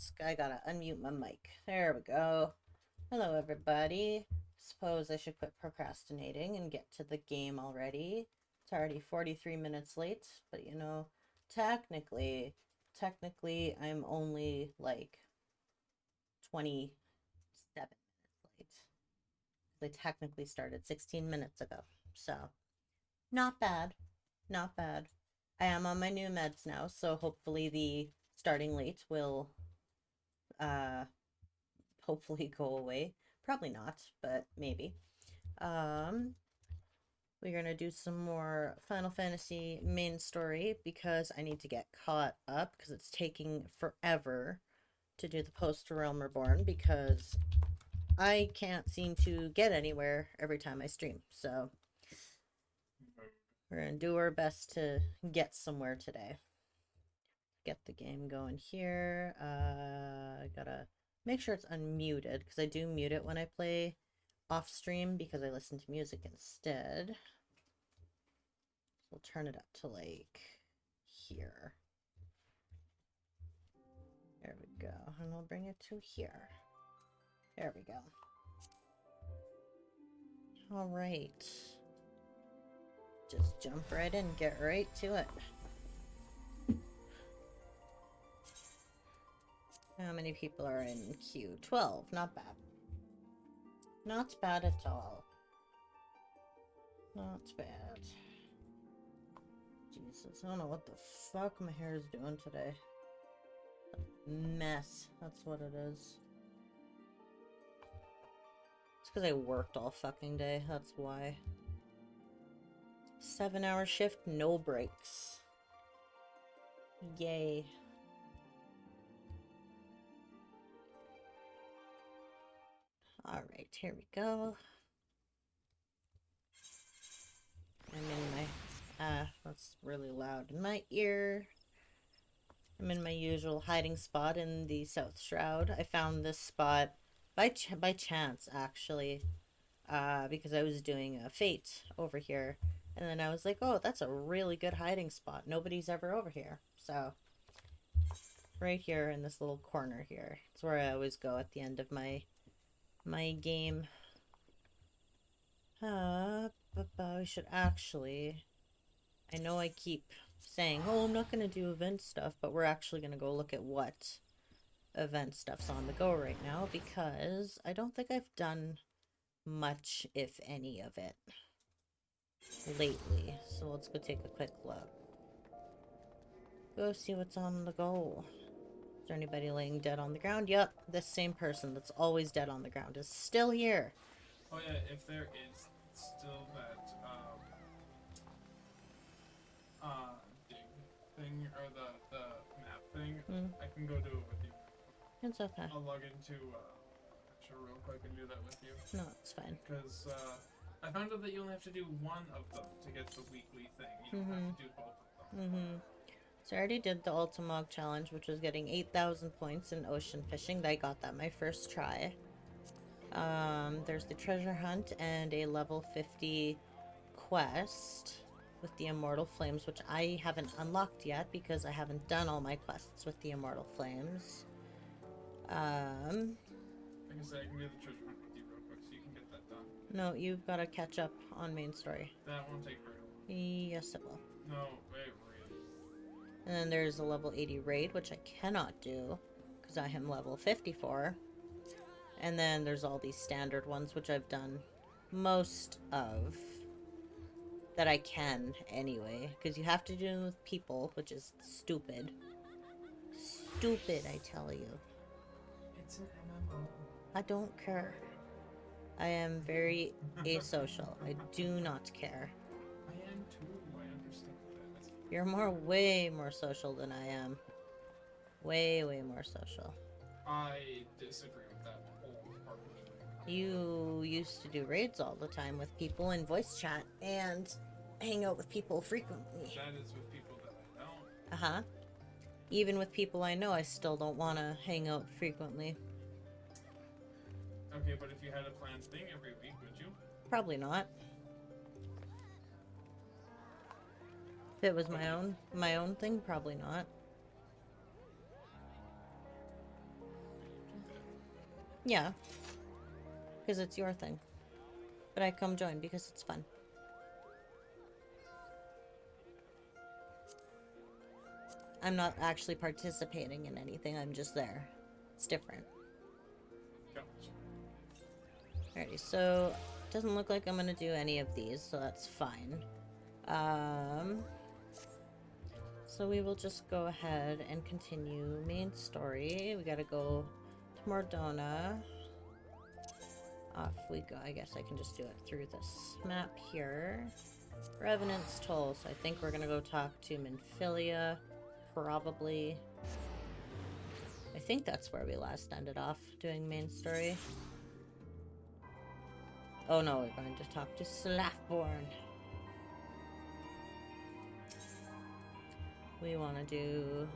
ask. I gotta unmute my mic. There we go. Hello, everybody. Suppose I should quit procrastinating and get to the game already. It's already 43 minutes late, but you know, technically, I'm only like 27 minutes late. They technically started 16 minutes ago. So, not bad. Not bad. I am on my new meds now, so hopefully the starting late will uh hopefully go away. Probably not, but maybe. Um we're gonna do some more Final Fantasy main story because I need to get caught up because it's taking forever to do the post to Realm Reborn because I can't seem to get anywhere every time I stream. So we're gonna do our best to get somewhere today. Get the game going here. I gotta make sure it's unmuted because I do mute it when I play off stream because I listen to music instead. So we'll turn it up to like here. There we go. And I'll bring it to here. There we go. All right. Just jump right in, get right to it. How many people are in queue? 12. Not bad. Not bad at all. Not bad. Jesus, I don't know what the fuck my hair is doing today. Mess. That's what it is. It's because I worked all fucking day. That's why. 7-hour shift, no breaks. Yay. Alright, here we go. I'm in my... that's really loud in my ear. I'm in my usual hiding spot in the South Shroud. I found this spot by chance, actually, because I was doing a Fate over here. And then I was like, oh, that's a really good hiding spot. Nobody's ever over here. So, right here in this little corner here. It's where I always go at the end of my game. But we should actually... I know I keep saying, oh, I'm not going to do event stuff, but we're actually going to go look at what event stuff's on the go right now, because I don't think I've done much, if any, of it lately. So let's go take a quick look. Go see what's on the go. Is there anybody laying dead on the ground? Yep, this same person that's always dead on the ground is still here. Oh yeah, if there is still that dig thing or the map thing, I can go do it with you. It's okay. I'll log into Extra real quick and do that with you. No, it's fine. Because I found out that you only have to do one of them to get the weekly thing. You don't have to do both of them. So I already did the Ultimog challenge, which was getting 8,000 points in ocean fishing. I got that my first try. There's the treasure hunt and a level 50 quest with the Immortal Flames, which I haven't unlocked yet because I haven't done all my quests with the Immortal Flames. Like I said, I can do the treasure hunt with you real quick so you can get that done. No, you've got to catch up on main story. That won't take very long. Yes, it will. No, wait, really. And then there's a level 80 raid, which I cannot do because I am level 54. And then there's all these standard ones, which I've done most of. That I can, anyway. Because you have to do them with people, which is stupid. Stupid, I tell you. It's an MMO. I don't care. I am very asocial. I do not care. I am too. I understand that. You're way more social than I am. Way more social. I disagree with that wholeheartedly. You used to do raids all the time with people in voice chat and hang out with people frequently. That is with people that I don't. Uh-huh. Even with people I know, I still don't want to hang out frequently. Okay, but if you had a planned thing every week, would you? Probably not. If it was my own thing, probably not. Yeah, because it's your thing. But I come join because it's fun. I'm not actually participating in anything, I'm just there. It's different. Gotcha. Alrighty, so it doesn't look like I'm gonna do any of these, so that's fine. So we will just go ahead and continue main story. We gotta go to Mordona. Off we go. I guess I can just do it through this map here. Revenant's Toll, so I think we're gonna go talk to Minfilia. Probably. I think that's where we last ended off doing main story. Oh no, we're going to talk to Slafborn. We want to do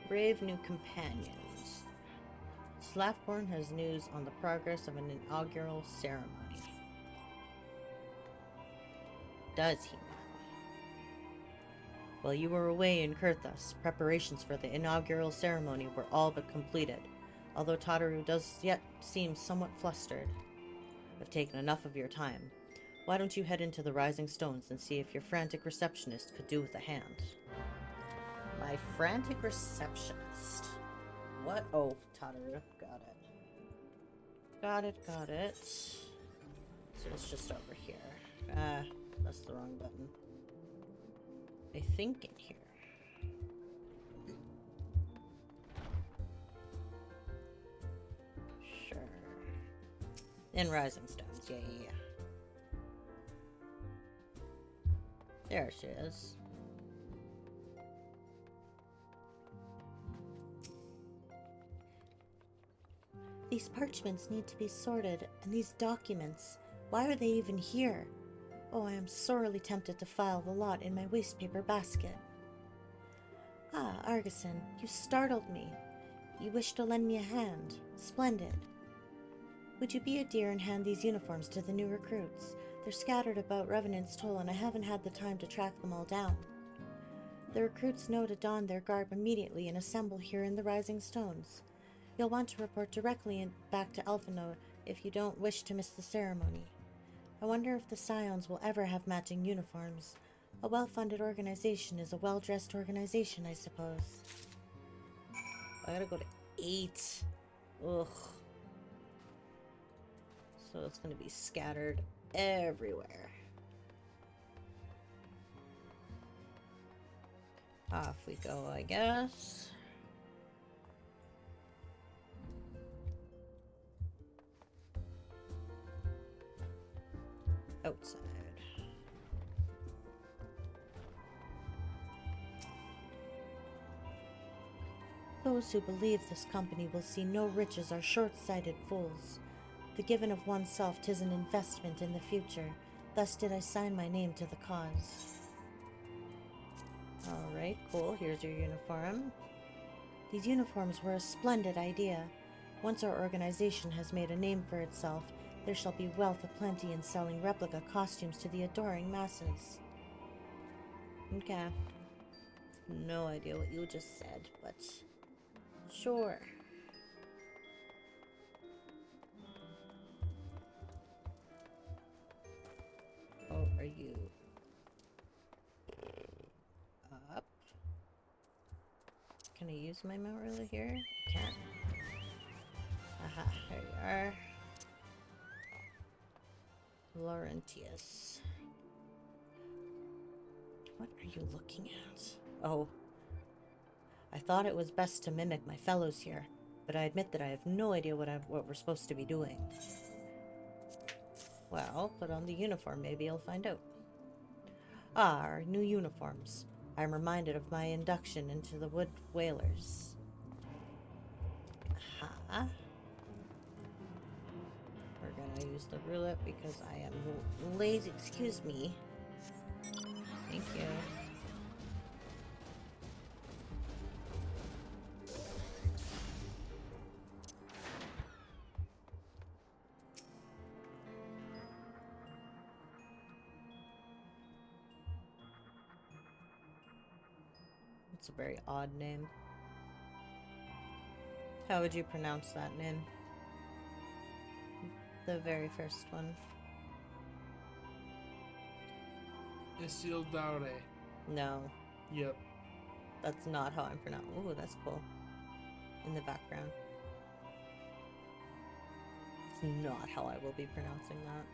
Brave New Companions. Slafborn has news on the progress of an inaugural ceremony. Does he now? While you were away in Kurthus, preparations for the inaugural ceremony were all but completed, although Tataru does yet seem somewhat flustered. I've taken enough of your time. Why don't you head into the Rising Stones and see if your frantic receptionist could do with a hand? My frantic receptionist. What? Oh, Tataru. Got it. Got it, got it. So it's just over here. Ah, that's the wrong button. I think in here. Sure. In Rising Stones, yeah. There she is. These parchments need to be sorted, and these documents, why are they even here? Oh, I am sorely tempted to file the lot in my wastepaper basket. Ah, Argison, you startled me. You wish to lend me a hand. Splendid. Would you be a dear and hand these uniforms to the new recruits? They're scattered about Revenant's Toll, and I haven't had the time to track them all down. The recruits know to don their garb immediately and assemble here in the Rising Stones. You'll want to report directly back to Elfino if you don't wish to miss the ceremony. I wonder if the Scions will ever have matching uniforms. A well-funded organization is a well-dressed organization, I suppose. I gotta go to 8. Ugh. So it's gonna be scattered everywhere. Off we go, I guess. Outside. Those who believe this company will see no riches are short-sighted fools. The giving of oneself 'tis an investment in the future. Thus did I sign my name to the cause. Alright, cool. Here's your uniform. These uniforms were a splendid idea. Once our organization has made a name for itself, there shall be wealth aplenty in selling replica costumes to the adoring masses. Okay. No idea what you just said, but sure. Oh, are you up? Can I use my mount ruler here? Can. Aha, there you are. Laurentius. What are you looking at? Oh. I thought it was best to mimic my fellows here, but I admit that I have no idea what we're supposed to be doing. Well, put on the uniform, maybe you'll find out. Ah, our new uniforms. I'm reminded of my induction into the Wood Whalers. Aha. We're gonna use the roulette because I am lazy. Excuse me. Thank you. It's a very odd name. How would you pronounce that name? The very first one. Isildare. No, Yep. that's not how I'm pronouncing. Ooh, that's cool. In the background. It's not how I will be pronouncing that.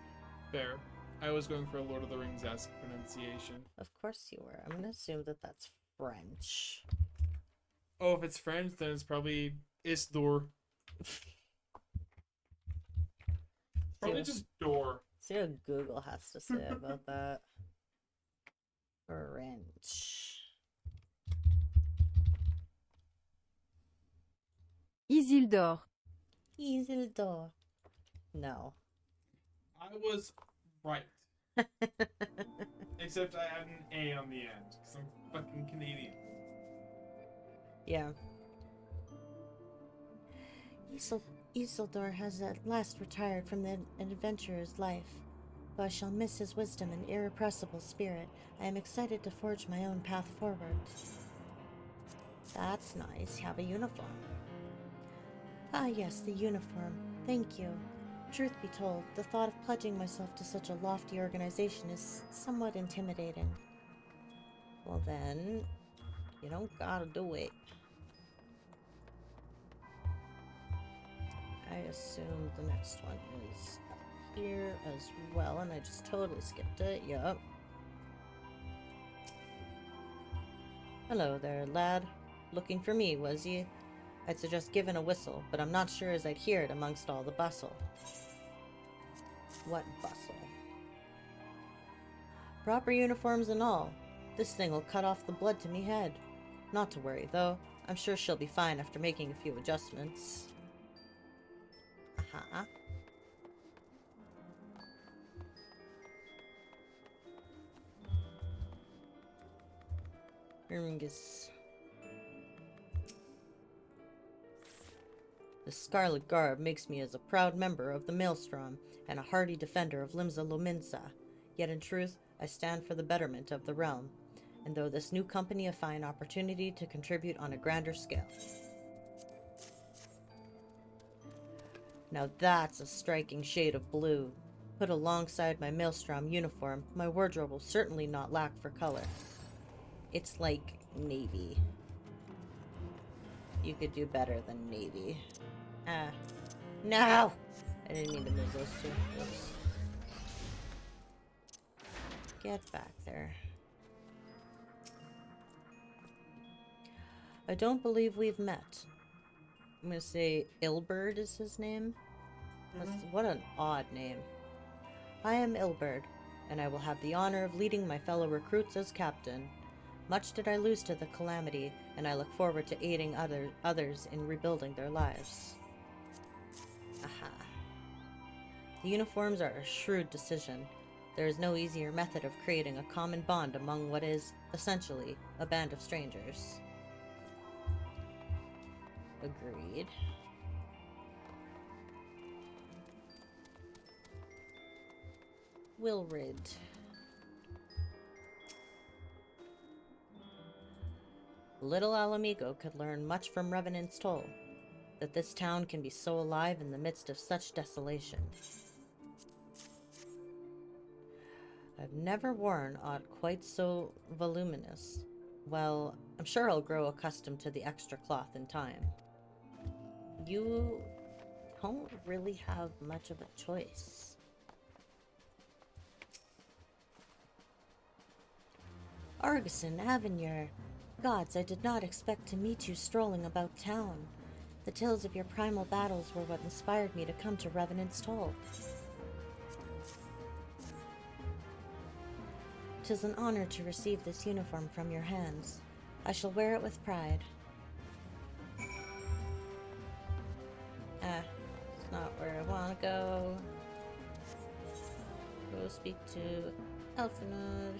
Fair. I was going for a Lord of the Rings-esque pronunciation. Of course you were. I'm gonna assume that that's French. Oh, if it's French, then it's probably Isdor. Probably just door. See what Google has to say about that. French. Isildur. Isildur. No. I was right. Except I had an A on the end, because I'm fucking Canadian. Yeah. Isildur has at last retired from the adventurer's life. Though I shall miss his wisdom and irrepressible spirit, I am excited to forge my own path forward. That's nice. Have a uniform. Ah, yes, the uniform. Thank you. Truth be told, the thought of pledging myself to such a lofty organization is somewhat intimidating. Well then, you don't gotta do it. I assume the next one is up here as well, and I just totally skipped it. Yup. Hello there, lad. Looking for me, was ye? I'd suggest giving a whistle, but I'm not sure as I'd hear it amongst all the bustle. What bustle? Proper uniforms and all. This thing'll cut off the blood to me head. Not to worry, though. I'm sure she'll be fine after making a few adjustments. Uh-huh. Irmingus. The scarlet garb makes me as a proud member of the Maelstrom and a hardy defender of Limsa Lominsa. Yet in truth, I stand for the betterment of the realm, and though this new company a fine opportunity to contribute on a grander scale. Now that's a striking shade of blue. Put alongside my Maelstrom uniform, my wardrobe will certainly not lack for color. It's like navy. You could do better than navy. No! I didn't mean to move those two. Oops. Get back there. I don't believe we've met. I'm gonna say Ilberd is his name. What an odd name. I am Ilberd, and I will have the honor of leading my fellow recruits as captain. Much did I lose to the calamity, and I look forward to aiding others in rebuilding their lives. Aha. The uniforms are a shrewd decision. There is no easier method of creating a common bond among what is, essentially, a band of strangers. Agreed. Wilrid. Little Alamigo could learn much from Revenant's Toll, that this town can be so alive in the midst of such desolation. I've never worn aught quite so voluminous. Well, I'm sure I'll grow accustomed to the extra cloth in time. You don't really have much of a choice. Argison, Avenir. Gods, I did not expect to meet you strolling about town. The tales of your primal battles were what inspired me to come to Revenant's Toll. 'Tis an honor to receive this uniform from your hands. I shall wear it with pride. It's not where I want to go. Go speak to Elfinod.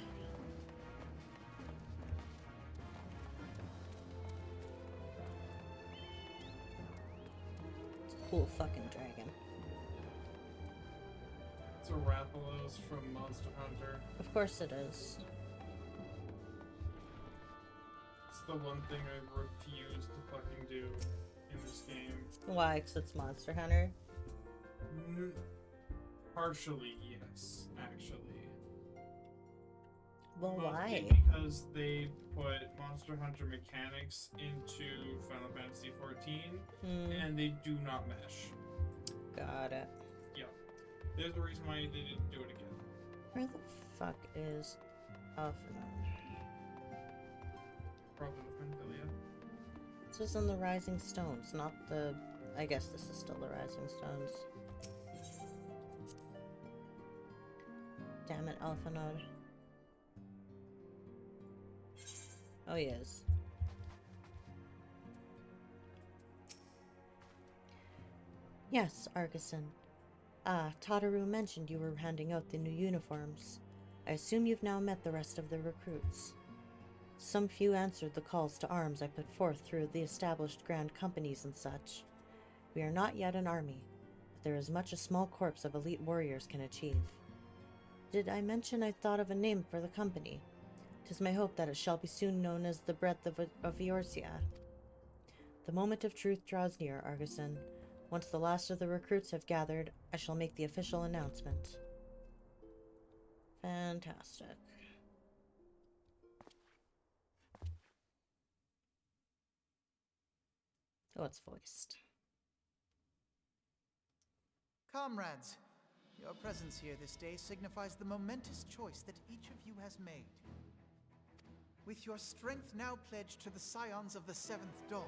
It's a cool fucking dragon. It's a Rathalos from Monster Hunter. Of course it is. It's the one thing I refuse to fucking do in this game. Why? 'Cause it's Monster Hunter? Partially, yes, actually. Well, Mostly why? because they put Monster Hunter mechanics into Final Fantasy XIV, and they do not mesh. Got it. Yep. There's the reason why they didn't do it again. Where the fuck is Alphanon? Probably with Minfilia. This is in the Rising Stones, not the... I guess this is still the Rising Stones. Damn it, Alphanod. Oh, he is. Yes, Argison. Tataru mentioned you were handing out the new uniforms. I assume you've now met the rest of the recruits. Some few answered the calls to arms I put forth through the established grand companies and such. We are not yet an army, but there is much a small corps of elite warriors can achieve. Did I mention I thought of a name for the company? 'Tis my hope that it shall be soon known as the Breadth of Eorzea. The moment of truth draws near, Argison. Once the last of the recruits have gathered, I shall make the official announcement. Fantastic. Oh, it's voiced. Comrades, your presence here this day signifies the momentous choice that each of you has made. With your strength now pledged to the scions of the Seventh Dawn,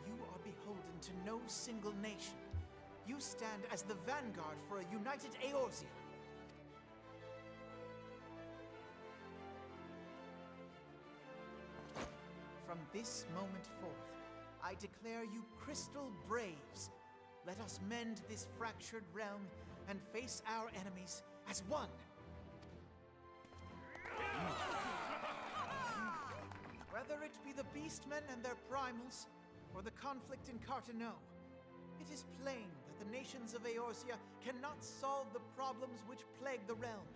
you are beholden to no single nation. You stand as the vanguard for a united Eorzea. From this moment forth, I declare you Crystal Braves. Let us mend this fractured realm and face our enemies as one. Whether it be the Beastmen and their primals, or the conflict in Carteneau, it is plain that the nations of Eorzea cannot solve the problems which plague the realm.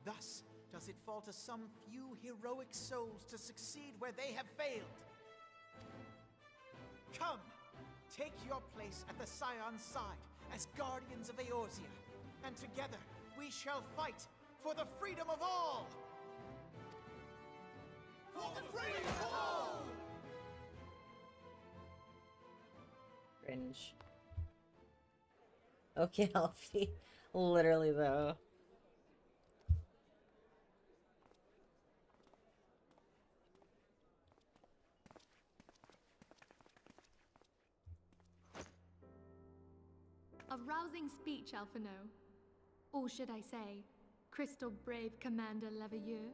Thus does it fall to some few heroic souls to succeed where they have failed. Come, take your place at the Scion's side as guardians of Eorzea, and together we shall fight for the freedom of all! For the freedom of all! Cringe. Okay, Alfie. Literally, though. A rousing speech, Alphino. Or should I say, Crystal Brave Commander Leveilleur?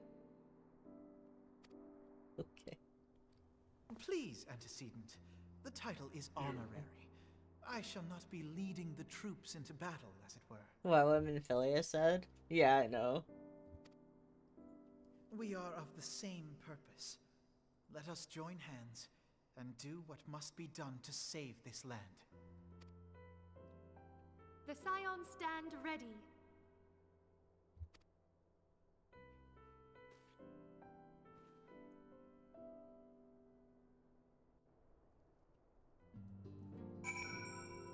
Okay. Please, Antecedent. The title is honorary. I shall not be leading the troops into battle, as it were. What Minfilia said? Yeah, I know. We are of the same purpose. Let us join hands and do what must be done to save this land. The Scions stand ready.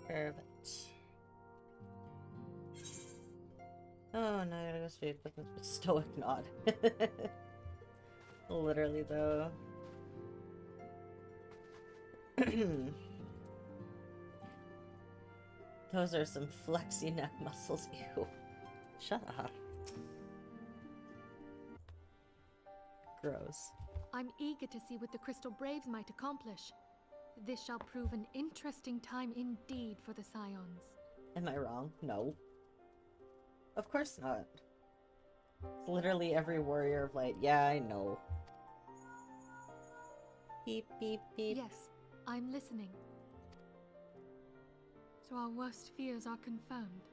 Perfect. Oh, now I gotta go speak with a stoic nod. Literally, though. Those are some flexy neck muscles. Ew. Shut up. Gross. I'm eager to see what the Crystal Braves might accomplish. This shall prove an interesting time indeed for the Scions. Am I wrong? No. Of course not. It's literally every warrior of light. Yeah, I know. Beep, beep, beep. Yes, I'm listening. So our worst fears are confirmed.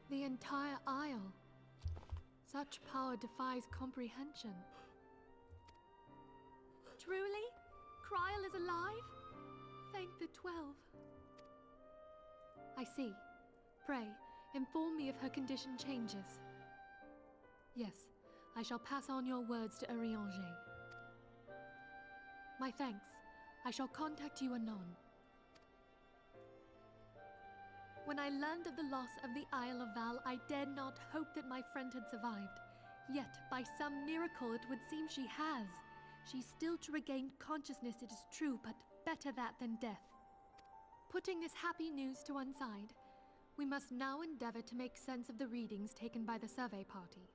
The entire Isle. Such power defies comprehension. Truly? Kryl is alive? Thank the 12. I see. Pray, inform me if her condition changes. Yes, I shall pass on your words to Urianger. My thanks. I shall contact you anon. When I learned of the loss of the Isle of Val, I dared not hope that my friend had survived. Yet, by some miracle, it would seem she has. She's still to regain consciousness, it is true, but better that than death. Putting this happy news to one side, we must now endeavor to make sense of the readings taken by the survey party.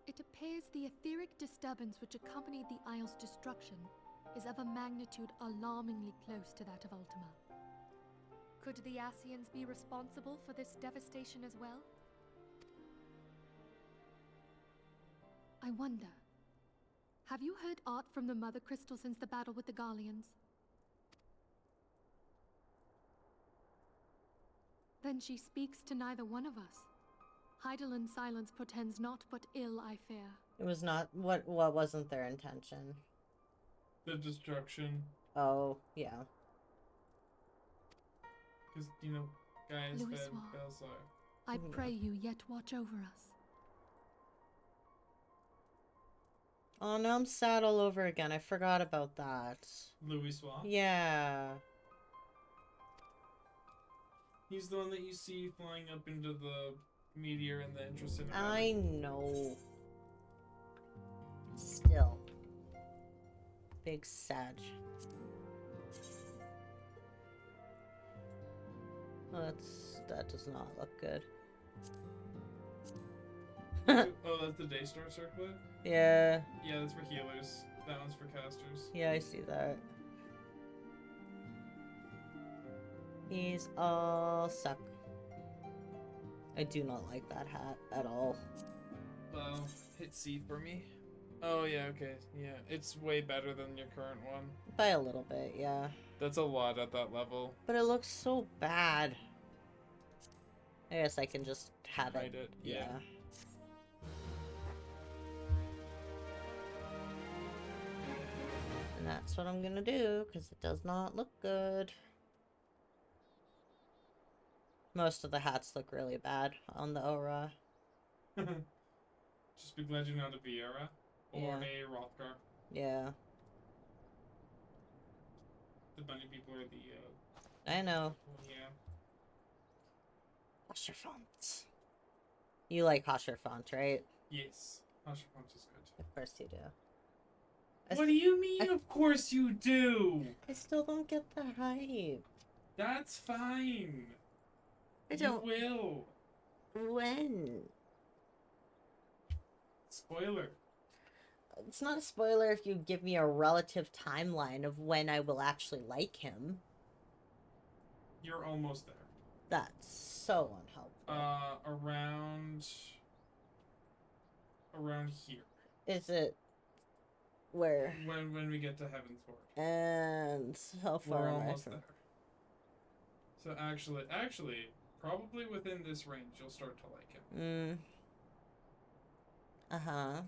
It appears the etheric disturbance which accompanied the Isle's destruction is of a magnitude alarmingly close to that of Ultima. Could the Ascians be responsible for this devastation as well? I wonder, have you heard aught from the Mother Crystal since the battle with the Garleans? Then she speaks to neither one of us. Heidel's silence portends naught but ill, I fear. It was not what wasn't their intention. The destruction. Oh, yeah. Because, you know, guys, Louis bad War. Belsar. I Mhm. pray you yet watch over us. Oh, no, I'm sad all over again. I forgot about that. Louis Swamp. Yeah. He's the one that you see flying up into the meteor in the intro cinematic. I know. Still. Big Sag. That does not look good. Oh, that's the Daystar circlet? Yeah. Yeah, that's for healers. That one's for casters. Yeah, I see that. He's all suck. I do not like that hat at all. Hit C for me. Oh, yeah, okay. Yeah, it's way better than your current one. By a little bit, yeah. That's a lot at that level. But it looks so bad. I guess I can just have Hide it, yeah. And that's what I'm gonna do, because it does not look good. Most of the hats look really bad on the Aura. Just be glad you're not a Vieira or Yeah. a Rothgar. Yeah, The bunny people are the, I know. yeah. Hasherfont. You like Hasherfont, right? Yes. Hasherfont is good. Of course you do. What do you mean, of course you do? I still don't get the hype. That's fine. I don't. You will. When? Spoiler. It's not a spoiler if you give me a relative timeline of when I will actually like him. You're almost there. That's so unhelpful. Around here. Is it where? When we get to Heaven's Ward. And how far We're am I almost from? there. So actually, probably within this range, you'll start to like him. Uh-huh.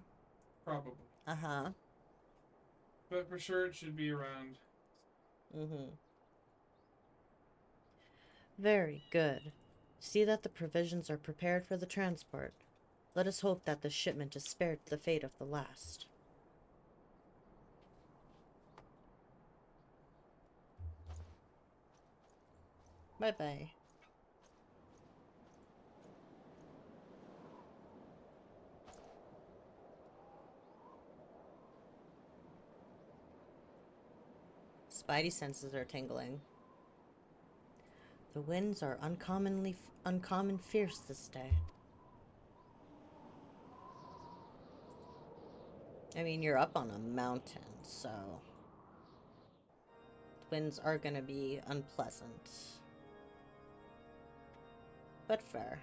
Probably. Uh-huh. But for sure, it should be around. Very good. See that the provisions are prepared for the transport. Let us hope that the shipment is spared the fate of the last. Bye-bye. Spidey senses are tingling. The winds are uncommon fierce this day. I mean, you're up on a mountain, so the winds are gonna be unpleasant. But fair.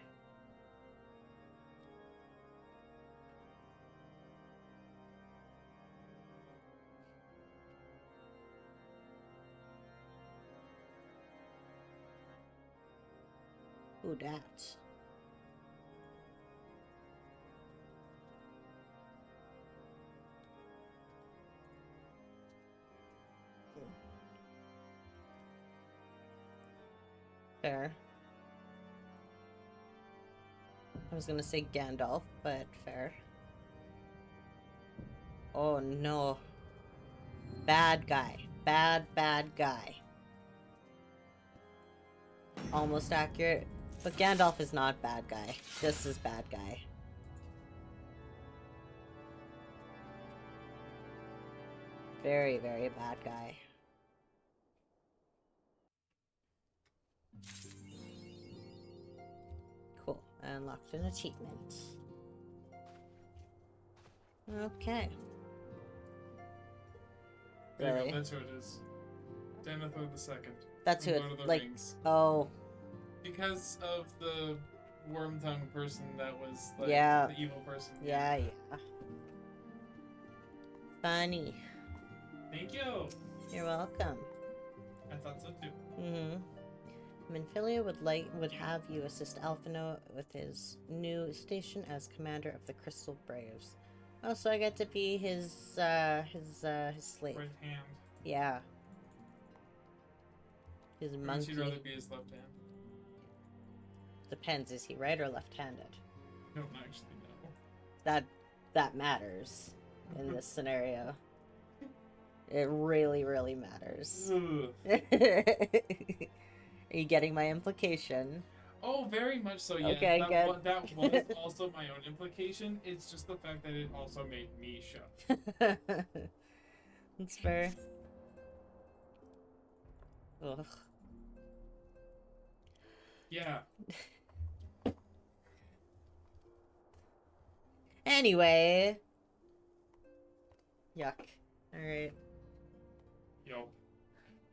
Who dat? Fair. I was gonna say Gandalf, but fair. Oh no. Bad guy. Bad guy. almost accurate. But Gandalf is not bad guy. This is bad guy. Very, very bad guy. Cool. I unlocked an achievement. Okay. There you Really? go, that's who it is. Denethor the Second. That's who from it's Lord of the like. Rings. Oh, Because of the worm tongue person that was like Yeah. the evil person. yeah. Funny. Thank you. You're welcome. I thought so too. Minfilia would have you assist Alphino with his new station as commander of the Crystal Braves. Oh, so I get to be his slave. Right hand. Yeah. His Or would monkey. you rather be his left hand? Depends, is he right or left-handed? I don't actually know. That matters in this scenario. It really, really matters. Ugh. Are you getting my implication? Oh, very much so, yeah. Okay, that, good. That was also my own implication. It's just the fact that it also made me shut. That's fair. Ugh. Yeah. Anyway. Yuck. Alright. Yo.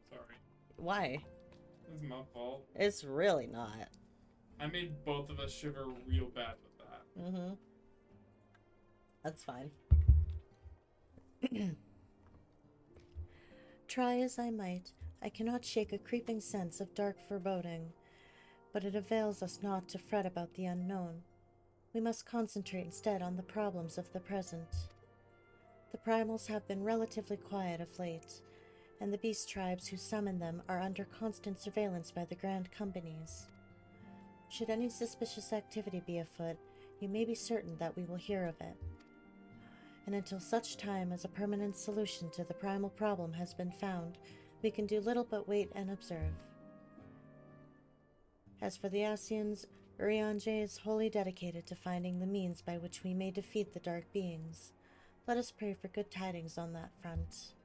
Sorry. Why? It's my fault. It's really not. I made both of us shiver real bad with that. That's fine. Try as I might, I cannot shake a creeping sense of dark foreboding, but it avails us not to fret about the unknown. We must concentrate instead on the problems of the present. The primals have been relatively quiet of late, and the beast tribes who summon them are under constant surveillance by the grand companies. Should any suspicious activity be afoot, you may be certain that we will hear of it. And until such time as a permanent solution to the primal problem has been found, we can do little but wait and observe. As for the Asians, Urianger is wholly dedicated to finding the means by which we may defeat the dark beings. Let us pray for good tidings on that front.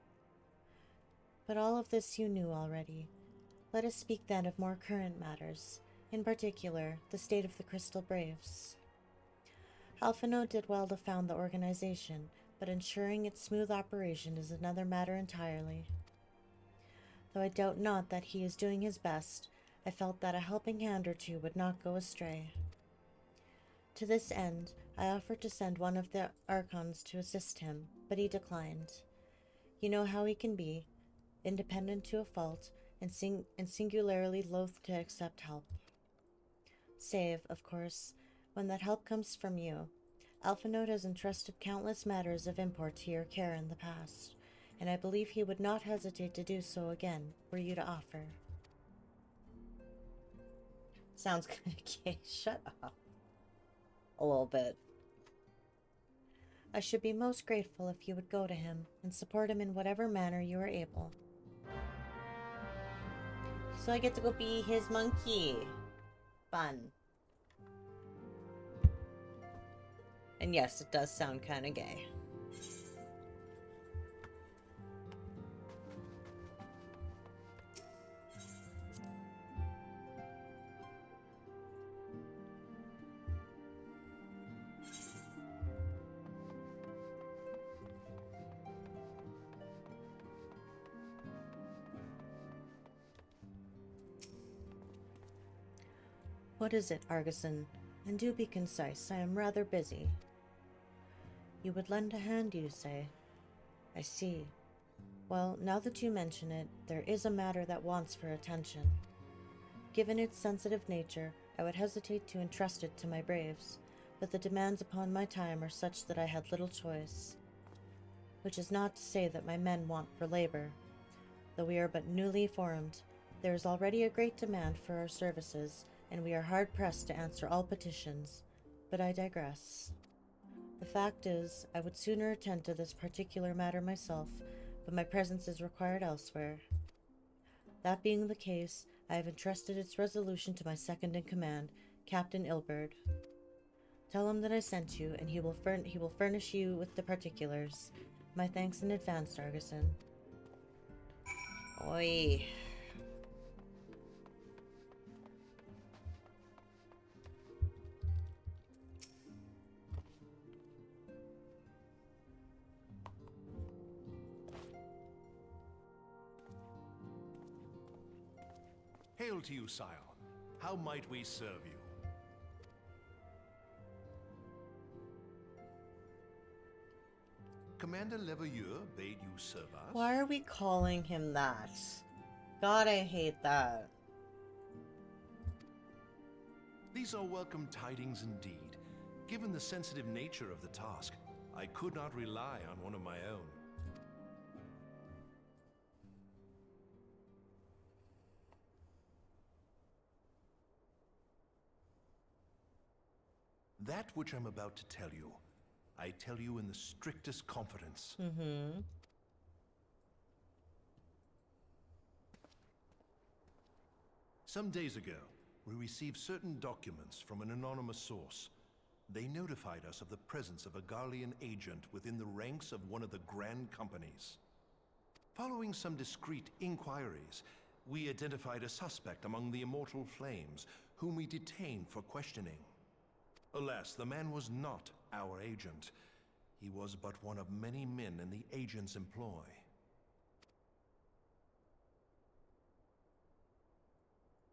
But all of this you knew already. Let us speak then of more current matters, in particular, the state of the Crystal Braves. Alphino did well to found the organization, but ensuring its smooth operation is another matter entirely. Though I doubt not that he is doing his best, I felt that a helping hand or two would not go astray. To this end, I offered to send one of the Archons to assist him, but he declined. You know how he can be, independent to a fault, and singularly loath to accept help. Save, of course, when that help comes from you. Alphinote has entrusted countless matters of import to your care in the past, and I believe he would not hesitate to do so again, were you to offer. Sounds kind of gay. Shut up. A little bit. I should be most grateful if you would go to him and support him in whatever manner you are able. So I get to go be his monkey. Fun. And yes, it does sound kind of gay. What is it, Argisan? And do be concise, I am rather busy. You would lend a hand, you say? I see. Well, now that you mention it, there is a matter that wants for attention. Given its sensitive nature, I would hesitate to entrust it to my braves, but the demands upon my time are such that I had little choice. Which is not to say that my men want for labor. Though we are but newly formed, there is already a great demand for our services, and we are hard-pressed to answer all petitions. But I digress. The fact is, I would sooner attend to this particular matter myself, but my presence is required elsewhere. That being the case, I have entrusted its resolution to my second-in-command, Captain Ilberd. Tell him that I sent you, and he will furnish you with the particulars. My thanks in advance, Argison. Oi. Hail to you, Scion. How might we serve you? Commander Leveilleur bade you serve us? Why are we calling him that? God, I hate that. These are welcome tidings indeed. Given the sensitive nature of the task, I could not rely on one of my own. That which I'm about to tell you, I tell you in the strictest confidence. Mm-hmm. Some days ago, we received certain documents from an anonymous source. They notified us of the presence of a Garlean agent within the ranks of one of the Grand Companies. Following some discreet inquiries, we identified a suspect among the Immortal Flames, whom we detained for questioning. Alas, the man was not our agent. He was but one of many men in the agent's employ.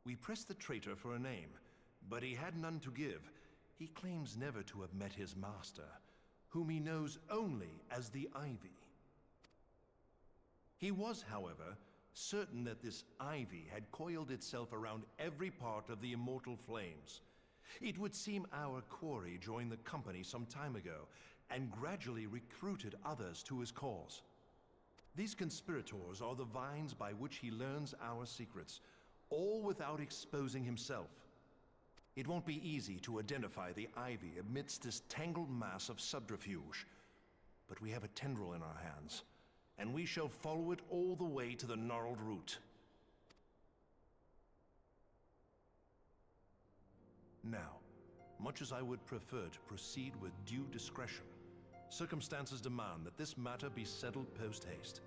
We pressed the traitor for a name, but he had none to give. He claims never to have met his master, whom he knows only as the Ivy. He was, however, certain that this Ivy had coiled itself around every part of the Immortal Flames. It would seem our quarry joined the company some time ago, and gradually recruited others to his cause. These conspirators are the vines by which he learns our secrets, all without exposing himself. It won't be easy to identify the Ivy amidst this tangled mass of subterfuge, but we have a tendril in our hands, and we shall follow it all the way to the gnarled root. Now, much as I would prefer to proceed with due discretion, circumstances demand that this matter be settled post-haste.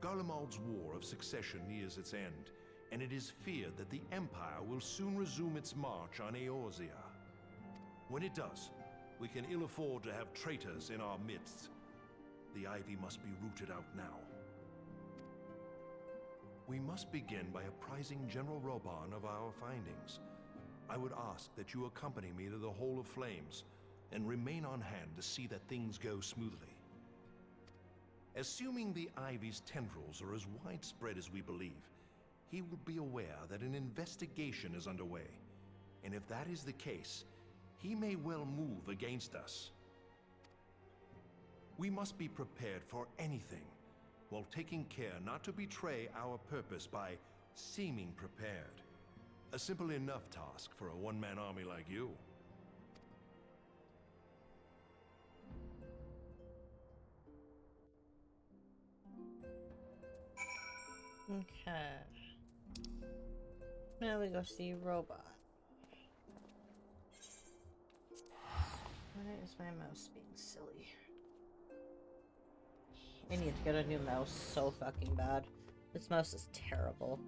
Garlemald's War of Succession nears its end, and it is feared that the Empire will soon resume its march on Eorzea. When it does, we can ill afford to have traitors in our midst. The Ivy must be rooted out now. We must begin by apprising General Reborn of our findings. I would ask that you accompany me to the Hall of Flames, and remain on hand to see that things go smoothly. Assuming the Ivy's tendrils are as widespread as we believe, he will be aware that an investigation is underway, and if that is the case, he may well move against us. We must be prepared for anything, while taking care not to betray our purpose by seeming prepared. A simple enough task for a one-man army like you. Okay. Now we go see Robot. Why is my mouse being silly? I need to get a new mouse so fucking bad. This mouse is terrible.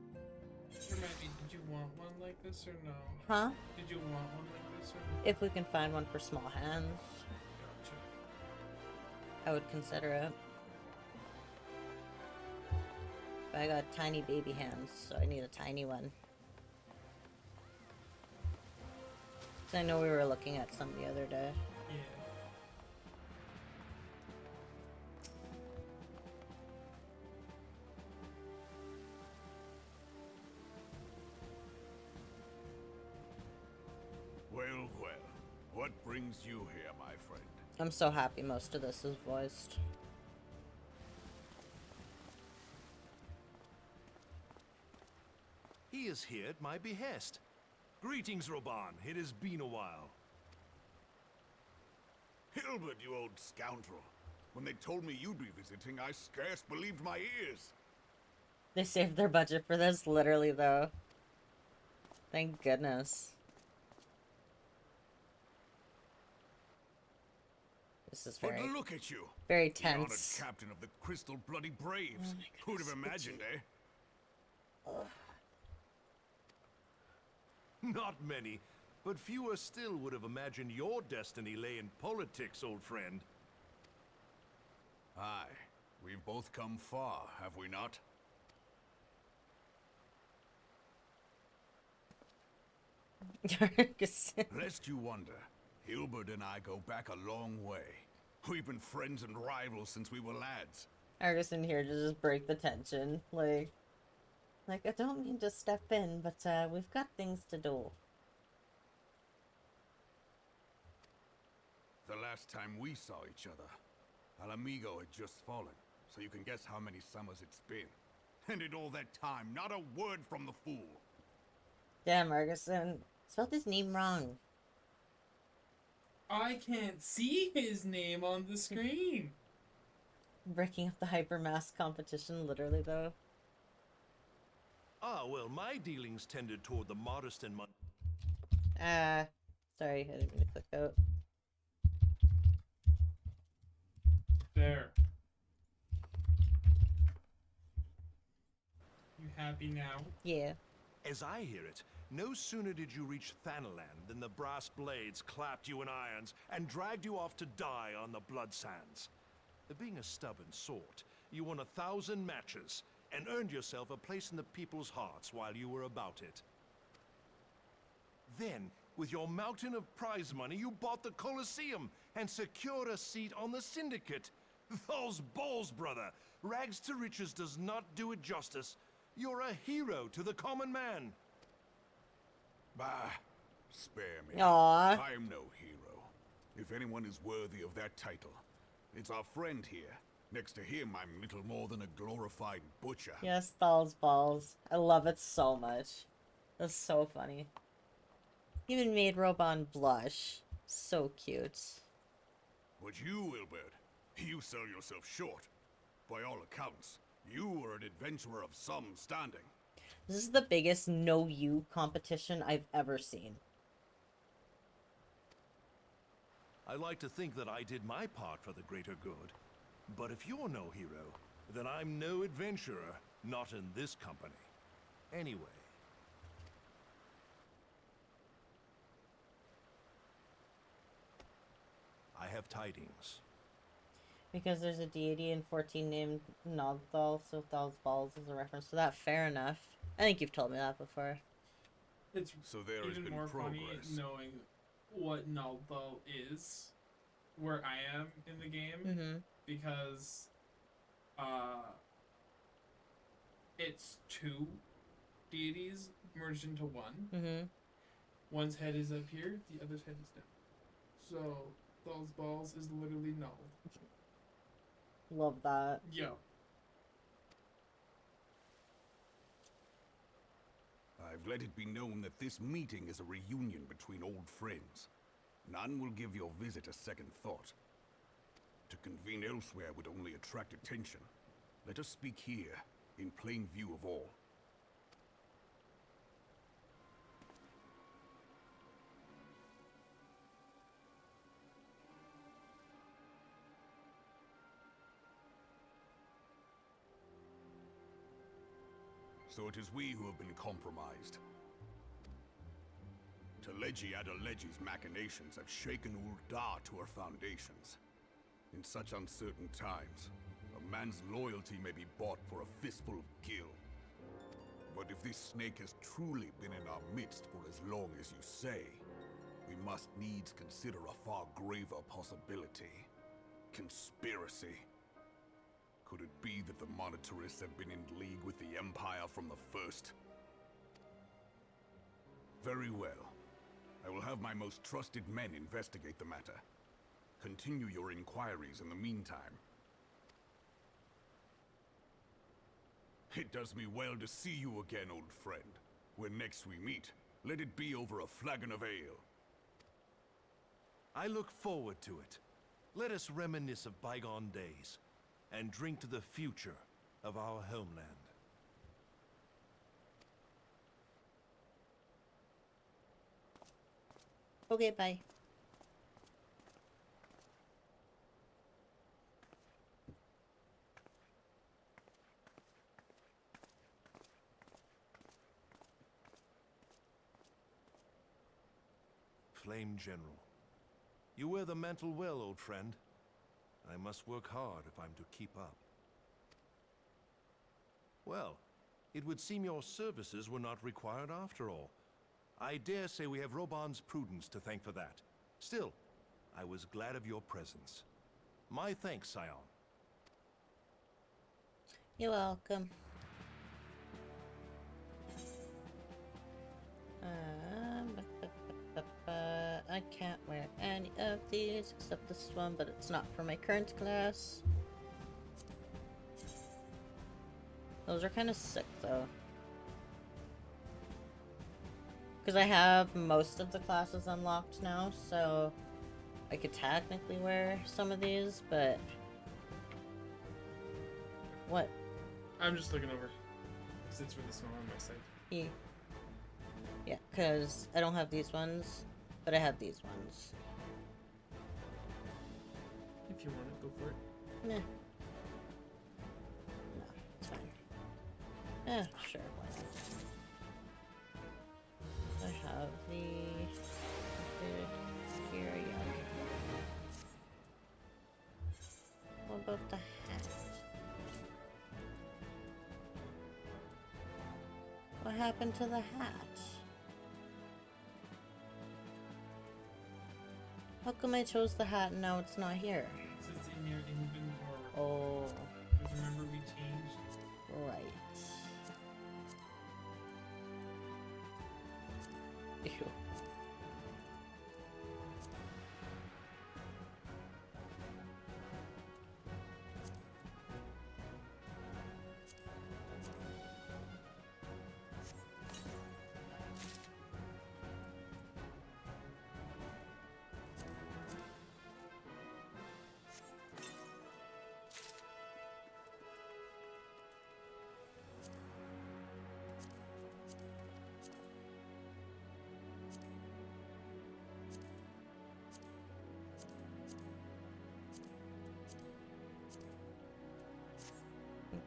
Mandy, did you want one like this or no? Huh? Did you want one like this or no? If we can find one for small hands, Gotcha. I would consider it. But I got tiny baby hands, so I need a tiny one. 'Cause I know we were looking at some the other day. Yeah. Well, well. What brings you here, my friend? I'm so happy most of this is voiced. He is here at my behest. Greetings, Reborn. It has been a while. Hilbert, you old scoundrel. When they told me you'd be visiting, I scarce believed my ears. They saved their budget for this, literally, though. Thank goodness. This is But very, look at you. very The honored tense. captain of the Crystal Bloody Braves. Who'd have imagined, eh? Not many, but fewer still would have imagined your destiny lay in politics, old friend. Aye. We've both come far, have we not? Lest you wonder, Hilbert and I go back a long way. We've been friends and rivals since we were lads. Argus in here to just break the tension. Like, I don't mean to step in, but we've got things to do. The last time we saw each other, Alamigo had just fallen, so you can guess how many summers it's been. And in all that time, not a word from the fool. Damn, Arguson. Spelled his name wrong. I can't see his name on the screen. Breaking up the hypermask competition, literally, though. Ah, well, my dealings tended toward the modest and Sorry, I didn't mean to click out. There. You happy now? Yeah. As I hear it, no sooner did you reach Thanalan than the brass blades clapped you in irons and dragged you off to die on the blood sands. Being a stubborn sort, you won 1,000 matches and earned yourself a place in the people's hearts while you were about it. Then, with your mountain of prize money, you bought the Colosseum and secured a seat on the Syndicate. Those balls, brother! Rags to riches does not do it justice. You're a hero to the common man. Bah, spare me. Aww. I'm no hero. If anyone is worthy of that title, it's our friend here. Next to him, I'm little more than a glorified butcher. Yes, Thal's balls. I love it so much. That's so funny. Even made Robon blush. So cute. But you, Wilbert, you sell yourself short. By all accounts, you are an adventurer of some standing. This is the biggest no you competition I've ever seen. I like to think that I did my part for the greater good. But if you're no hero, then I'm no adventurer, not in this company. Anyway. I have tidings. Because there's a deity in 14 named Nogthal, so Thal's balls is a reference to that. Fair enough. I think you've told me that before. It's So there has even been more progress. funny knowing what Naldal is, where I am in the game, Mm-hmm. because it's two deities merged into one. Mm-hmm. One's head is up here, the other's head is down. So Thal's balls is literally null. Love that. Yo. I've let it be known that this meeting is a reunion between old friends. None will give your visit a second thought. To convene elsewhere would only attract attention. Let us speak here, in plain view of all. So it is we who have been compromised. Teleji Adeleji's machinations have shaken Ul'dah to her foundations. In such uncertain times, a man's loyalty may be bought for a fistful of gil. But if this snake has truly been in our midst for as long as you say, we must needs consider a far graver possibility. Conspiracy. Could it be that the Monitarists have been in league with the Empire from the first? Very well. I will have my most trusted men investigate the matter. Continue your inquiries in the meantime. It does me well to see you again, old friend. When next we meet, let it be over a flagon of ale. I look forward to it. Let us reminisce of bygone days and drink to the future of our homeland. Okay, bye. Flame General. You wear the mantle well, old friend. I must work hard if I'm to keep up. Well, it would seem your services were not required after all. I dare say we have Reborn's prudence to thank for that. Still, I was glad of your presence. My thanks, Scion. You're welcome. I can't wear any of these except this one, but it's not for my current class. Those are kind of sick, though. Because I have most of the classes unlocked now, so I could technically wear some of these, but... What? I'm just looking over. Because it's really small on my side. Yeah, because I don't have these ones, but I have these ones. If you want it, go for it. Meh. No, it's fine. Yeah, sure, why not? I have the... Here, yeah. What about the hat? What happened to the hat? How come I chose the hat and now it's not here? It's in your inventory. Oh, Because remember we changed? right. Ew.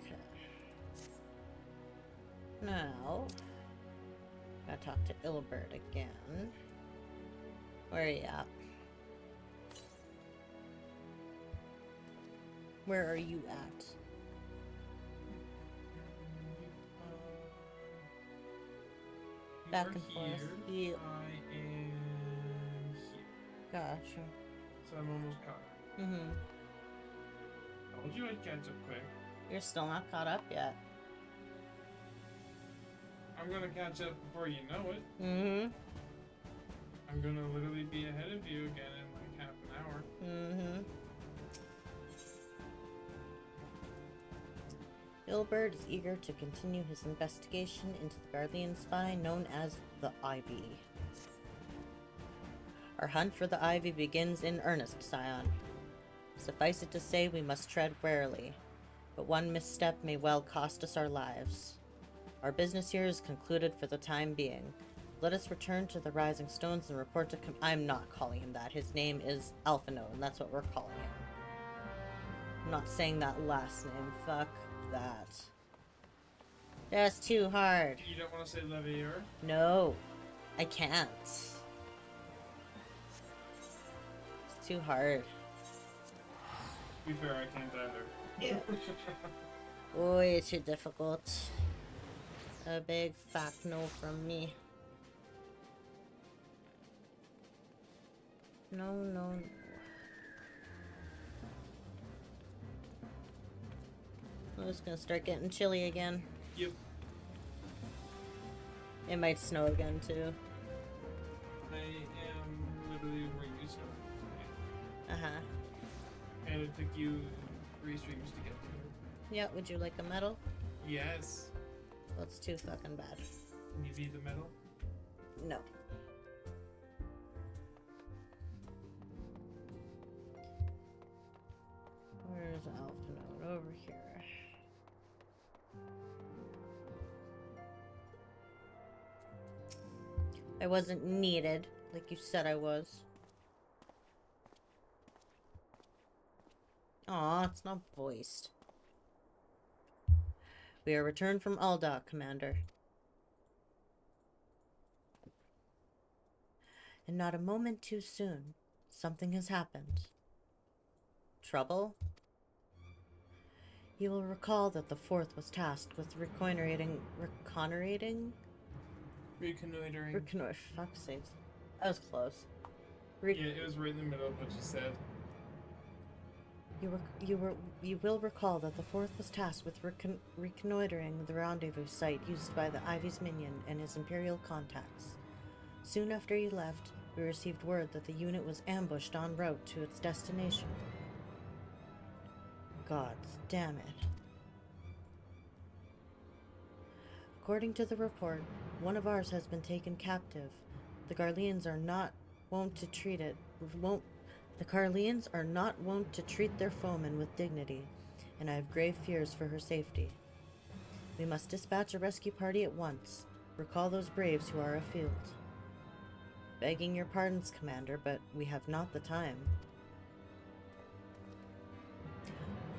Okay. Now, gotta talk to Ilbert again. Where are you at? Where are you at? You Back are and forth. here. Yeah. I am here. Gotcha. So I'm almost caught up. Mm-hmm. Told you I'd catch up quick. You're still not caught up yet. I'm gonna catch up before you know it. Mm-hmm. I'm gonna literally be ahead of you again in like half an hour. Mm-hmm. Ilbert is eager to continue his investigation into the Guardian spy known as the Ivy. Our hunt for the Ivy begins in earnest, Scion. Suffice it to say, we must tread warily, but one misstep may well cost us our lives. Our business here is concluded for the time being. Let us return to the Rising Stones and report to I'm not calling him that. His name is Alphino, and that's what we're calling him. I'm not saying that last name. Fuck that. That's too hard. You don't want to say Levier? No, I can't. It's too hard. To be fair, I can't either. Yeah. Way too difficult. A big fat no from me. No, no, no. Oh, it's gonna start getting chilly again. Yep. It might snow again too. I am literally where you started. Uh-huh. And it took you 3 streams to get to. Yeah, would you like a medal? Yes. Well, it's too fucking bad. Can you be the medal? No. Where's Alphino? Over here. I wasn't needed. Like you said I was. Aw, it's not voiced. We are returned from Alda, Commander. And not a moment too soon. Something has happened. Trouble? You will recall that the Fourth was tasked with reconnoitering. Reconnoitering. Fuck's sakes. That was close. Yeah, it was right in the middle of what you said. You will recall that the Fourth was tasked with reconnoitering the rendezvous site used by the Ivy's minion and his Imperial contacts. Soon after you left, we received word that the unit was ambushed en route to its destination. Gods damn it. According to the report, one of ours has been taken captive. The Garleans are not wont to treat their foemen with dignity, and I have grave fears for her safety. We must dispatch a rescue party at once. Recall those braves who are afield. Begging your pardons, Commander, but we have not the time.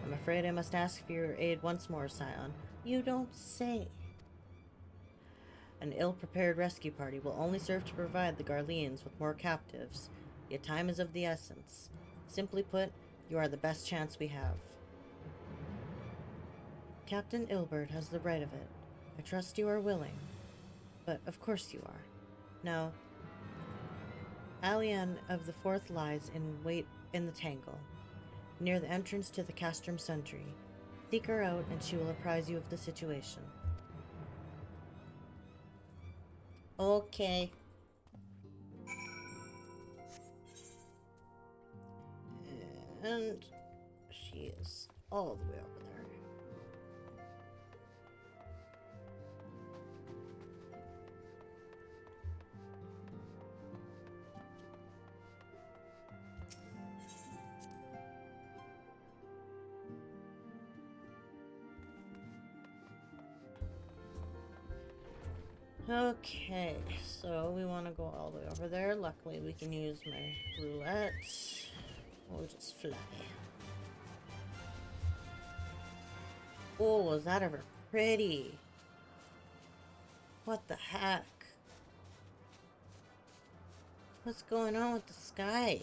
I'm afraid I must ask for your aid once more, Scion. You don't say. An ill-prepared rescue party will only serve to provide the Garleans with more captives. Yet time is of the essence. Simply put, you are the best chance we have. Captain Ilbert has the right of it. I trust you are willing. But of course you are. Now, Alian of the Fourth lies in wait in the Tangle, near the entrance to the Castrum Sentry. Seek her out and she will apprise you of the situation. Okay. And she is all the way over there. Okay, so we want to go all the way over there. Luckily, we can use my roulette. We'll just fly. Oh, was that ever pretty? What the heck? What's going on with the sky?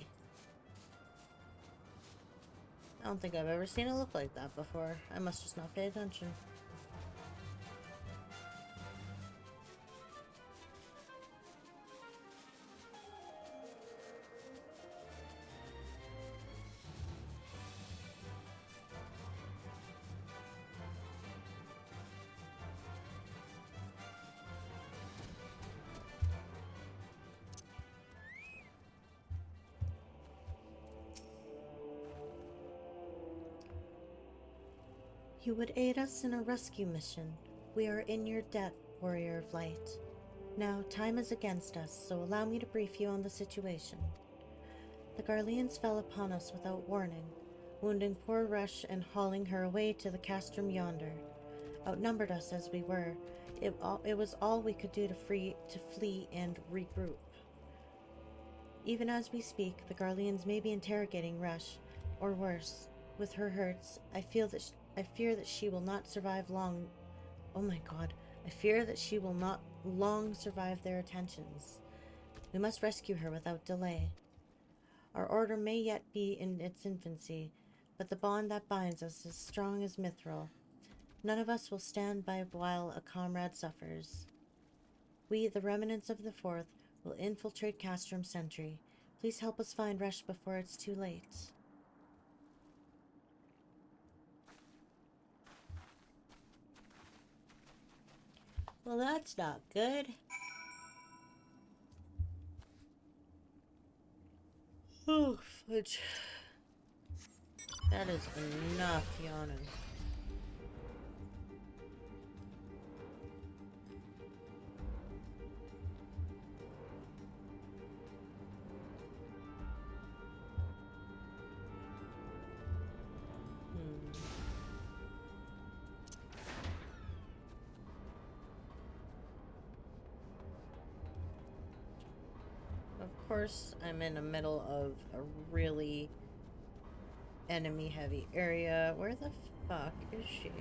I don't think I've ever seen it look like that before. I must just not pay attention. You would aid us in a rescue mission. We are in your debt, Warrior of Light. Now, time is against us, so allow me to brief you on the situation. The Garleans fell upon us without warning, wounding poor Rush and hauling her away to the castrum yonder. Outnumbered us as we were, it was all we could do to flee and regroup. Even as we speak, the Garleans may be interrogating Rush, or worse. With her hurts, I fear that she will not survive long. Oh my god. I fear that she will not long survive their attentions. We must rescue her without delay. Our order may yet be in its infancy, but the bond that binds us is strong as mithril. None of us will stand by while a comrade suffers. We, the remnants of the Fourth, will infiltrate Castrum Sentry. Please help us find Rush before it's too late. Well, that's not good. Oh, fudge. That is enough yawning. Of course, I'm in the middle of a really enemy-heavy area. Where the fuck is she?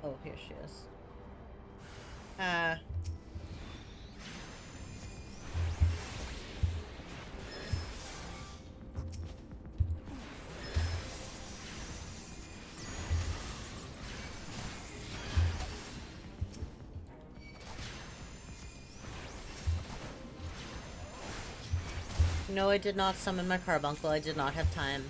Oh, here she is. No, I did not summon my carbuncle. I did not have time.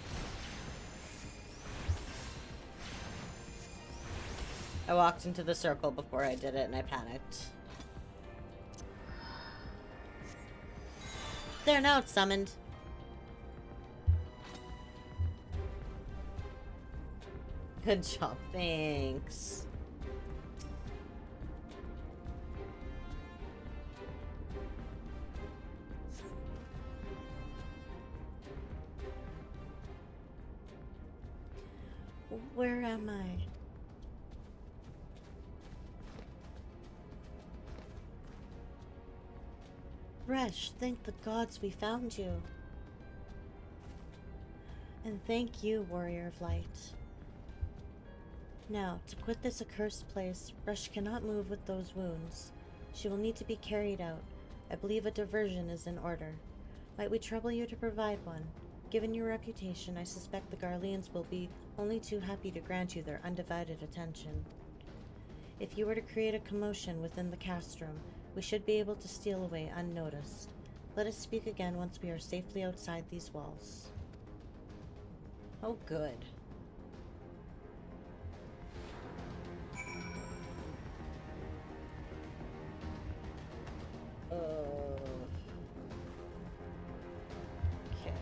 I walked into the circle before I did it and I panicked. There, now it's summoned. Good job, thanks. Where am I? Resh, thank the gods we found you. And thank you, Warrior of Light. Now, to quit this accursed place, Resh cannot move with those wounds. She will need to be carried out. I believe a diversion is in order. Might we trouble you to provide one? Given your reputation, I suspect the Garleans will be only too happy to grant you their undivided attention. If you were to create a commotion within the castrum, we should be able to steal away unnoticed. Let us speak again once we are safely outside these walls. Oh, good. Okay.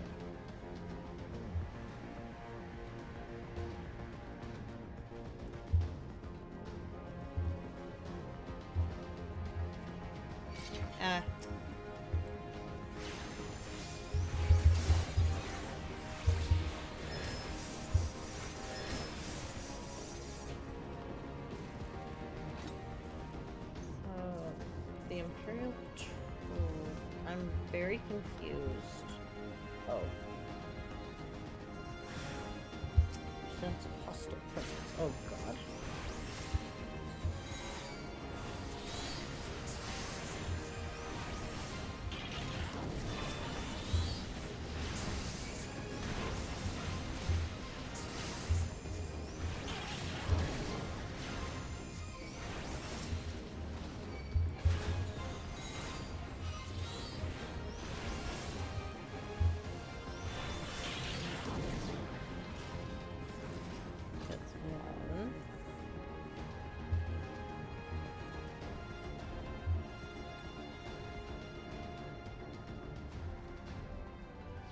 The Imperial Tool. I'm very confused. Oh. Sense of hostile presence. Oh god. That's one.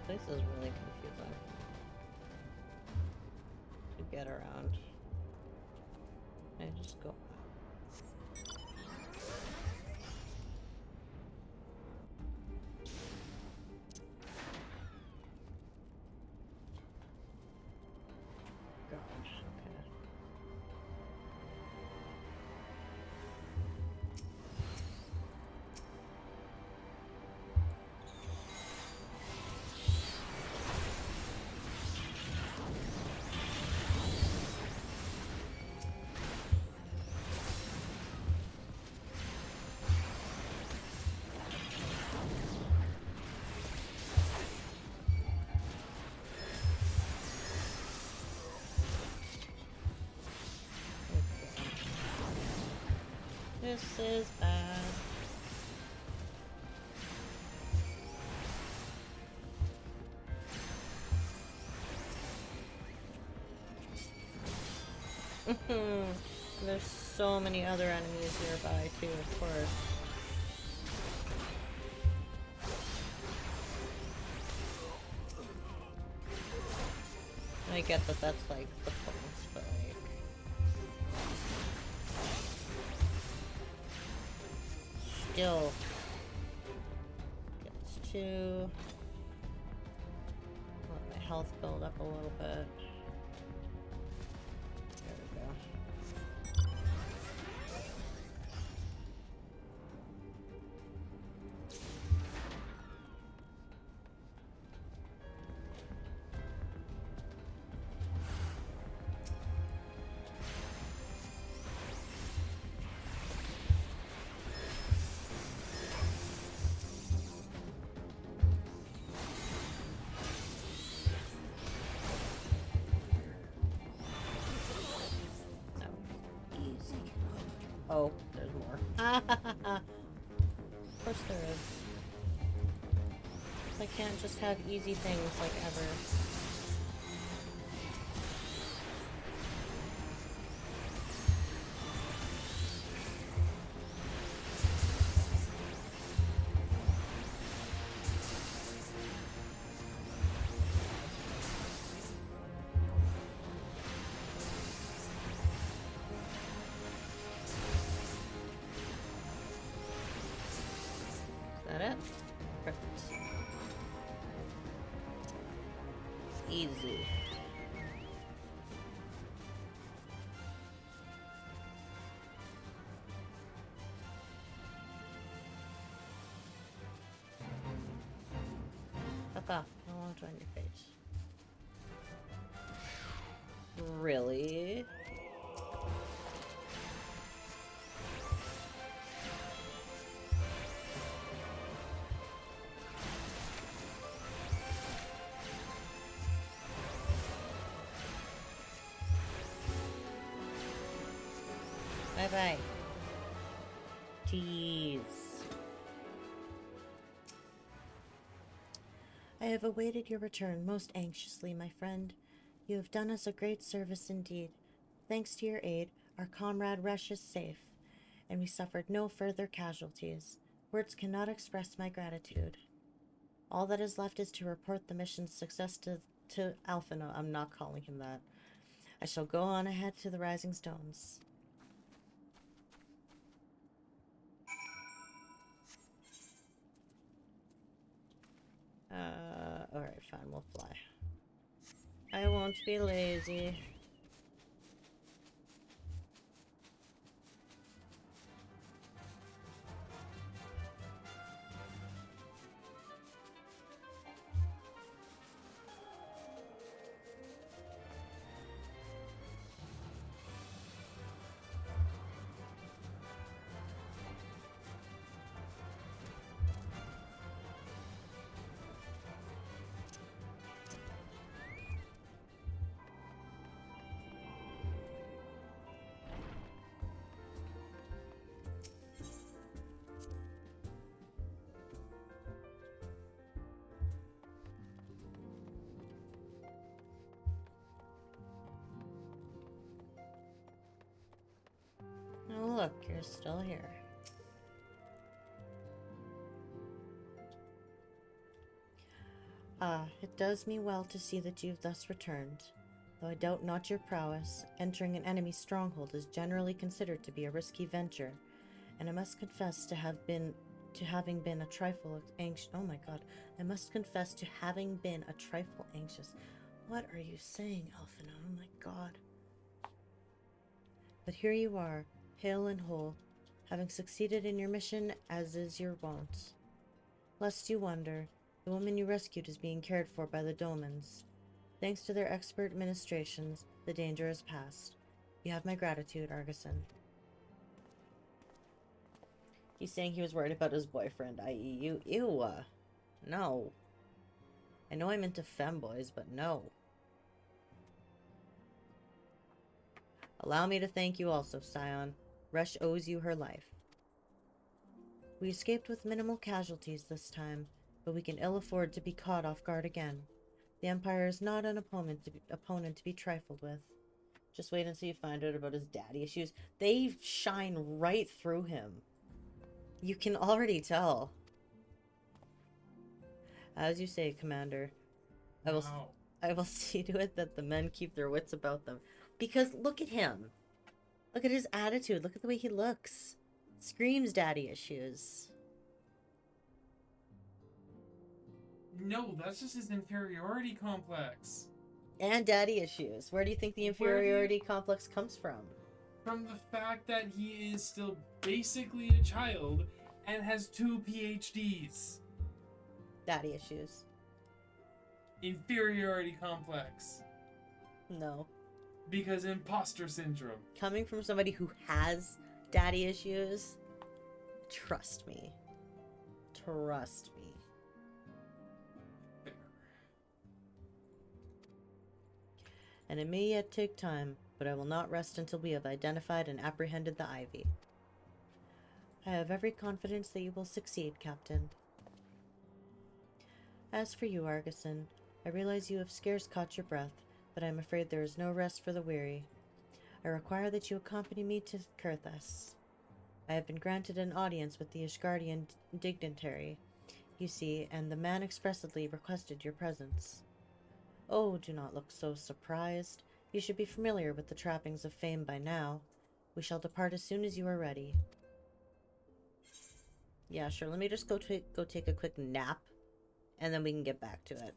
This place is really confusing to get around. I just go. Gosh, okay. This is bad. There's so many other enemies nearby too, of course. I get that that's like the point, but like... Still gets to let my health build up a little bit. There Oh, there's more. Of course there is. I can't just have easy things like ever. Is that it? Perfect. Easy. Fuck off. I don't want to join your face. Really? Bye-bye. Jeez. I have awaited your return most anxiously, my friend. You have done us a great service indeed. Thanks to your aid, our comrade Resh is safe, and we suffered no further casualties. Words cannot express my gratitude. All that is left is to report the mission's success to Alpha. No, I'm not calling him that. I shall go on ahead to the Rising Stones. Alright, fine, we'll fly. I won't be lazy. Oh, look, you're still here. Ah, it does me well to see that you've thus returned. Though I doubt not your prowess, entering an enemy's stronghold is generally considered to be a risky venture, and I must confess to having been a trifle anxious. Oh my god, I must confess to having been a trifle anxious. What are you saying, Alphina? Oh my god. But here you are, hale and whole, having succeeded in your mission as is your wont. Lest you wonder, the woman you rescued is being cared for by the Domans. Thanks to their expert ministrations, the danger is past. You have my gratitude, Argisan. He's saying he was worried about his boyfriend, i.e. you. Ew. No. I know I'm into femboys, but no. Allow me to thank you also, Scion. Resh owes you her life. We escaped with minimal casualties this time, but we can ill afford to be caught off guard again. The Empire is not an opponent to be trifled with. Just wait until you find out about his daddy issues. They shine right through him. You can already tell. As you say, Commander, Wow. I will see to it that the men keep their wits about them. Because look at him. Look at his attitude. Look at the way he looks. Screams daddy issues. No, that's just his inferiority complex. And daddy issues. Where do you think the inferiority complex comes from? From the fact that he is still basically a child and has 2 PhDs. Daddy issues. Inferiority complex. No. Because imposter syndrome. Coming from somebody who has daddy issues, trust me. Trust me. Fair. And it may yet take time, but I will not rest until we have identified and apprehended the Ivy. I have every confidence that you will succeed, Captain. As for you, Argison, I realize you have scarce caught your breath, but I am afraid there is no rest for the weary. I require that you accompany me to Kurthas. I have been granted an audience with the Ishgardian dignitary, you see, and the man expressly requested your presence. Oh, do not look so surprised. You should be familiar with the trappings of fame by now. We shall depart as soon as you are ready. Yeah, sure. Let me just go take a quick nap, and then we can get back to it.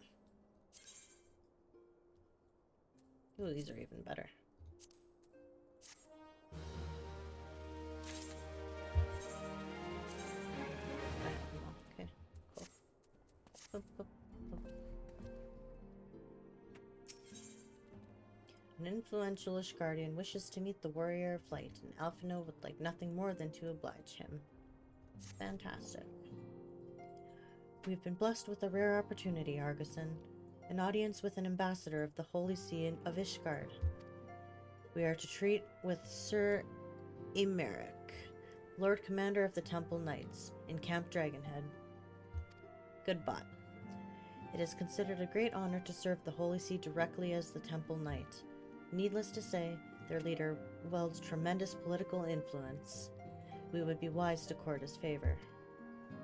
Ooh, these are even better. Okay, cool. Boop, boop, boop. An influential Ishgardian wishes to meet the Warrior of Light, and Alphino would like nothing more than to oblige him. Fantastic. We've been blessed with a rare opportunity, Argison. An audience with an ambassador of the Holy See of Ishgard. We are to treat with Sir Emeric, Lord Commander of the Temple Knights, in Camp Dragonhead. Goodbye. It is considered a great honor to serve the Holy See directly as the Temple Knight. Needless to say, their leader wields tremendous political influence. We would be wise to court his favor.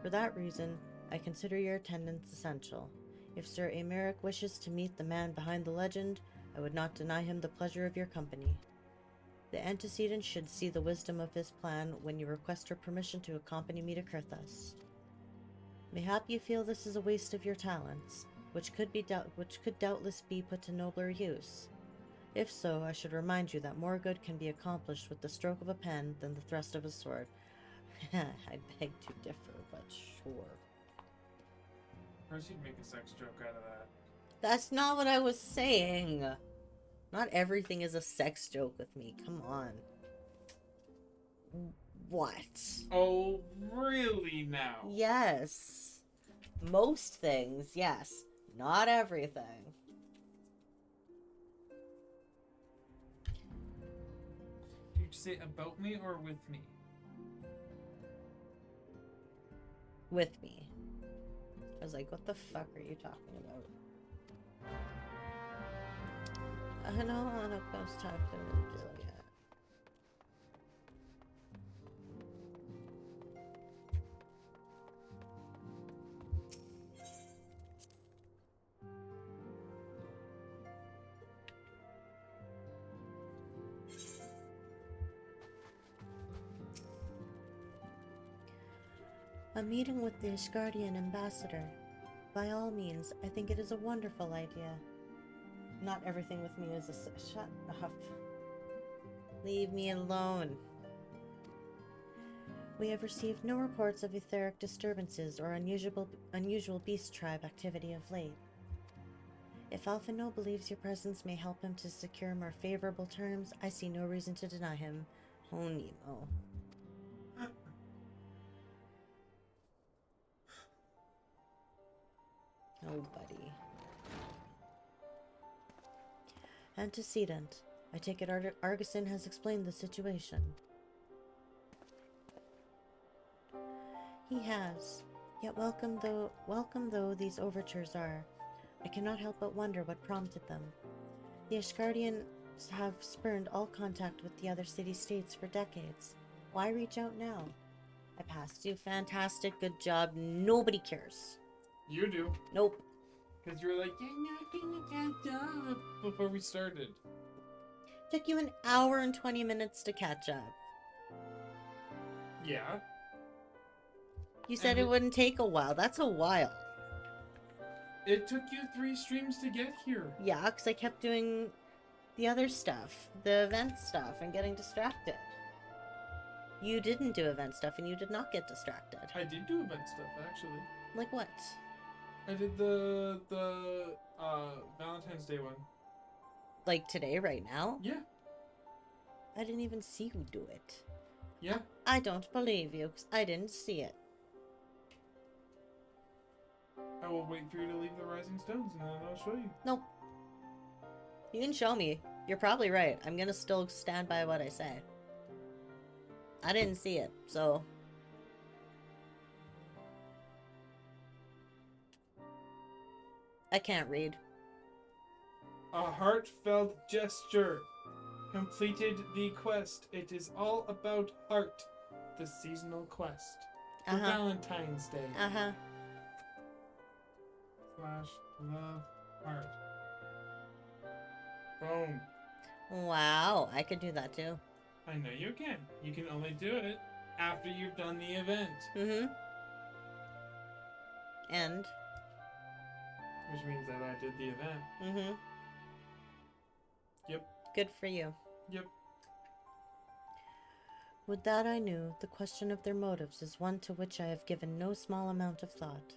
For that reason, I consider your attendance essential. If Sir Emeric wishes to meet the man behind the legend, I would not deny him the pleasure of your company. The antecedent should see the wisdom of his plan when you request her permission to accompany me to Kurthas. Mayhap you feel this is a waste of your talents, which could doubtless be put to nobler use. If so, I should remind you that more good can be accomplished with the stroke of a pen than the thrust of a sword. I beg to differ, but sure. First, you'd make a sex joke out of that. That's not what I was saying. Not everything is a sex joke with me. Come on. What? Oh, really now? Yes. Most things, yes. Not everything. Did you say about me or with me? With me. I was like, what the fuck are you talking about? I don't want to post type to Juliet. A meeting with the Ishgardian ambassador. By all means, I think it is a wonderful idea. Not everything with me is a shut up. Leave me alone. We have received no reports of etheric disturbances or unusual beast tribe activity of late. If Alphino believes your presence may help him to secure more favorable terms, I see no reason to deny him. Oh, Nemo. Oh, buddy. Antecedent. I take it Argison has explained the situation. He has. Yet welcome though these overtures are, I cannot help but wonder what prompted them. The Ishgardians have spurned all contact with the other city-states for decades. Why reach out now? I passed you. Fantastic. Good job. Nobody cares. You do. Nope. Because you were like, you're not gonna catch up before we started. Took you an hour and 20 minutes to catch up. Yeah. You said And it wouldn't take a while. That's a while. It took you 3 streams to get here. Yeah, because I kept doing the other stuff, the event stuff, and getting distracted. You didn't do event stuff, and you did not get distracted. I did do event stuff, actually. Like what? I did the Valentine's Day one. Like today, right now? Yeah. I didn't even see you do it. Yeah. I don't believe you, because I didn't see it. I will wait for you to leave the Rising Stones and then I'll show you. Nope. You can show me. You're probably right. I'm gonna still stand by what I say. I didn't see it, so I can't read. A heartfelt gesture completed the quest. It is all about heart. The seasonal quest for Valentine's Day. Slash love heart. Boom. Wow, I could do that too. I know you can. You can only do it after you've done the event. And? Which means that I did the event. Yep. Good for you. Yep. Would that I knew, the question of their motives is one to which I have given no small amount of thought.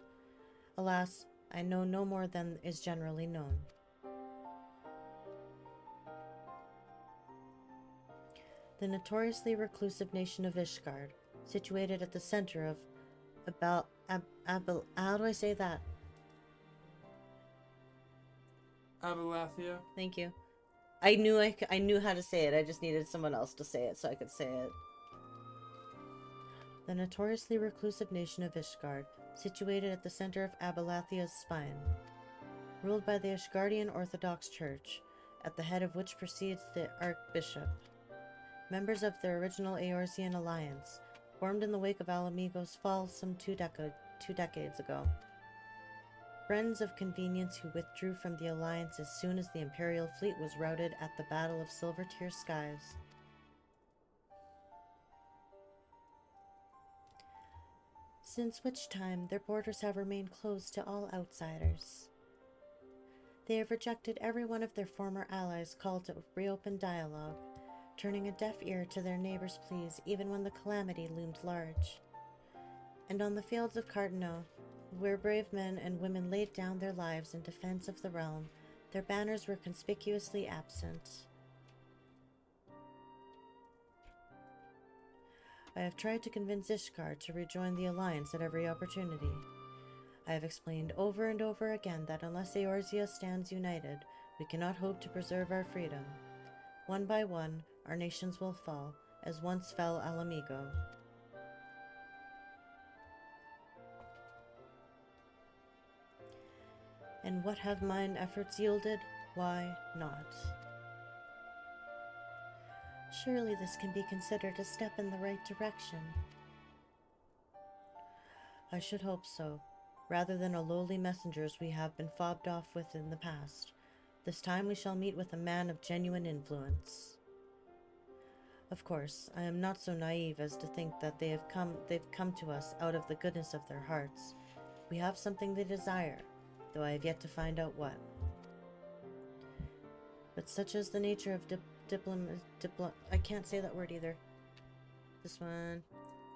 Alas, I know no more than is generally known. The notoriously reclusive nation of Ishgard, situated at the center of how do I say that? Abalathia. Thank you. I knew how to say it. I just needed someone else to say it so I could say it. The notoriously reclusive nation of Ishgard, situated at the center of Abalathia's spine, ruled by the Ishgardian Orthodox Church, at the head of which proceeds the Archbishop. Members of the original Eorzean alliance, formed in the wake of Alamigo's fall some two decades ago. Friends of convenience who withdrew from the alliance as soon as the Imperial fleet was routed at the Battle of Silvertear Skies. Since which time their borders have remained closed to all outsiders. They have rejected every one of their former allies' call to reopen dialogue, turning a deaf ear to their neighbors' pleas even when the calamity loomed large. And on the fields of Cardenau, where brave men and women laid down their lives in defense of the realm, their banners were conspicuously absent. I have tried to convince Ishgard to rejoin the alliance at every opportunity. I have explained over and over again that unless Eorzea stands united, we cannot hope to preserve our freedom. One by one, our nations will fall, as once fell Alamigo. And what have mine efforts yielded? Why not? Surely this can be considered a step in the right direction. I should hope so, rather than a lowly messengers we have been fobbed off with in the past. This time we shall meet with a man of genuine influence. Of course, I am not so naive as to think that they've come to us out of the goodness of their hearts. We have something they desire, though I have yet to find out what. But such is the nature of I can't say that word either. This one.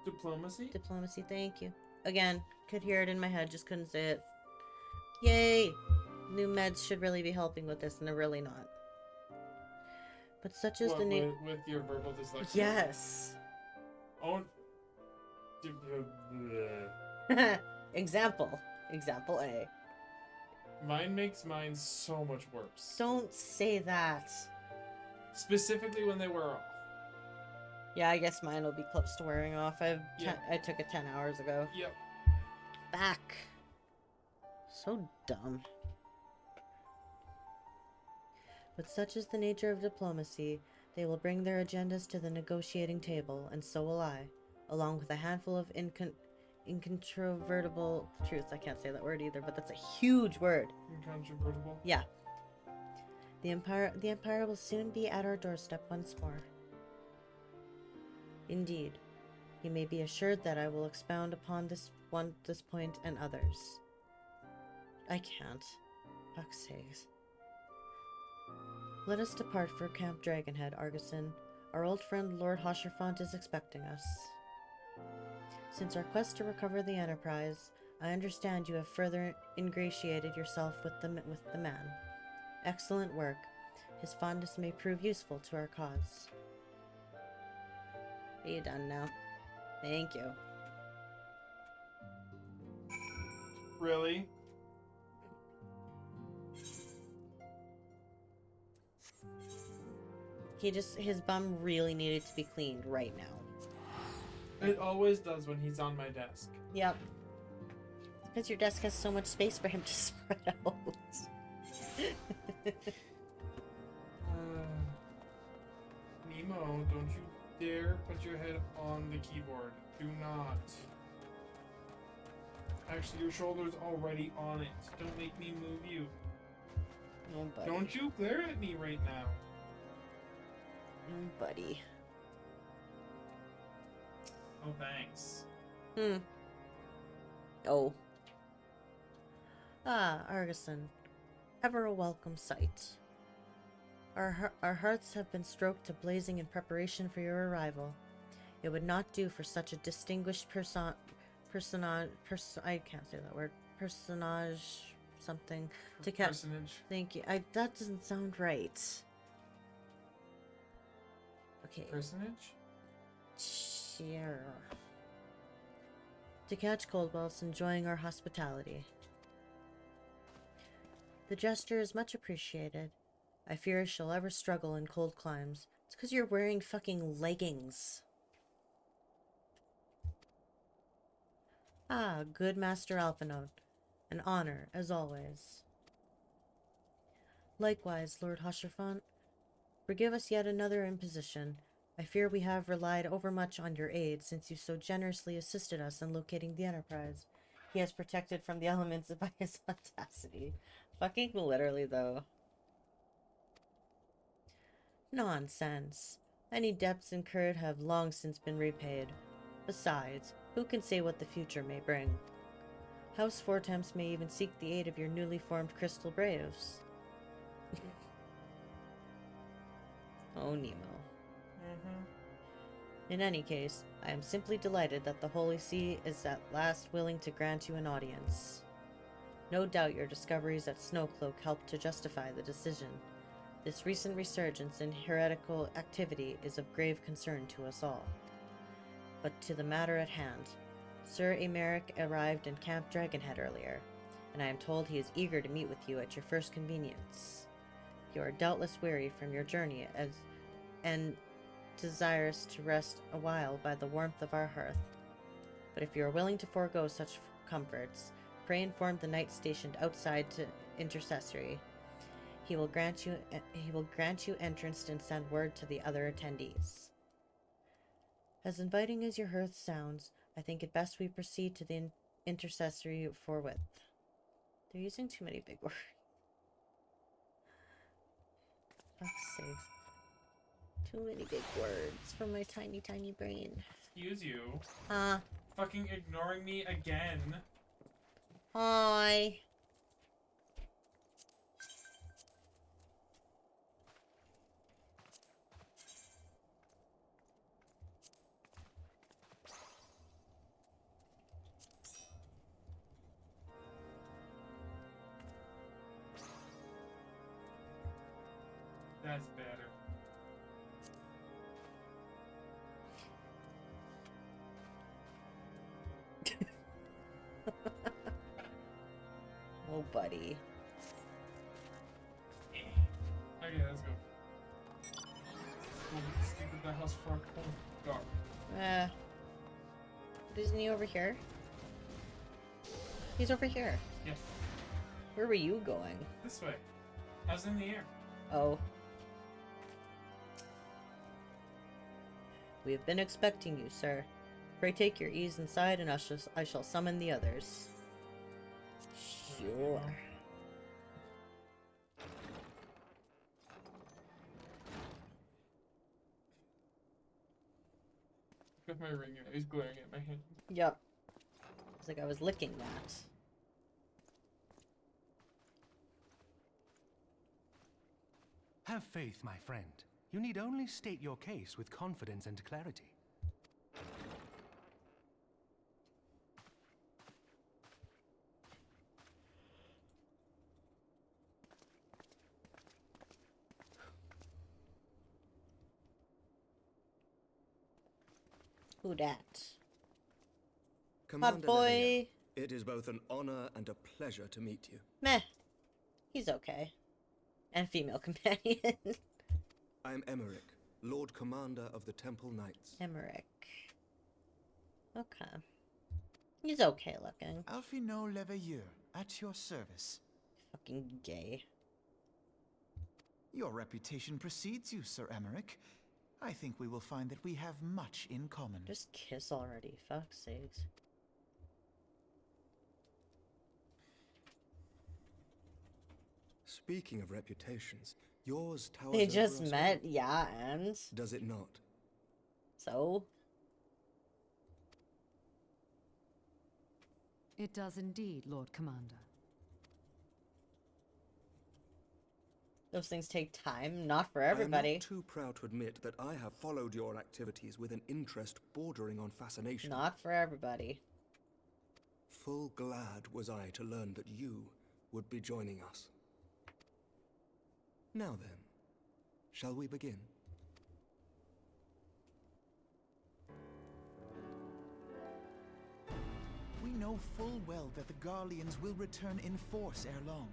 Diplomacy? Diplomacy, thank you. Again, could hear it in my head, just couldn't say it. Yay! New meds should really be helping with this, and they're really not. But such is the nature. With your verbal dyslexia? Yes! Oh. Example. Example A. Mine makes mine so much worse. Don't say that. Specifically when they wear off. Yeah, I guess mine will be close to wearing off. I took it 10 hours ago. Yep. Back. So dumb. But such is the nature of diplomacy, they will bring their agendas to the negotiating table, and so will I, along with a handful of incontrovertible truths. I can't say that word either, but that's a huge word. Incontrovertible? Yeah. The Empire will soon be at our doorstep once more. Indeed, you may be assured that I will expound upon this point and others. I can't. Fuck's sakes. Let us depart for Camp Dragonhead, Argisan. Our old friend Lord Hosherfont is expecting us. Since our quest to recover the Enterprise, I understand you have further ingratiated yourself with the man. Excellent work. His fondness may prove useful to our cause. Are you done now? Thank you. Really? His bum really needed to be cleaned right now. It always does when he's on my desk. Yep. Because your desk has so much space for him to spread out. Nemo, don't you dare put your head on the keyboard. Do not. Actually, your shoulder's already on it. Don't make me move you. Oh, buddy. Don't you glare at me right now. Oh, buddy. Oh, thanks. Oh. Ah, Argison. Ever a welcome sight. Our hearts have been stroked to blazing in preparation for your arrival. It would not do for such a distinguished personage, I can't say that word, personage, something, to catch. Personage. Thank you. That doesn't sound right. Okay. Personage? Sure. To catch cold whilst enjoying our hospitality. The gesture is much appreciated. I fear I shall ever struggle in cold climes. It's because you're wearing fucking leggings. Ah, good Master Alphinaud. An honor, as always. Likewise, Lord Hosherfont. Forgive us yet another imposition. I fear we have relied overmuch on your aid, since you so generously assisted us in locating the Enterprise. He has protected from the elements by his audacity. Fucking literally, though. Nonsense. Any debts incurred have long since been repaid. Besides, who can say what the future may bring? House Fortemps may even seek the aid of your newly formed Crystal Braves. Oh, Nemo. In any case, I am simply delighted that the Holy See is at last willing to grant you an audience. No doubt your discoveries at Snowcloak helped to justify the decision. This recent resurgence in heretical activity is of grave concern to us all. But to the matter at hand. Sir Emeric arrived in Camp Dragonhead earlier, and I am told he is eager to meet with you at your first convenience. You are doubtless weary from your journey and desirous to rest a while by the warmth of our hearth. But if you are willing to forego such comforts, pray inform the knight stationed outside to Intercessory. He will grant you entrance and send word to the other attendees. As inviting as your hearth sounds, I think it best we proceed to the Intercessory forthwith. They're using too many big words. Fuck's sake. Too many big words for my tiny, tiny brain. Excuse you. Huh? Fucking ignoring me again. Hi. That's better. Oh, buddy. Okay, let's go. We'll sleep at the house for a cold dog. Isn't he over here? He's over here. Yes. Where were you going? This way. I was in the air. Oh. We have been expecting you, sir. Pray take your ease inside, and I shall summon the others. Sure. Got my ring out. He's glaring at my hand. Yup. It's like I was licking that. Have faith, my friend. You need only state your case with confidence and clarity. Who dat? Hot Commander boy. Leia, it is both an honor and a pleasure to meet you. Meh. He's okay. And female companion. I am Emeric, Lord Commander of the Temple Knights. Emeric. Okay. He's okay looking. Alphino Leveilleur, at your service. Fucking gay. Your reputation precedes you, Sir Emmerich. I think we will find that we have much in common. Just kiss already, fuck's sakes. Speaking of reputations, yours towers They over just us met, all. yeah, and Does it not? so? It does indeed, Lord Commander. Those things take time, not for I am everybody. not too proud to admit that I have followed your activities with an interest bordering on fascination. Not for everybody. Full glad was I to learn that you would be joining us. Now then, shall we begin? We know full well that the Garleans will return in force ere long.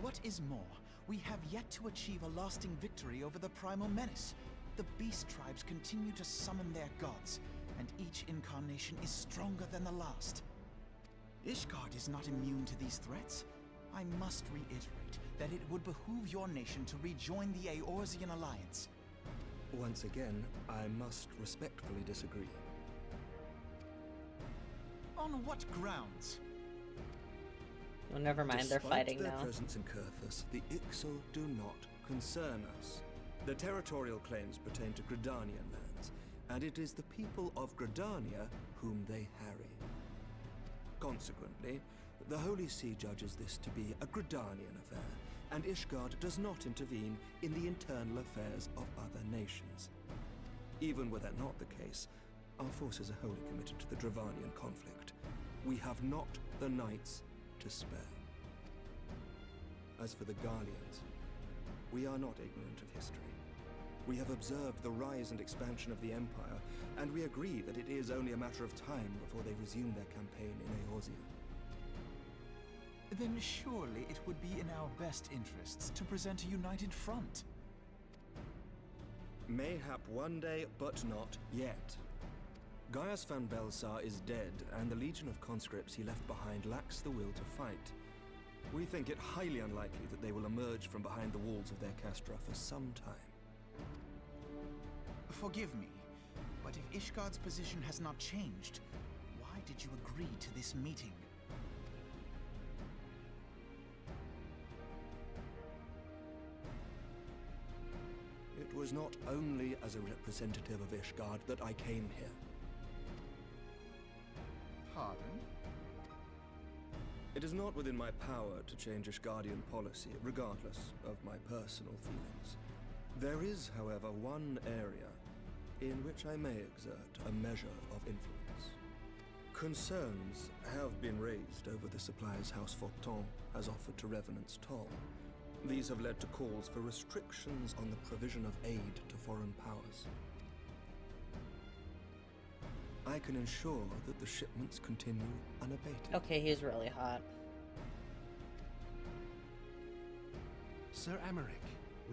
What is more, we have yet to achieve a lasting victory over the Primal Menace. The Beast Tribes continue to summon their gods, and each incarnation is stronger than the last. Ishgard is not immune to these threats. I must reiterate that it would behoove your nation to rejoin the Eorzean Alliance. Once again, I must respectfully disagree. On what grounds? Well, never mind, they're Despite fighting their now. presence in Kurthus, the Ixal do not concern us. Their territorial claims pertain to Gridanian lands, and it is the people of Gridania whom they harry. Consequently, the Holy See judges this to be a Gridanian affair, and Ishgard does not intervene in the internal affairs of other nations. Even were that not the case, our forces are wholly committed to the Dravanian conflict. We have not the knights to spare. As for the Garleans, we are not ignorant of history. We have observed the rise and expansion of the Empire, and we agree that it is only a matter of time before they resume their campaign in Eorzea. Then surely it would be in our best interests to present a united front. Mayhap one day, but not yet. Gaius van Belsar is dead, and the legion of conscripts he left behind lacks the will to fight. We think it highly unlikely that they will emerge from behind the walls of their castra for some time. Forgive me, but if Ishgard's position has not changed, why did you agree to this meeting? It was not only as a representative of Ishgard that I came here. Pardon? It is not within my power to change Ishgardian policy, regardless of my personal feelings. There is, however, one area in which I may exert a measure of influence. Concerns have been raised over the supplies House Fortin has offered to Revenant's Toll. These have led to calls for restrictions on the provision of aid to foreign powers. I can ensure that the shipments continue unabated. Okay, he's really hot. Sir Emmerich,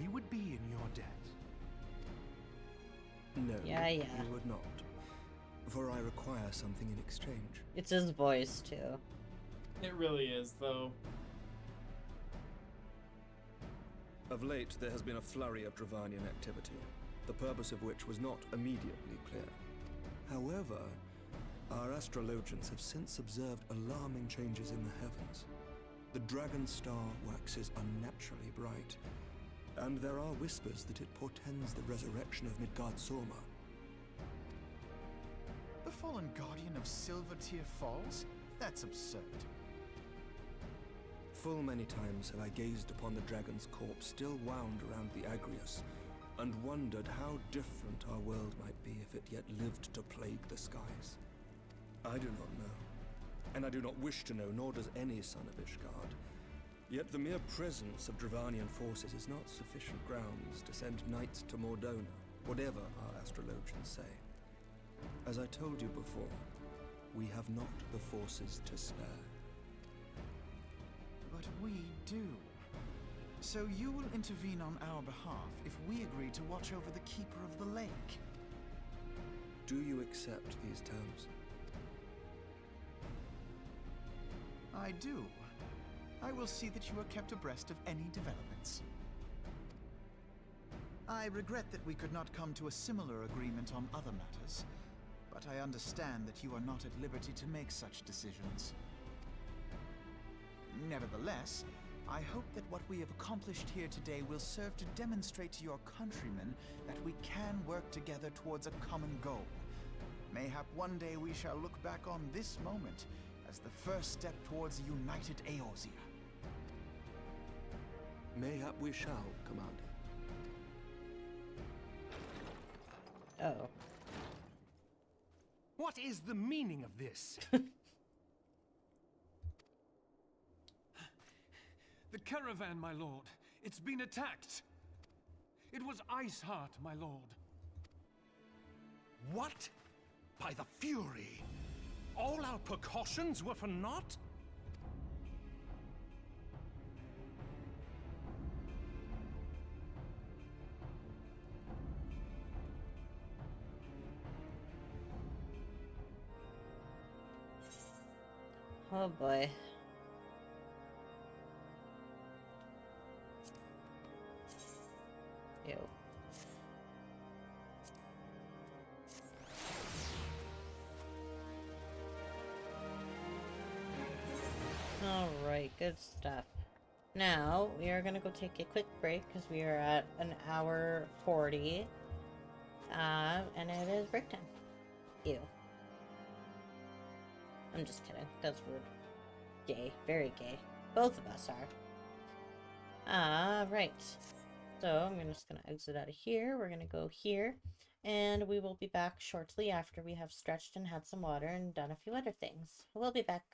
we would be in your debt. No, Yeah. you would not. For I require something in exchange. It's his voice, too. It really is, though. Of late, there has been a flurry of Dravanian activity, the purpose of which was not immediately clear. However, our astrologians have since observed alarming changes in the heavens. The dragon star waxes unnaturally bright, and there are whispers that it portends the resurrection of Midgard Sorma. The fallen guardian of Silvertear Falls? That's absurd. Full many times have I gazed upon the dragon's corpse still wound around the Agrius, and wondered how different our world might be if it yet lived to plague the skies. I do not know, and I do not wish to know, nor does any son of Ishgard. Yet the mere presence of Dravanian forces is not sufficient grounds to send knights to Mordona, whatever our astrologians say. As I told you before, we have not the forces to spare. But we do. So you will intervene on our behalf if we agree to watch over the Keeper of the Lake. Do you accept these terms? I do. I will see that you are kept abreast of any developments. I regret that we could not come to a similar agreement on other matters, but I understand that you are not at liberty to make such decisions. Nevertheless, I hope that what we have accomplished here today will serve to demonstrate to your countrymen that we can work together towards a common goal. Mayhap one day we shall look back on this moment as the first step towards a united Eorzea. Mayhap we shall, Commander. Oh. What is the meaning of this? The caravan, my lord. It's been attacked. It was Iceheart, my lord. What? By the Fury? All our precautions were for naught? Oh boy. Ew. Alright, good stuff. Now, we are gonna go take a quick break because we are at an hour 40. And it is break time. Ew. I'm just kidding. That's rude. Gay. Very gay. Both of us are. Right. So, I'm just gonna exit out of here. We're gonna go here. And we will be back shortly after we have stretched and had some water and done a few other things. We'll be back.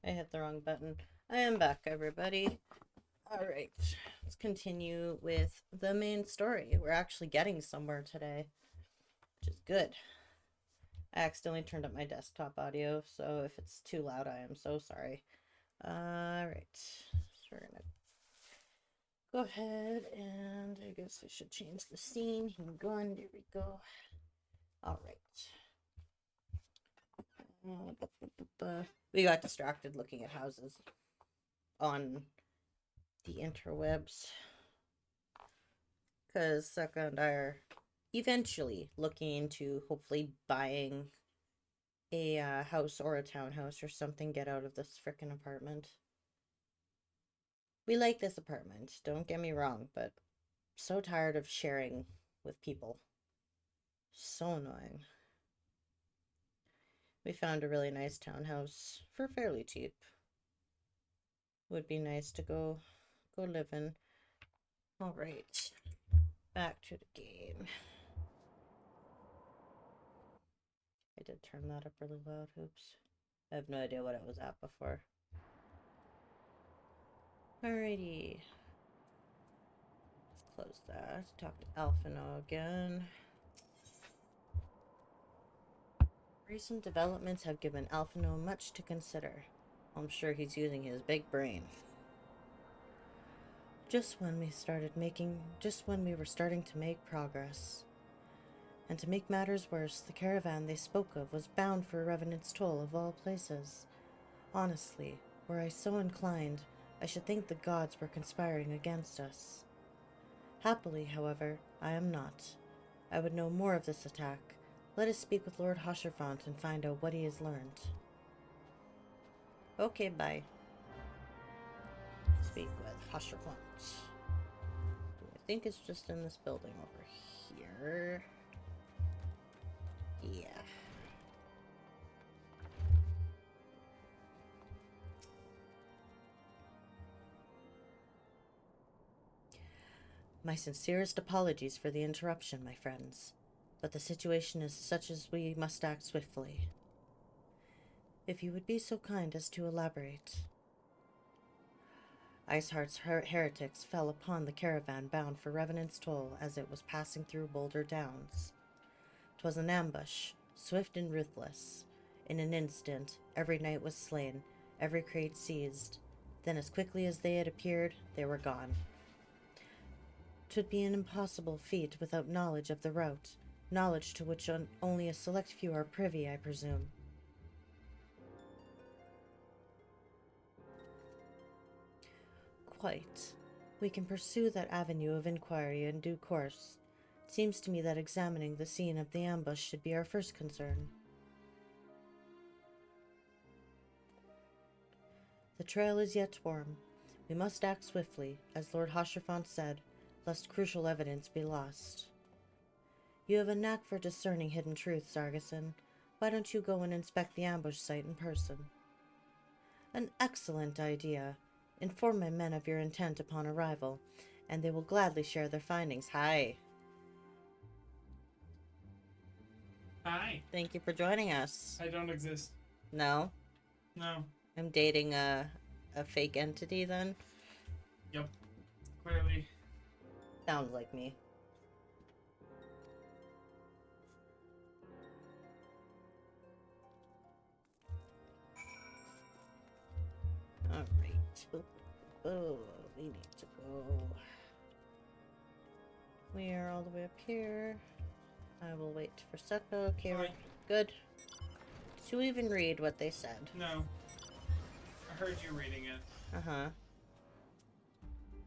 I hit the wrong button. I am back, everybody. Alright, let's continue with the main story. We're actually getting somewhere today, which is good. I accidentally turned up my desktop audio, so if it's too loud, I am so sorry. Alright, so we're gonna go ahead and I guess I should change the scene. Hang on, there we go. Alright. We got distracted looking at houses on the interwebs because Sokka and I are eventually looking into hopefully buying a house or a townhouse or something. Get out of this frickin' apartment. We like this apartment, don't get me wrong, but so tired of sharing with people. So annoying. We found a really nice townhouse for fairly cheap. Would be nice to go live in. All right, back to the game. I did turn that up really loud. Oops. I have no idea what it was at before. Alrighty. Let's close that. Talk to Alphino again. Recent developments have given Alphino much to consider. I'm sure he's using his big brain. Just when we were starting to make progress. And to make matters worse, the caravan they spoke of was bound for Revenant's Toll of all places. Honestly, were I so inclined, I should think the gods were conspiring against us. Happily, however, I am not. I would know more of this attack. Let us speak with Lord Hosherfont and find out what he has learned. Okay, bye. Speak with Hosherfont. I think it's just in this building over here. Yeah. My sincerest apologies for the interruption, my friends, but the situation is such as we must act swiftly. If you would be so kind as to elaborate. Iceheart's heretics fell upon the caravan bound for Revenant's Toll as it was passing through Boulder Downs. 'Twas an ambush, swift and ruthless. In an instant, every knight was slain, every crate seized. Then as quickly as they had appeared, they were gone. 'Twould be an impossible feat without knowledge of the route, knowledge to which only a select few are privy, I presume. Quite. We can pursue that avenue of inquiry in due course. It seems to me that examining the scene of the ambush should be our first concern. The trail is yet warm. We must act swiftly, as Lord Hosherfont said, lest crucial evidence be lost. You have a knack for discerning hidden truths, Argison. Why don't you go and inspect the ambush site in person? An excellent idea. Inform my men of your intent upon arrival, and they will gladly share their findings. Hi. Hi. Thank you for joining us. I don't exist. No? No. I'm dating a fake entity then? Yep. Clearly. Sounds like me. Alright. Oh, we need to go. We are all the way up here. I will wait for Sokka. Okay, we're good. Should we even read what they said? No. I heard you reading it. Uh-huh.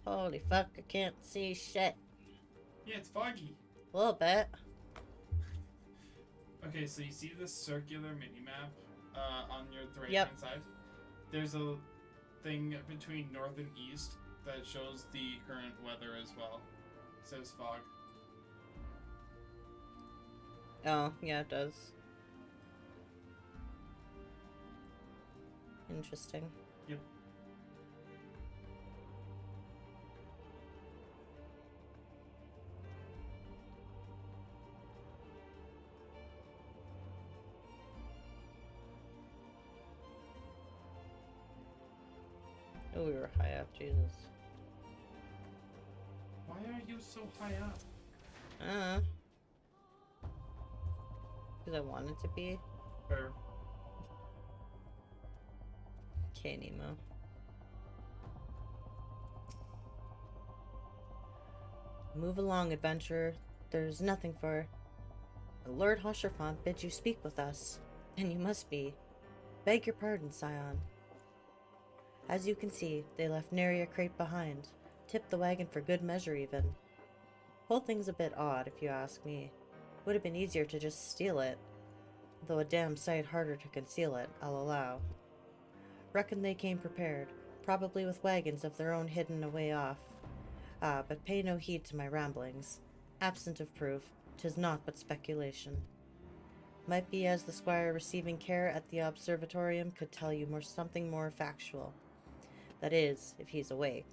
Holy fuck, I can't see shit. Yeah, it's foggy. A little bit. Okay, so you see this circular mini-map on your right Yep. hand side? There's a thing between north and east that shows the current weather as well. It says fog. Oh, yeah, it does. Interesting. Yep. Oh, we were high up, Jesus. Why are you so high up? Because I wanted to be. Fair. Okay, Nemo. Move along, adventurer. There's nothing for... Lord Hosherfont bids you speak with us. And you must be. Beg your pardon, Scion. As you can see, they left nary a crate behind. Tipped the wagon for good measure, even. Whole thing's a bit odd, if you ask me. Would have been easier to just steal it. Though a damn sight harder to conceal it, I'll allow. Reckon they came prepared, probably with wagons of their own hidden away off. But pay no heed to my ramblings. Absent of proof, 'tis naught but speculation. Might be as the squire receiving care at the observatorium could tell you something more factual. That is, if he's awake.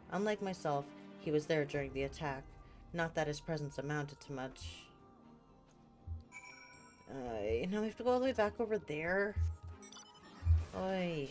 Unlike myself, he was there during the attack. Not that his presence amounted to much. Now we have to go all the way back over there? Oi.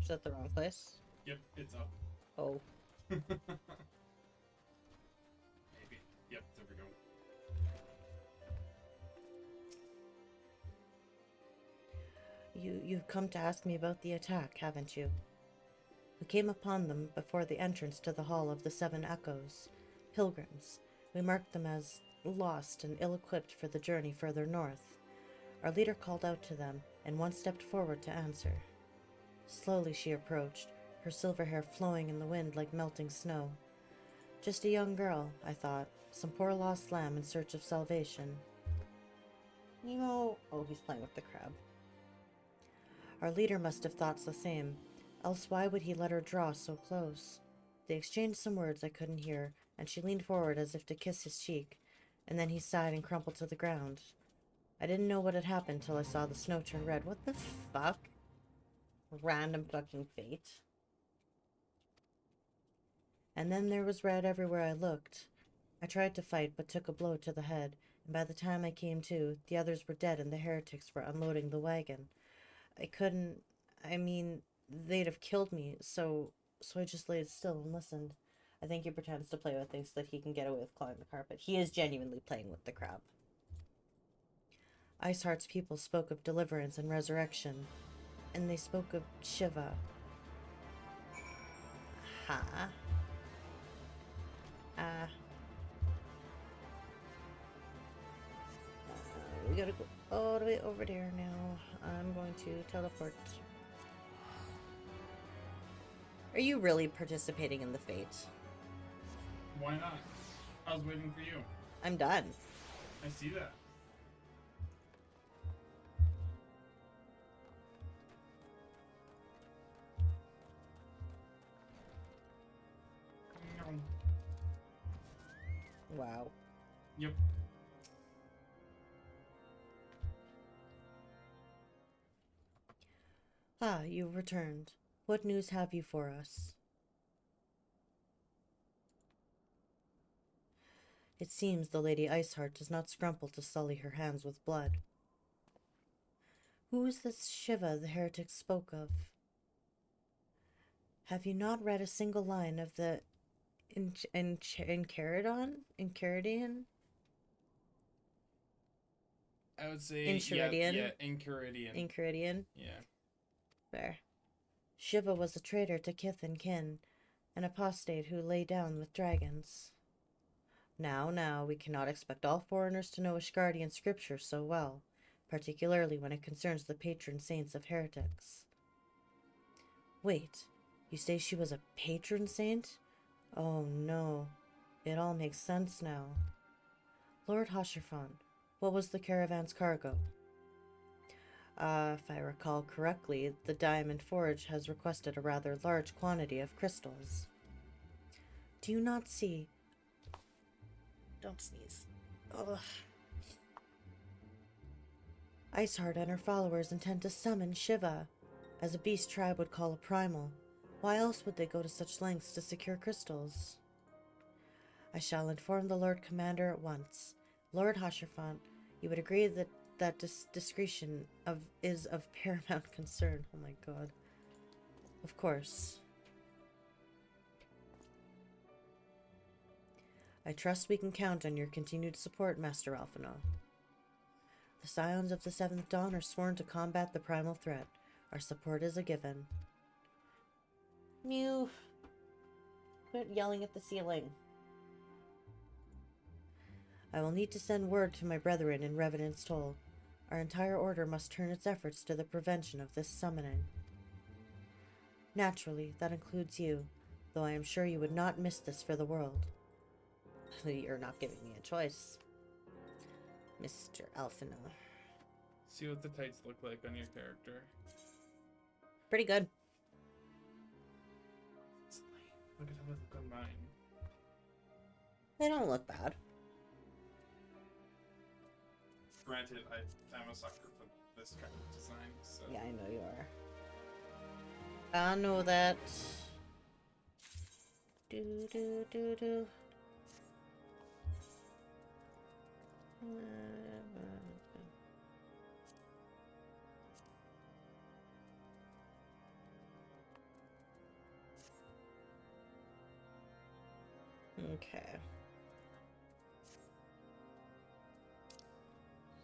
Is that the wrong place? Yep, it's up. Oh. Maybe. Yep, there we go. You've come to ask me about the attack, haven't you? We came upon them before the entrance to the Hall of the Seven Echoes. Pilgrims. We marked them as lost and ill-equipped for the journey further north. Our leader called out to them, and one stepped forward to answer. Slowly she approached, her silver hair flowing in the wind like melting snow. Just a young girl, I thought, some poor lost lamb in search of salvation. Nemo... Oh, he's playing with the crab. Our leader must have thought the same, else why would he let her draw so close? They exchanged some words I couldn't hear, and she leaned forward as if to kiss his cheek, and then he sighed and crumpled to the ground. I didn't know what had happened till I saw the snow turn red. What the fuck? Random fucking fate. And then there was red everywhere I looked. I tried to fight, but took a blow to the head, and by the time I came to, the others were dead and the heretics were unloading the wagon. I mean, they'd have killed me, so I just laid still and listened. I think he pretends to play with things so that he can get away with clawing the carpet. He is genuinely playing with the crab. Iceheart's people spoke of deliverance and resurrection, and they spoke of Shiva. We gotta go all the way over there now. I'm going to teleport. Are you really participating in the fate? Why not? I was waiting for you. I'm done. I see that. Wow. Yep. Ah, you've returned. What news have you for us? It seems the Lady Iceheart does not scruple to sully her hands with blood. Who is this Shiva the heretics spoke of? Have you not read a single line of the Enchiridion? I would say Enchiridion? Yeah, Enchiridion. Enchiridion? Yeah. There. Shiva was a traitor to kith and kin, an apostate who lay down with dragons. Now, we cannot expect all foreigners to know Ishgardian scripture so well, particularly when it concerns the patron saints of heretics. Wait, you say she was a patron saint? Oh no, it all makes sense now. Lord Hosherfont, what was the caravan's cargo? If I recall correctly, the Diamond Forge has requested a rather large quantity of crystals. Do you not see? Don't sneeze. Ugh. Iceheart and her followers intend to summon Shiva, as a beast tribe would call a primal. Why else would they go to such lengths to secure crystals? I shall inform the Lord Commander at once. Lord Hasherfont, you would agree that discretion is of paramount concern. Oh my god. Of course. I trust we can count on your continued support, Master Alphino. The Scions of the Seventh Dawn are sworn to combat the primal threat. Our support is a given. Mew. Quit yelling at the ceiling. I will need to send word to my brethren in Revenant's Toll. Our entire order must turn its efforts to the prevention of this summoning. Naturally, that includes you, though I am sure you would not miss this for the world. You're not giving me a choice, Mr. Alphino. See what the tights look like on your character. Pretty good. Look at how they look on mine. They don't look bad. Granted, I'm a sucker for this kind of design, so... Yeah, I know you are. I know that. Do. Okay.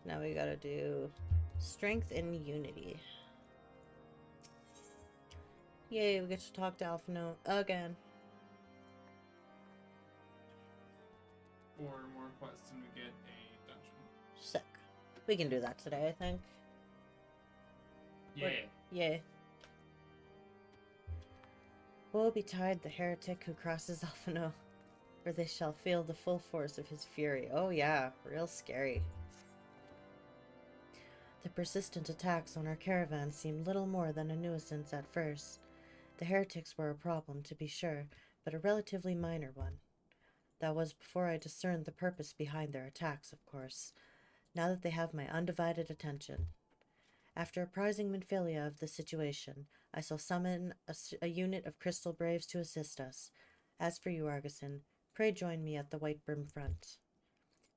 Now we gotta do strength and unity. Yay, we get to talk to Alphino again. 4 more quests and we get a dungeon. Sick. We can do that today, I think. Yeah. Yay. Woe betide the heretic who crosses Alphino, for they shall feel the full force of his fury. Oh yeah, real scary. The persistent attacks on our caravan seemed little more than a nuisance at first. The heretics were a problem, to be sure, but a relatively minor one. That was before I discerned the purpose behind their attacks, of course, now that they have my undivided attention. After apprising Minfilia of the situation, I shall summon a unit of Crystal Braves to assist us. As for you, Argisan, pray join me at the White Brim front.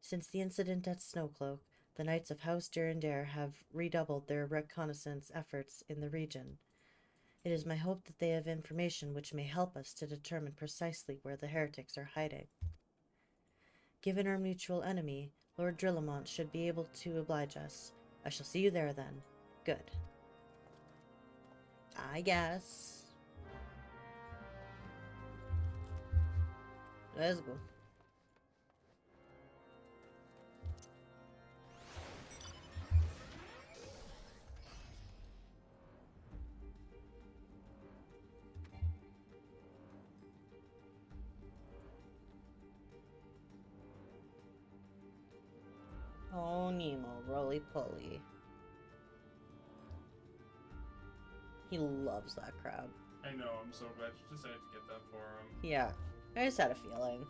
Since the incident at Snowcloak, the Knights of House Durandare have redoubled their reconnaissance efforts in the region. It is my hope that they have information which may help us to determine precisely where the heretics are hiding. Given our mutual enemy, Lord Drillamont should be able to oblige us. I shall see you there then. Good. I guess. Let's go. Oh, Nemo, roly-poly. He loves that crab. I know, I'm so glad you decided to get that for him. Yeah, I just had a feeling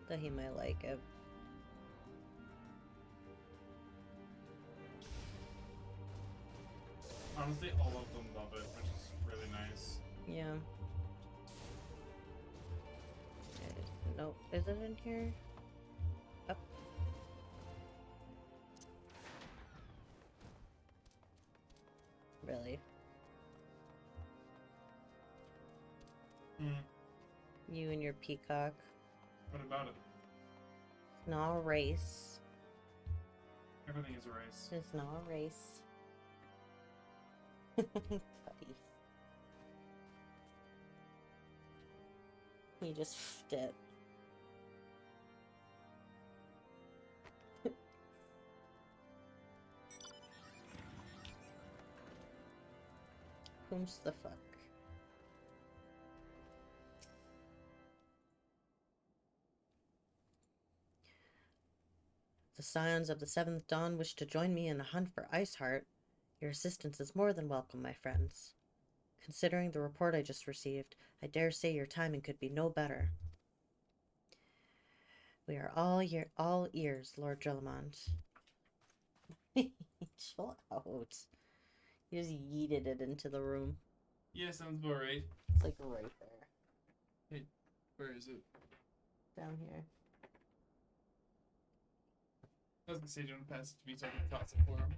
that he might like it. Honestly, all of them love it, which is really nice. Yeah. No, is it in here? Up. Really? You and your peacock. What about it? It's not a race. Everything is a race. It's not a race. Buddy. He just f***ed it. Whom's the fuck? The the scions of the Seventh Dawn wish to join me in a hunt for Iceheart, your assistance is more than welcome, my friends. Considering the report I just received, I dare say your timing could be no better. We are all ears, Lord Drillamont. Chill out. He just yeeted it into the room. Yeah, sounds about right. It's like right there. Hey, where is it? Down here. I was gonna say, do you want to pass it to me so I can toss it for him?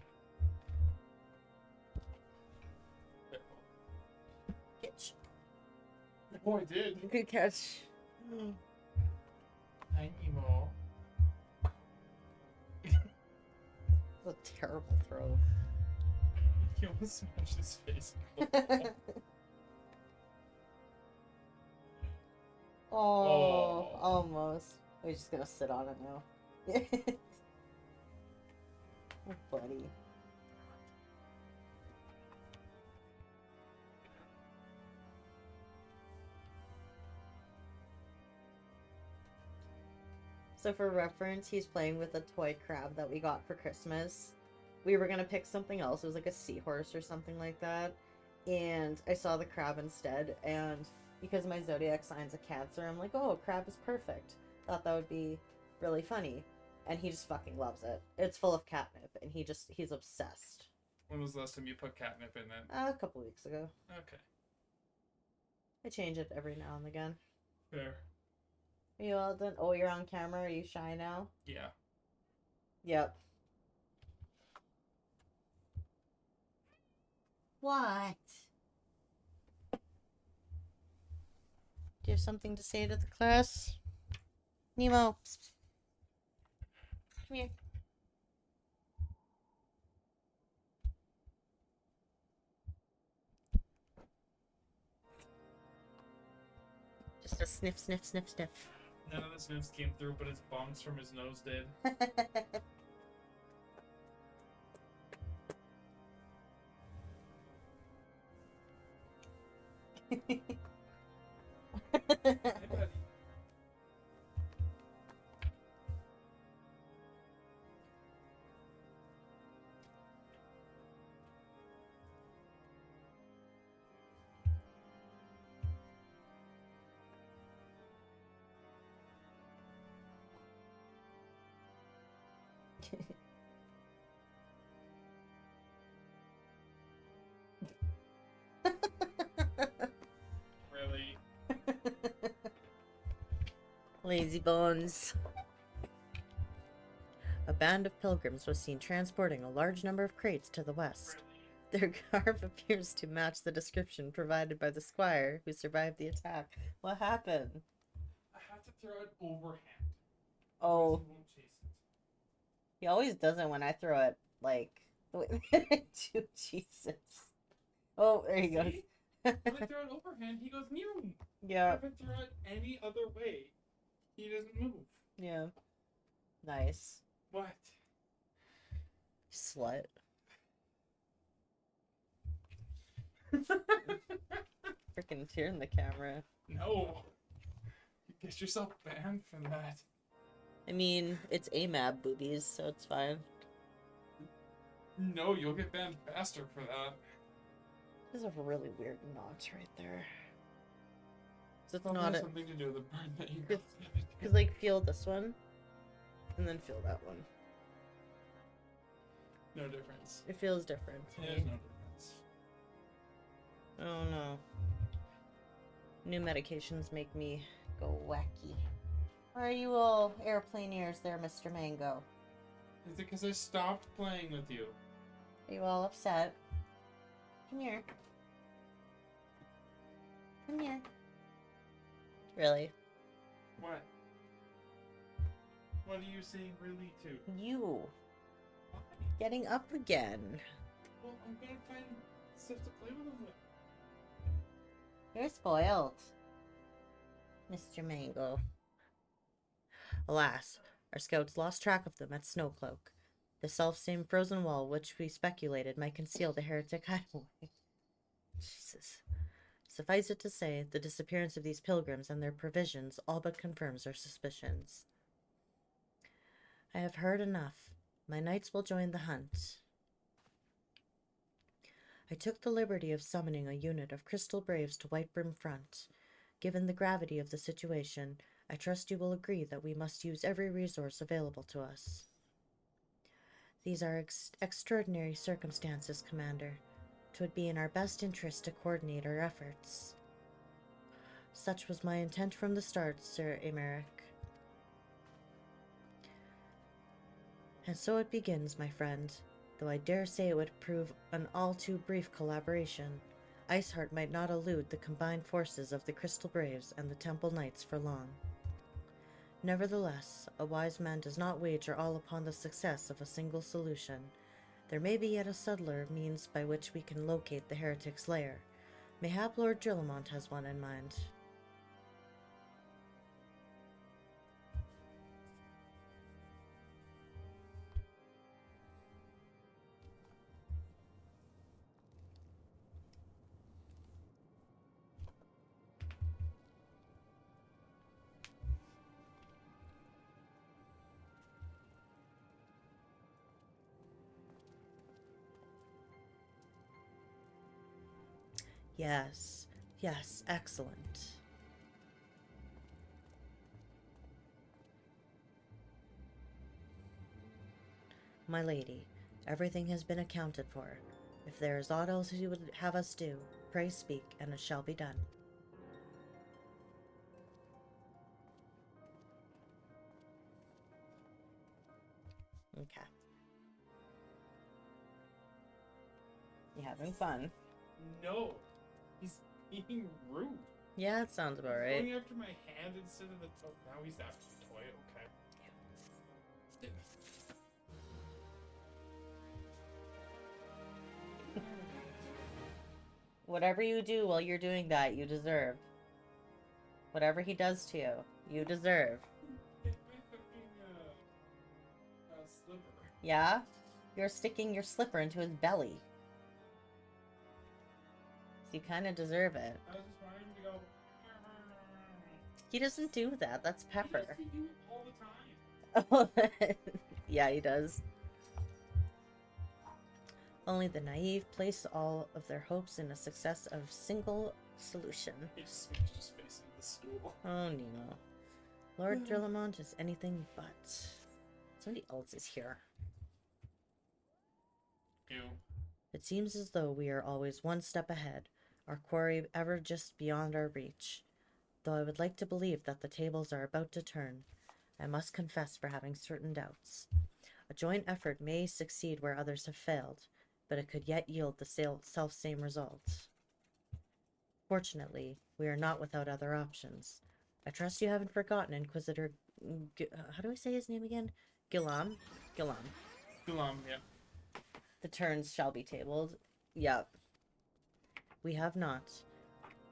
Catch. Oh, I did. Good catch. Hi, Nemo. A terrible throw. He almost smashed his face. Oh, almost. We're just gonna sit on it now. Oh, buddy. So for reference, he's playing with a toy crab that we got for Christmas. We were gonna pick something else. It was like a seahorse or something like that. And I saw the crab instead. And because my zodiac sign's a Cancer, I'm like, oh, crab is perfect. Thought that would be really funny. And he just fucking loves it. It's full of catnip, and he's obsessed. When was the last time you put catnip in it? A couple weeks ago. Okay. I change it every now and again. Fair. Are you all done? Oh, you're on camera. Are you shy now? Yeah. Yep. What? Do you have something to say to the class? Nemo. Psst, psst. Come here. Just a sniff, sniff, sniff, sniff. None of the sniffs came through, but his bongs from his nose did. Hey, buddy. Really? Lazy bones. A band of pilgrims was seen transporting a large number of crates to the west. Their garb appears to match the description provided by the squire who survived the attack. What happened? I had to throw it overhand. Oh, Otherwise he won't chase it. he always does it when I throw it, like, the way that I do. Jesus. Oh, there he goes. See? When I throw it overhand, he goes near me. Yeah, If I throw it any other way, he doesn't move. yeah. Nice. What? Slut. Freaking tearing the camera. No. You get yourself banned for that. I mean, it's AMAB boobies, so it's fine. No, you'll get banned faster for that. There's a really weird notch right there. So it's Probably not has a... something to do with the burn that you got. Because, like, feel this one, and then feel that one. No difference. It feels different. There's no difference. Oh no. New medications make me go wacky. Why are you all airplane ears there, Mr. Mango? Is it because I stopped playing with you? Are you all upset? Come here. Come here. Really? What? What are you saying really to? You. Why? Getting up again. Well, I'm gonna find stuff to play with him with. You're spoiled, Mr. Mango. Alas, our scouts lost track of them at Snowcloak, the self-same frozen wall which we speculated might conceal the heretic hideaway. Jesus. Suffice it to say, the disappearance of these pilgrims and their provisions all but confirms our suspicions. I have heard enough. My knights will join the hunt. I took the liberty of summoning a unit of Crystal Braves to Whitebrim Front. Given the gravity of the situation, I trust you will agree that we must use every resource available to us. These are extraordinary circumstances, Commander. 'Twould be in our best interest to coordinate our efforts. Such was my intent from the start, Sir Emeric. And so it begins, my friend, though I dare say it would prove an all too brief collaboration. Iceheart might not elude the combined forces of the Crystal Braves and the Temple Knights for long. Nevertheless, a wise man does not wager all upon the success of a single solution. There may be yet a subtler means by which we can locate the heretic's lair. Mayhap Lord Drillamont has one in mind. Yes, yes, excellent. My lady, everything has been accounted for. If there is aught else you would have us do, pray speak, and it shall be done. Okay. You having fun? No. He's being rude. Yeah, that sounds about He's right. going after my hand instead of the toy. Now he's after the toy, okay. Whatever you do while you're doing that, you deserve. Whatever he does to you, you deserve. Hit my fucking, slipper. Yeah? You're sticking your slipper into his belly. So you kind of deserve it. I was just wanting him to go. He doesn't do that. That's Pepper. He do it all the time. Yeah, he does. Only the naive place all of their hopes in a success of single solution. He just smashed his face into the stool. Oh, Nemo. Lord Drillamont is anything but. Somebody else is here. Ew. It seems as though we are always one step ahead, our quarry ever just beyond our reach. Though I would like to believe that the tables are about to turn, I must confess for having certain doubts. A joint effort may succeed where others have failed, but it could yet yield the self-same result. Fortunately, we are not without other options. I trust you haven't forgotten Inquisitor... how do I say his name again? Gillam? Gillam. Gulam, yeah. The turns shall be tabled. Yep. We have not.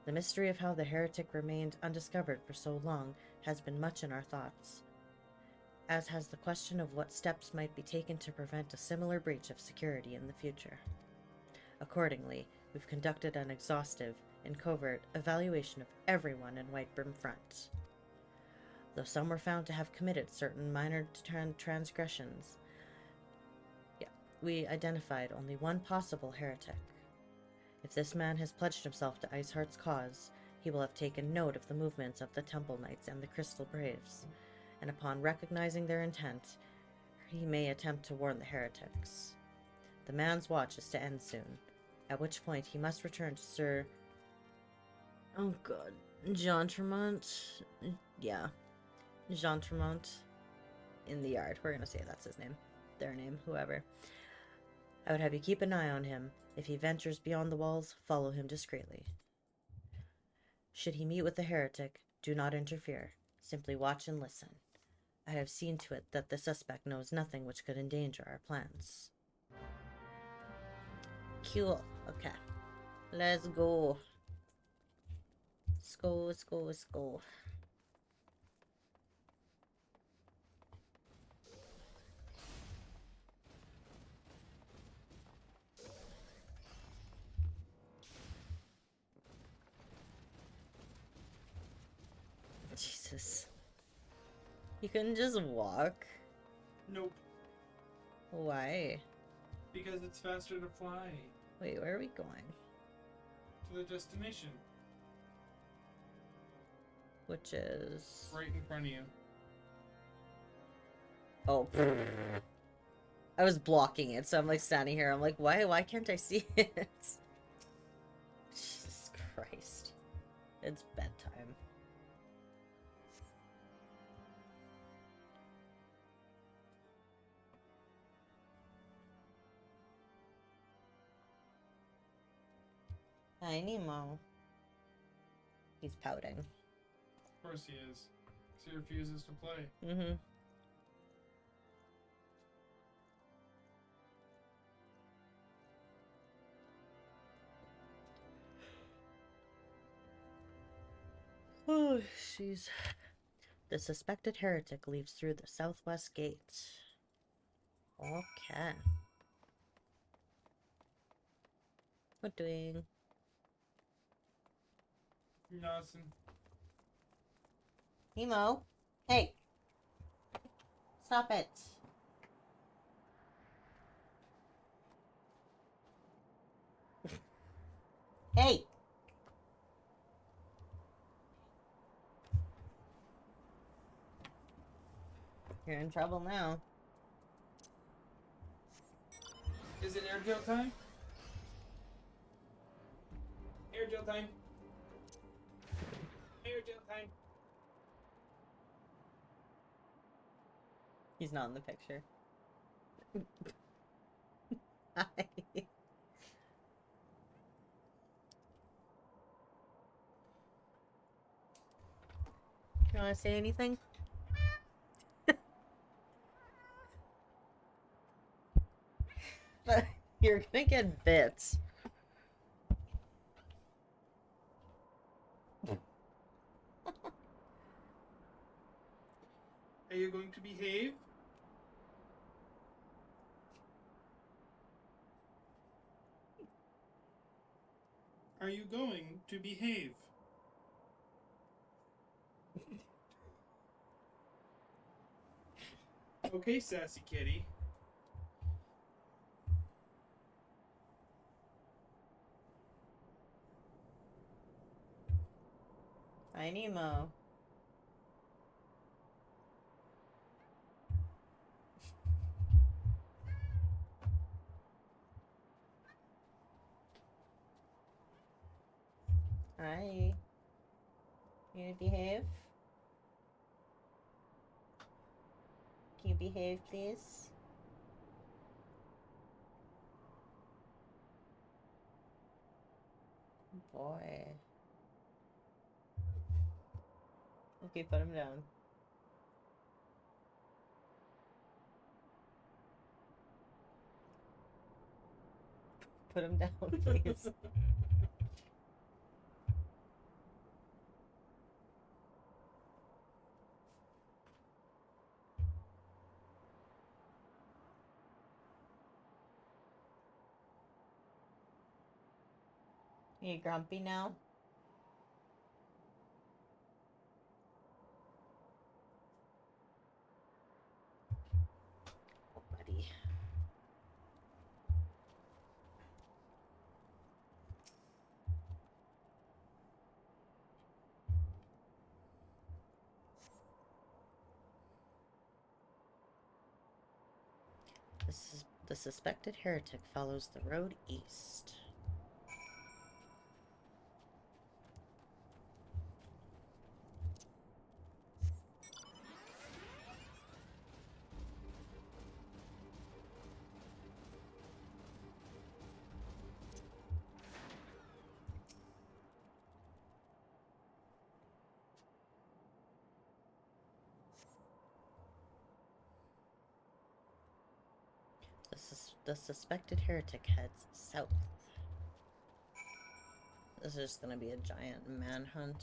The mystery of how the heretic remained undiscovered for so long has been much in our thoughts, as has the question of what steps might be taken to prevent a similar breach of security in the future. Accordingly, we've conducted an exhaustive and covert evaluation of everyone in Whitebrim Front. Though some were found to have committed certain minor transgressions, we identified only one possible heretic. If this man has pledged himself to Iceheart's cause, he will have taken note of the movements of the Temple Knights and the Crystal Braves, and upon recognizing their intent, he may attempt to warn the heretics. The man's watch is to end soon, at which point he must return to Sir... Oh god, Jean Tremont? Yeah, Jean Tremont in the yard. We're gonna say that's his name. Their name, whoever. I would have you keep an eye on him. If he ventures beyond the walls, follow him discreetly. Should he meet with the heretic, do not interfere. Simply watch and listen. I have seen to it that the suspect knows nothing which could endanger our plans. Cool. Okay. Let's go. Let's go, let's go, let's go. Jesus. You couldn't just walk? Nope. Why? Because it's faster to fly Wait, where are we going? to the destination. Which is... Right in front of you. Oh. I was blocking it, so I'm like standing here. I'm like, why can't I see it? Jesus Christ. It's bedtime. Hi, Nemo. He's pouting. Of course he is. Because he refuses to play. Mm-hmm. Oh, jeez. The suspected heretic leaves through the southwest gate. Okay. What doing? Nothing. Nemo? Hey! Stop it! Hey! You're in trouble now. Is it air gel time? Air gel time. Air gel time. He's not in the picture. Hi. You want to say anything? You're gonna get bits. Are you going to behave? Are you going to behave? Okay, sassy kitty. Hi, Nemo. Hi. You gonna behave? Can you behave, please? Boy. Okay, put him down. Put him down, please. You grumpy now? Oh, buddy. The suspected heretic follows the road east. The suspected heretic heads south. This is gonna be a giant manhunt.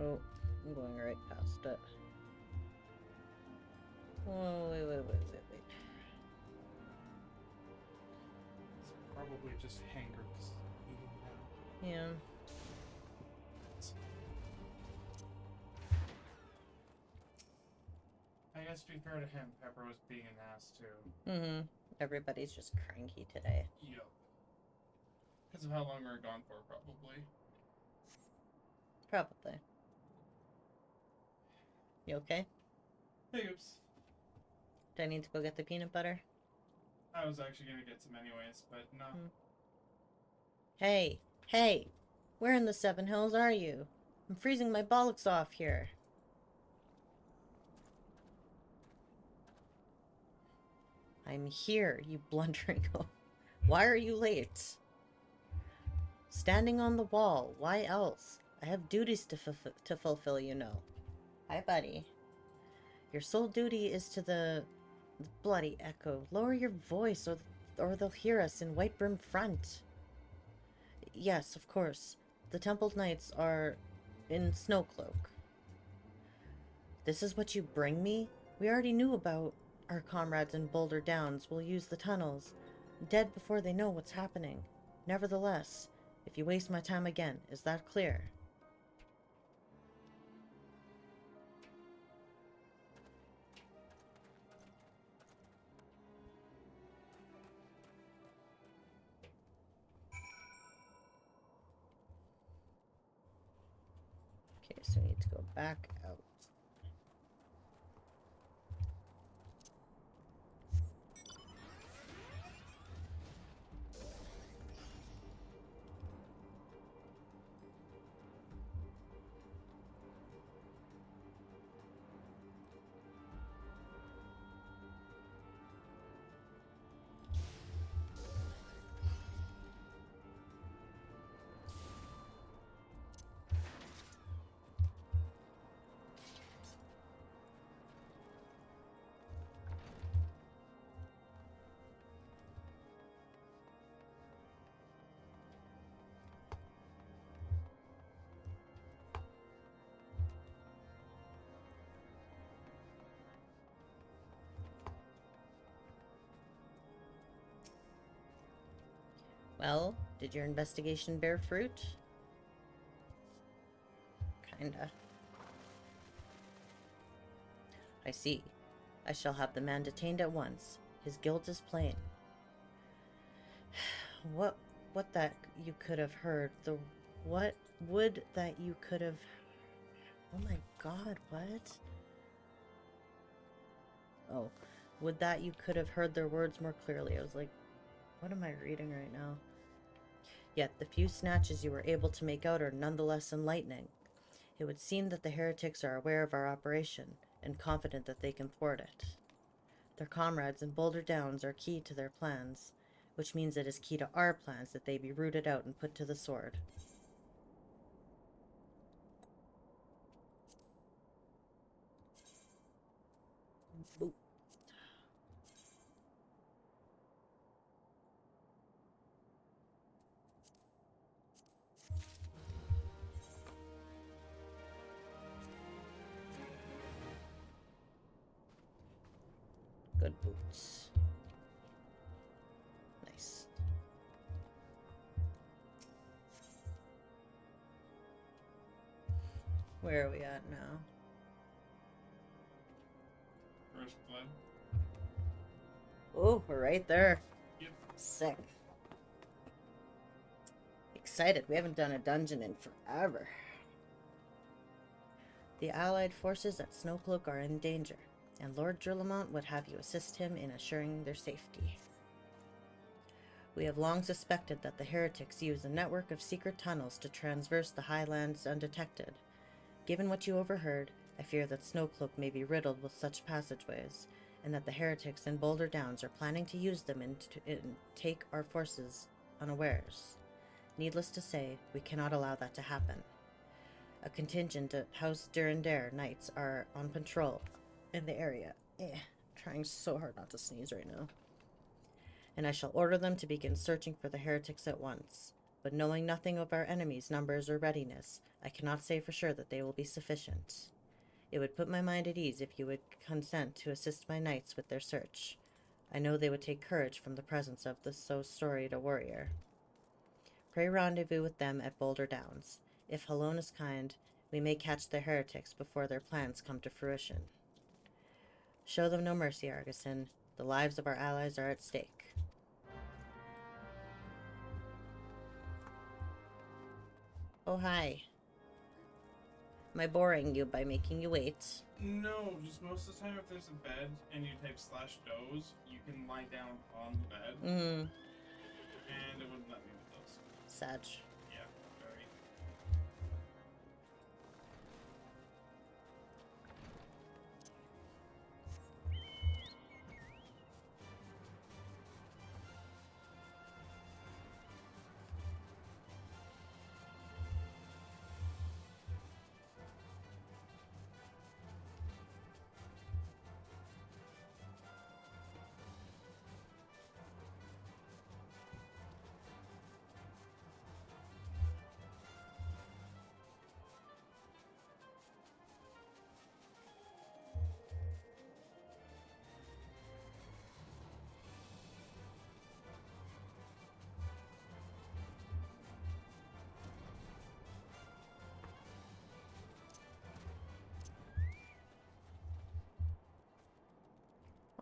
Oh, I'm going right past it. Oh, wait. probably just Hanker's eating now. Yeah. I guess to be fair to him, Pepper was being an ass too. Mm-hmm. Everybody's just cranky today. Yup. Because of how long we were gone for, probably. Probably. You okay? Hiccups. Do I need to go get the peanut butter? I was actually gonna get some anyways, but no. Hey! Hey! Where in the Seven Hills are you? I'm freezing my bollocks off here. I'm here, you blundering oaf. Why are you late? Standing on the wall. Why else? I have duties to fulfill, you know. Hi, buddy. Your sole duty is to the bloody echo. Lower your voice, or they'll hear us in White Brim Front. Yes, of course. The Temple Knights are in Snowcloak. This is what you bring me? We already knew about our comrades in Boulder Downs will use the tunnels, dead before they know what's happening. Nevertheless, if you waste my time again, is that clear? Okay, so we need to go back out. Well, did your investigation bear fruit? Kinda. I see. I shall have the man detained at once. His guilt is plain. What that you could have heard, what would that you could have... Oh my god, what? Oh, would that you could have heard their words more clearly. I was like, what am I reading right now? Yet the few snatches you were able to make out are nonetheless enlightening. It would seem that the heretics are aware of our operation, and confident that they can thwart it. Their comrades in Boulder Downs are key to their plans, which means it is key to our plans that they be rooted out and put to the sword. Boop. Good boots. Nice. Where are we at now? First blood. Oh, we're right there. Yep. Sick. Excited. We haven't done a dungeon in forever. The allied forces at Snowcloak are in danger, and Lord Drillamont would have you assist him in assuring their safety. We have long suspected that the heretics use a network of secret tunnels to traverse the highlands undetected. Given what you overheard, I fear that Snowcloak may be riddled with such passageways, and that the heretics in Boulder Downs are planning to use them and take our forces unawares. Needless to say, we cannot allow that to happen. A contingent of House Durandare Knights are on patrol in the area. Trying so hard not to sneeze right now. And I shall order them to begin searching for the heretics at once. But knowing nothing of our enemies' numbers or readiness, I cannot say for sure that they will be sufficient. It would put my mind at ease if you would consent to assist my knights with their search. I know they would take courage from the presence of this so storied a warrior. Pray rendezvous with them at Boulder Downs. If Halon is kind, we may catch the heretics before their plans come to fruition. Show them no mercy, Argisan. The lives of our allies are at stake. Oh, hi. Am I boring you by making you wait? No, just most of the time if there's a bed and you type /doze, you can lie down on the bed. And it wouldn't let me with those. Sag. Yeah, very.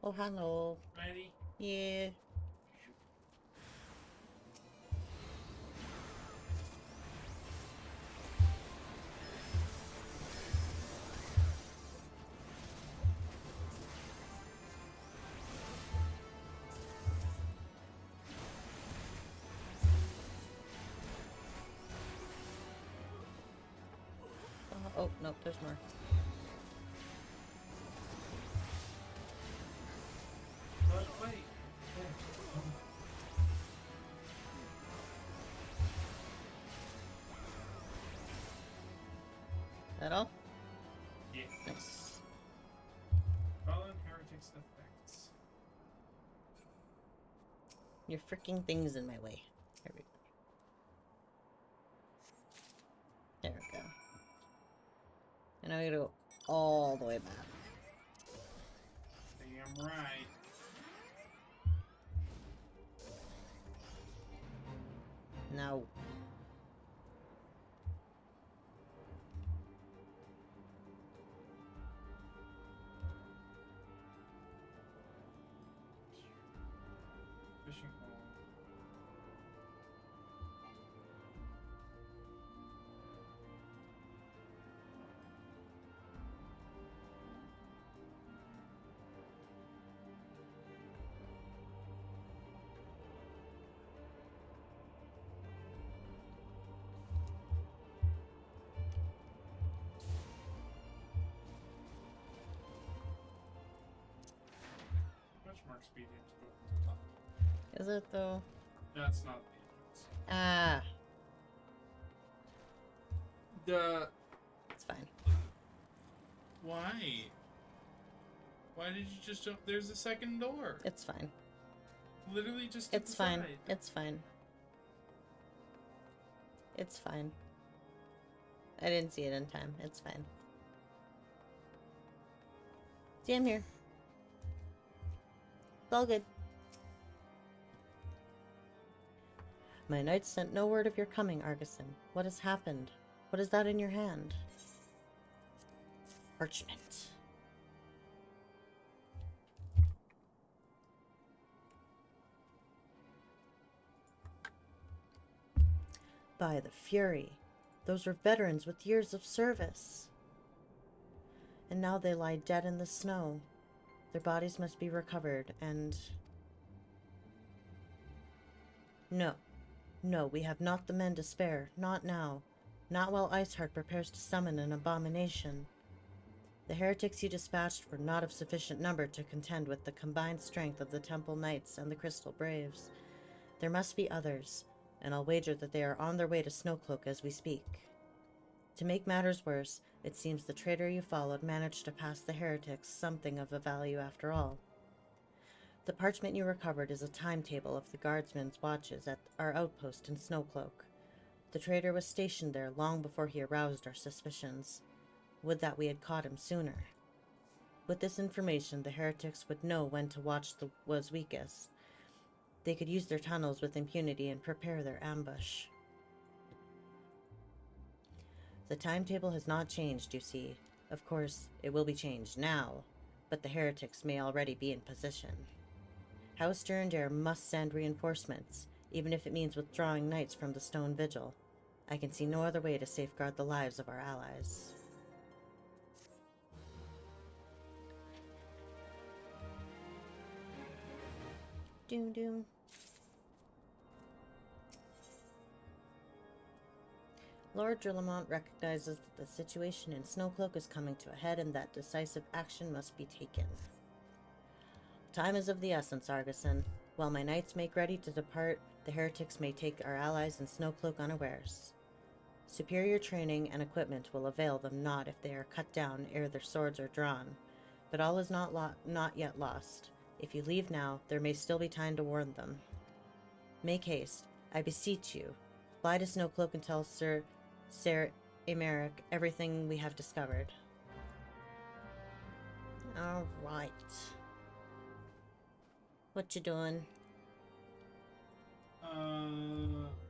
Oh, hello. Ready? Yeah. Oh, no, there's more. But wait. That all? Yeah. Nice. Fallen heretics effects. Your freaking thing's in my way. There we go. And now we gotta go all the way back. Damn right. No. Fishing hole. Much more expedient to go to the top. Is it though? That's not the entrance. Ah, it's fine. Why? Why did you just jump? There's a second door. It's fine. Literally just to It's the fine. side. It's fine. It's fine. I didn't see it in time. It's fine. See, I'm here. It's all good. My knights sent no word of your coming, Argisan. What has happened? What is that in your hand? Parchment. By the Fury. Those were veterans with years of service. And now they lie dead in the snow. Their bodies must be recovered, and... No. No, we have not the men to spare. Not now. Not while Iceheart prepares to summon an abomination. The heretics you dispatched were not of sufficient number to contend with the combined strength of the Temple Knights and the Crystal Braves. There must be others, and I'll wager that they are on their way to Snowcloak as we speak. To make matters worse, it seems the traitor you followed managed to pass the heretics something of a value after all. The parchment you recovered is a timetable of the guardsmen's watches at our outpost in Snowcloak. The traitor was stationed there long before he aroused our suspicions. Would that we had caught him sooner. With this information, the heretics would know when to watch was weakest. They could use their tunnels with impunity and prepare their ambush. The timetable has not changed, you see. Of course, it will be changed now, but the heretics may already be in position. House Durandare must send reinforcements, even if it means withdrawing knights from the Stone Vigil. I can see no other way to safeguard the lives of our allies. Doom doom. Lord Drillamont recognizes that the situation in Snowcloak is coming to a head and that decisive action must be taken. Time is of the essence, Argisan. While my knights make ready to depart, the heretics may take our allies in Snowcloak unawares. Superior training and equipment will avail them not if they are cut down ere their swords are drawn. But all is not yet lost. If you leave now, there may still be time to warn them. Make haste, I beseech you. Fly to Snowcloak and tell Sir Emeric everything we have discovered. Alright. What you doing?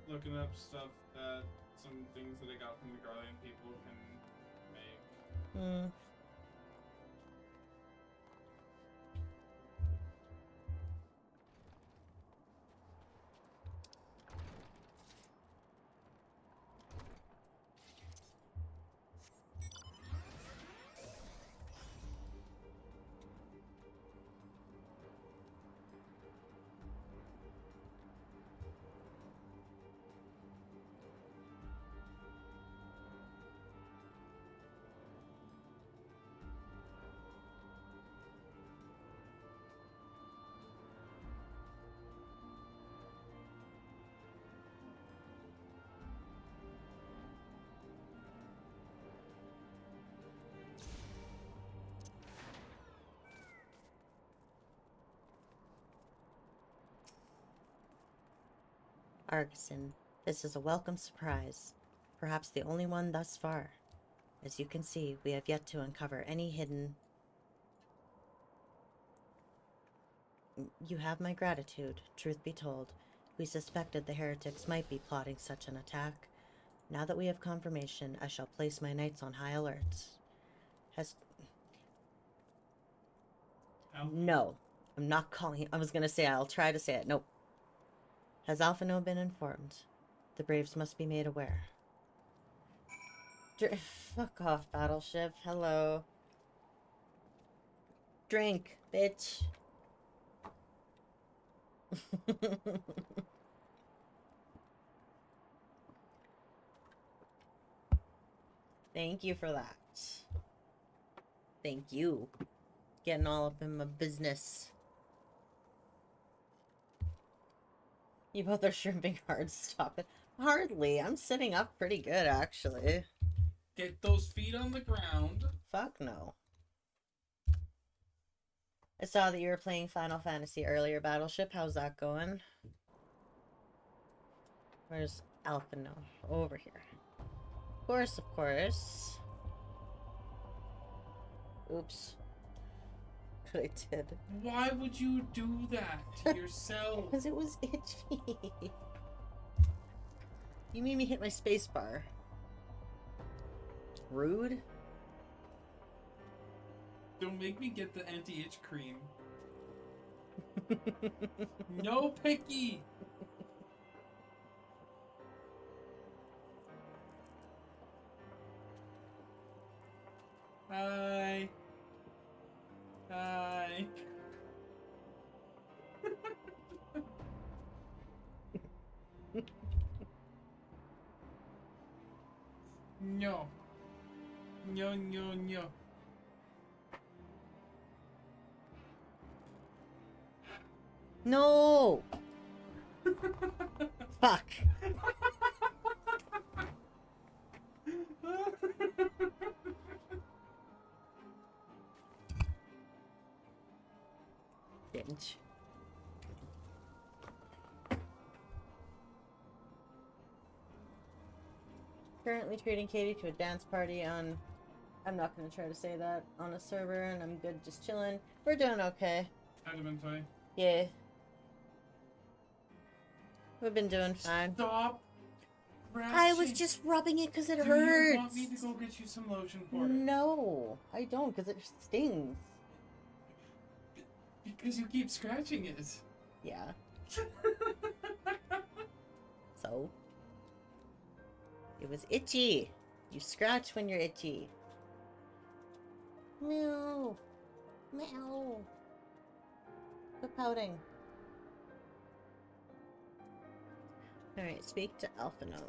Looking up stuff that some things that I got from the Guardian people can make. Argisan, this is a welcome surprise, perhaps the only one thus far. As you can see, we have yet to uncover any hidden... You have my gratitude, truth be told. We suspected the heretics might be plotting such an attack. Now that we have confirmation, I shall place my knights on high alert. No, I'm not calling him. I was gonna say I'll try to say it. Nope. Has Alphino been informed? The Braves must be made aware. Fuck off, Battleship. Hello. Drink, bitch. Thank you for that. Thank you. Getting all up in my business. You both are shrimping hard. Stop it. Hardly. I'm sitting up pretty good, actually. Get those feet on the ground. Fuck no. I saw that you were playing Final Fantasy earlier, Battleship. How's that going? Where's Alphino? Over here. Of course, of course. Oops. What I did. Why would you do that to yourself? Because it was itchy. You made me hit my space bar. Rude. Don't make me get the anti-itch cream. No picky. Hi. Hi. No. No, no, no. No! Fuck. Bitch. Currently treating Katie to a dance party on I'm not gonna try to say that on a server, and I'm good just chilling. We're doing okay. Adamantine. Yeah. We've been doing fine. Stop. I was Scratching. just rubbing it because it Do hurts. you want me to go get you some lotion for it? No, I don't, because it stings. Because you keep scratching it. Yeah. So? It was itchy. You scratch when you're itchy. Meow. Meow. Quit pouting. Alright, speak to Alphino.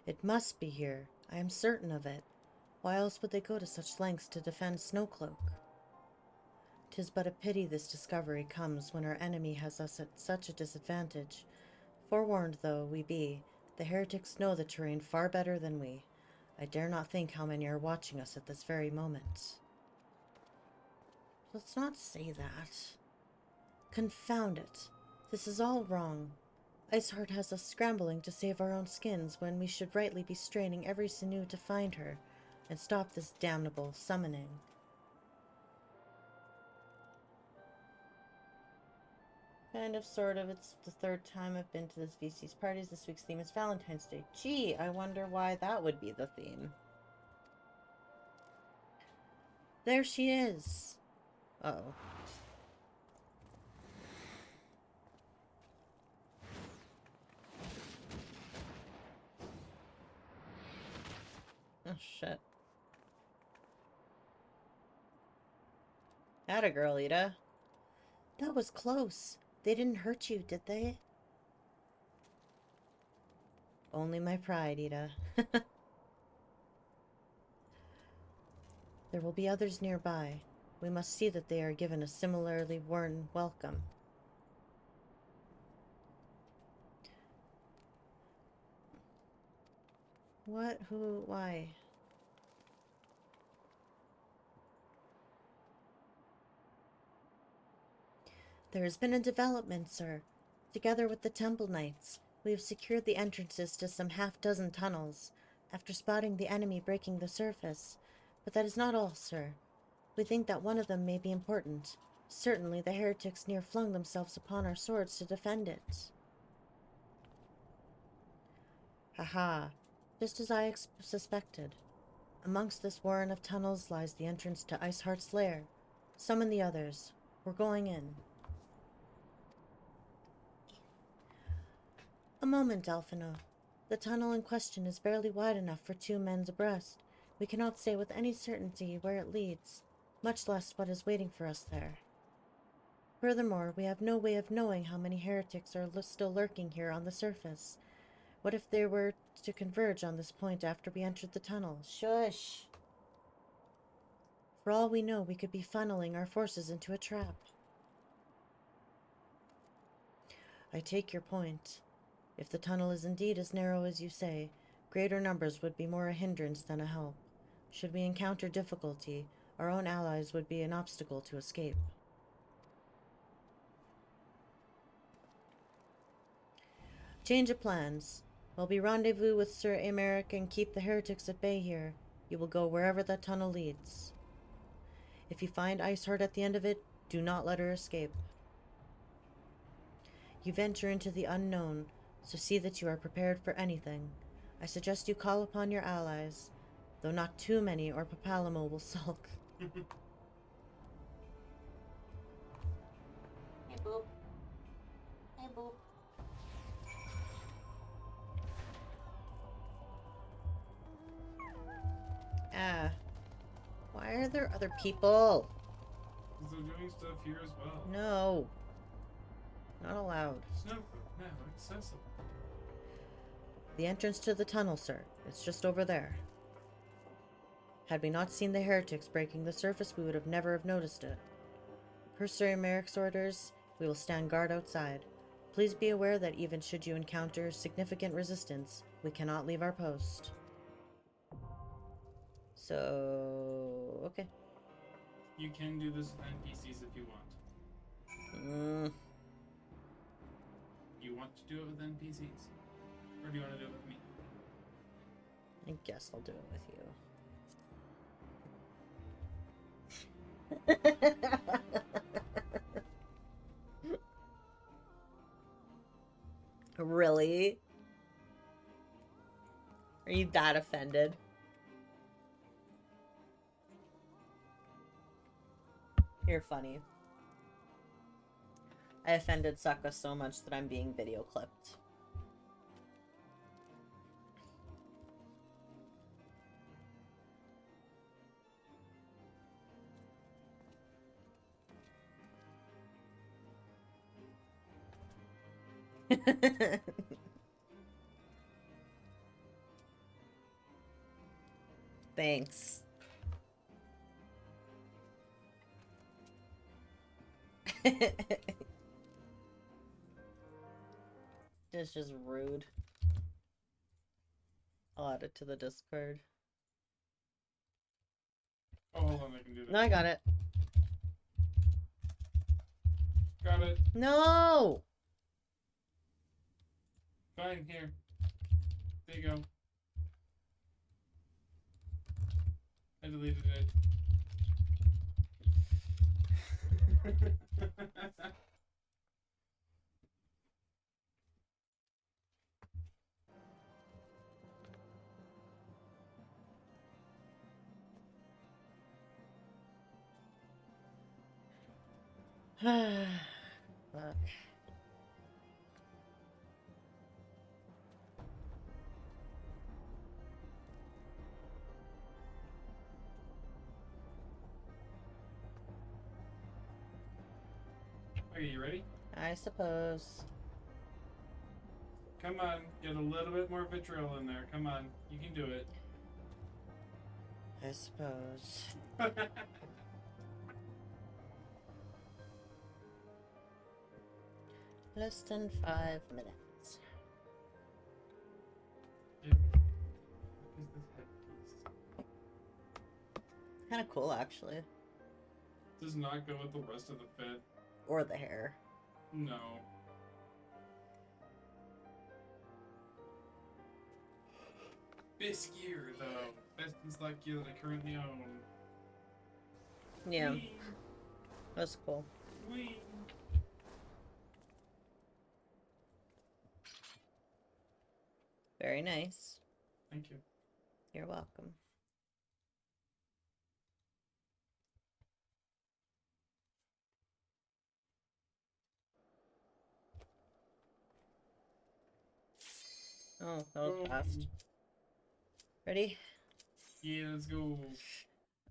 It must be here. I am certain of it. Why else would they go to such lengths to defend Snowcloak? 'Tis but a pity this discovery comes when our enemy has us at such a disadvantage. Forewarned though we be, the heretics know the terrain far better than we. I dare not think how many are watching us at this very moment. Let's not say that. Confound it. This is all wrong. Iceheart has us scrambling to save our own skins when we should rightly be straining every sinew to find her and stop this damnable summoning. Kind of, sort of. It's the third time I've been to this VC's parties. This week's theme is Valentine's Day. Gee, I wonder why that would be the theme. There she is. Uh-oh. Oh, shit. Atta girl, Ida. That was close. They didn't hurt you, did they? Only my pride, Ida. There will be others nearby. We must see that they are given a similarly warm welcome. What? Who? Why? There has been a development, sir. Together with the Temple Knights, we have secured the entrances to some half-dozen tunnels, after spotting the enemy breaking the surface. But that is not all, sir. We think that one of them may be important. Certainly the heretics near flung themselves upon our swords to defend it. Haha, just as I suspected. Amongst this warren of tunnels lies the entrance to Iceheart's lair. Summon the others. We're going in. A moment, Alphino. The tunnel in question is barely wide enough for 2 men abreast. We cannot say with any certainty where it leads, much less what is waiting for us there. Furthermore, we have no way of knowing how many heretics are still lurking here on the surface. What if they were to converge on this point after we entered the tunnel? Shush! For all we know, we could be funneling our forces into a trap. I take your point. If the tunnel is indeed as narrow as you say, greater numbers would be more a hindrance than a help. Should we encounter difficulty, our own allies would be an obstacle to escape. Change of plans. We'll be rendezvous with Sir Emeric and keep the heretics at bay here. You will go wherever that tunnel leads. If you find Iceheart at the end of it, do not let her escape. You venture into the unknown, so see that you are prepared for anything. I suggest you call upon your allies, though not too many or Papalamo will sulk. Hey, Boop. Hey, Boop. Ah. Why are there other people? Because they're doing stuff here as well. No. Not allowed. Snowcloak now accessible. The entrance to the tunnel, sir. It's just over there. Had we not seen the heretics breaking the surface, we would have never have noticed it. Per Sir Emeric's orders, we will stand guard outside. Please be aware that even should you encounter significant resistance, we cannot leave our post. So, okay. You can do this with NPCs if you want. You want to do it with NPCs? Or do you want to do it with me? I guess I'll do it with you. Really? Are you that offended? You're funny. I offended Sokka so much that I'm being video clipped. Thanks. It's just rude. I'll add it to the Discord. Oh, hold on, I can do that. No, I got it. Got it. No! Fine, here. There you go. I deleted it. Fuck. Okay, you ready? I suppose. Come on, get a little bit more vitriol in there. Come on, you can do it. I suppose. Less than 5 minutes. Is this headpiece? Kind of cool, actually. Does not go with the rest of the fit. Or the hair. No. Best gear, though. Best and select gear that I currently own. Yeah. Whee! That's cool. Whee! Very nice. Thank you. You're welcome. Oh, that was fast. Ready? Yeah, let's go.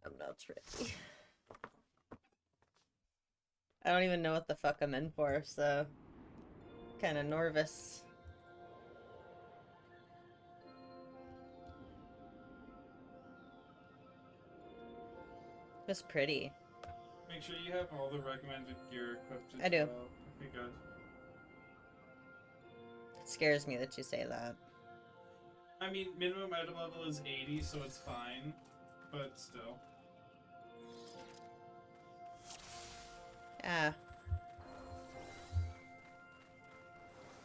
I'm not ready. I don't even know what the fuck I'm in for, so kind of nervous. It's pretty. Make sure you have all the recommended gear equipped as I do. well. Okay, good. It scares me that you say that. I mean, minimum item level is 80, so it's fine. But still. Ah.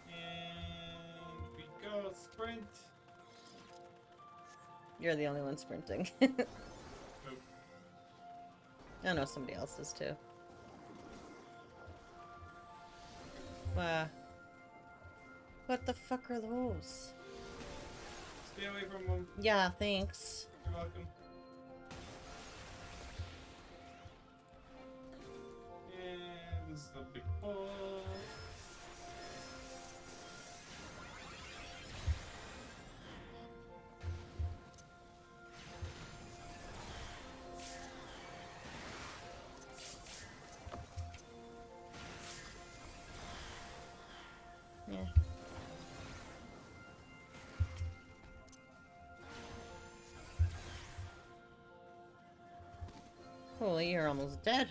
And we go, sprint. You're the only one sprinting. Nope. I know somebody else is too. Wow. What the fuck are those? Stay away from them. Yeah, thanks. You're welcome. And this is a big pull. Yeah. Holy, you're almost dead.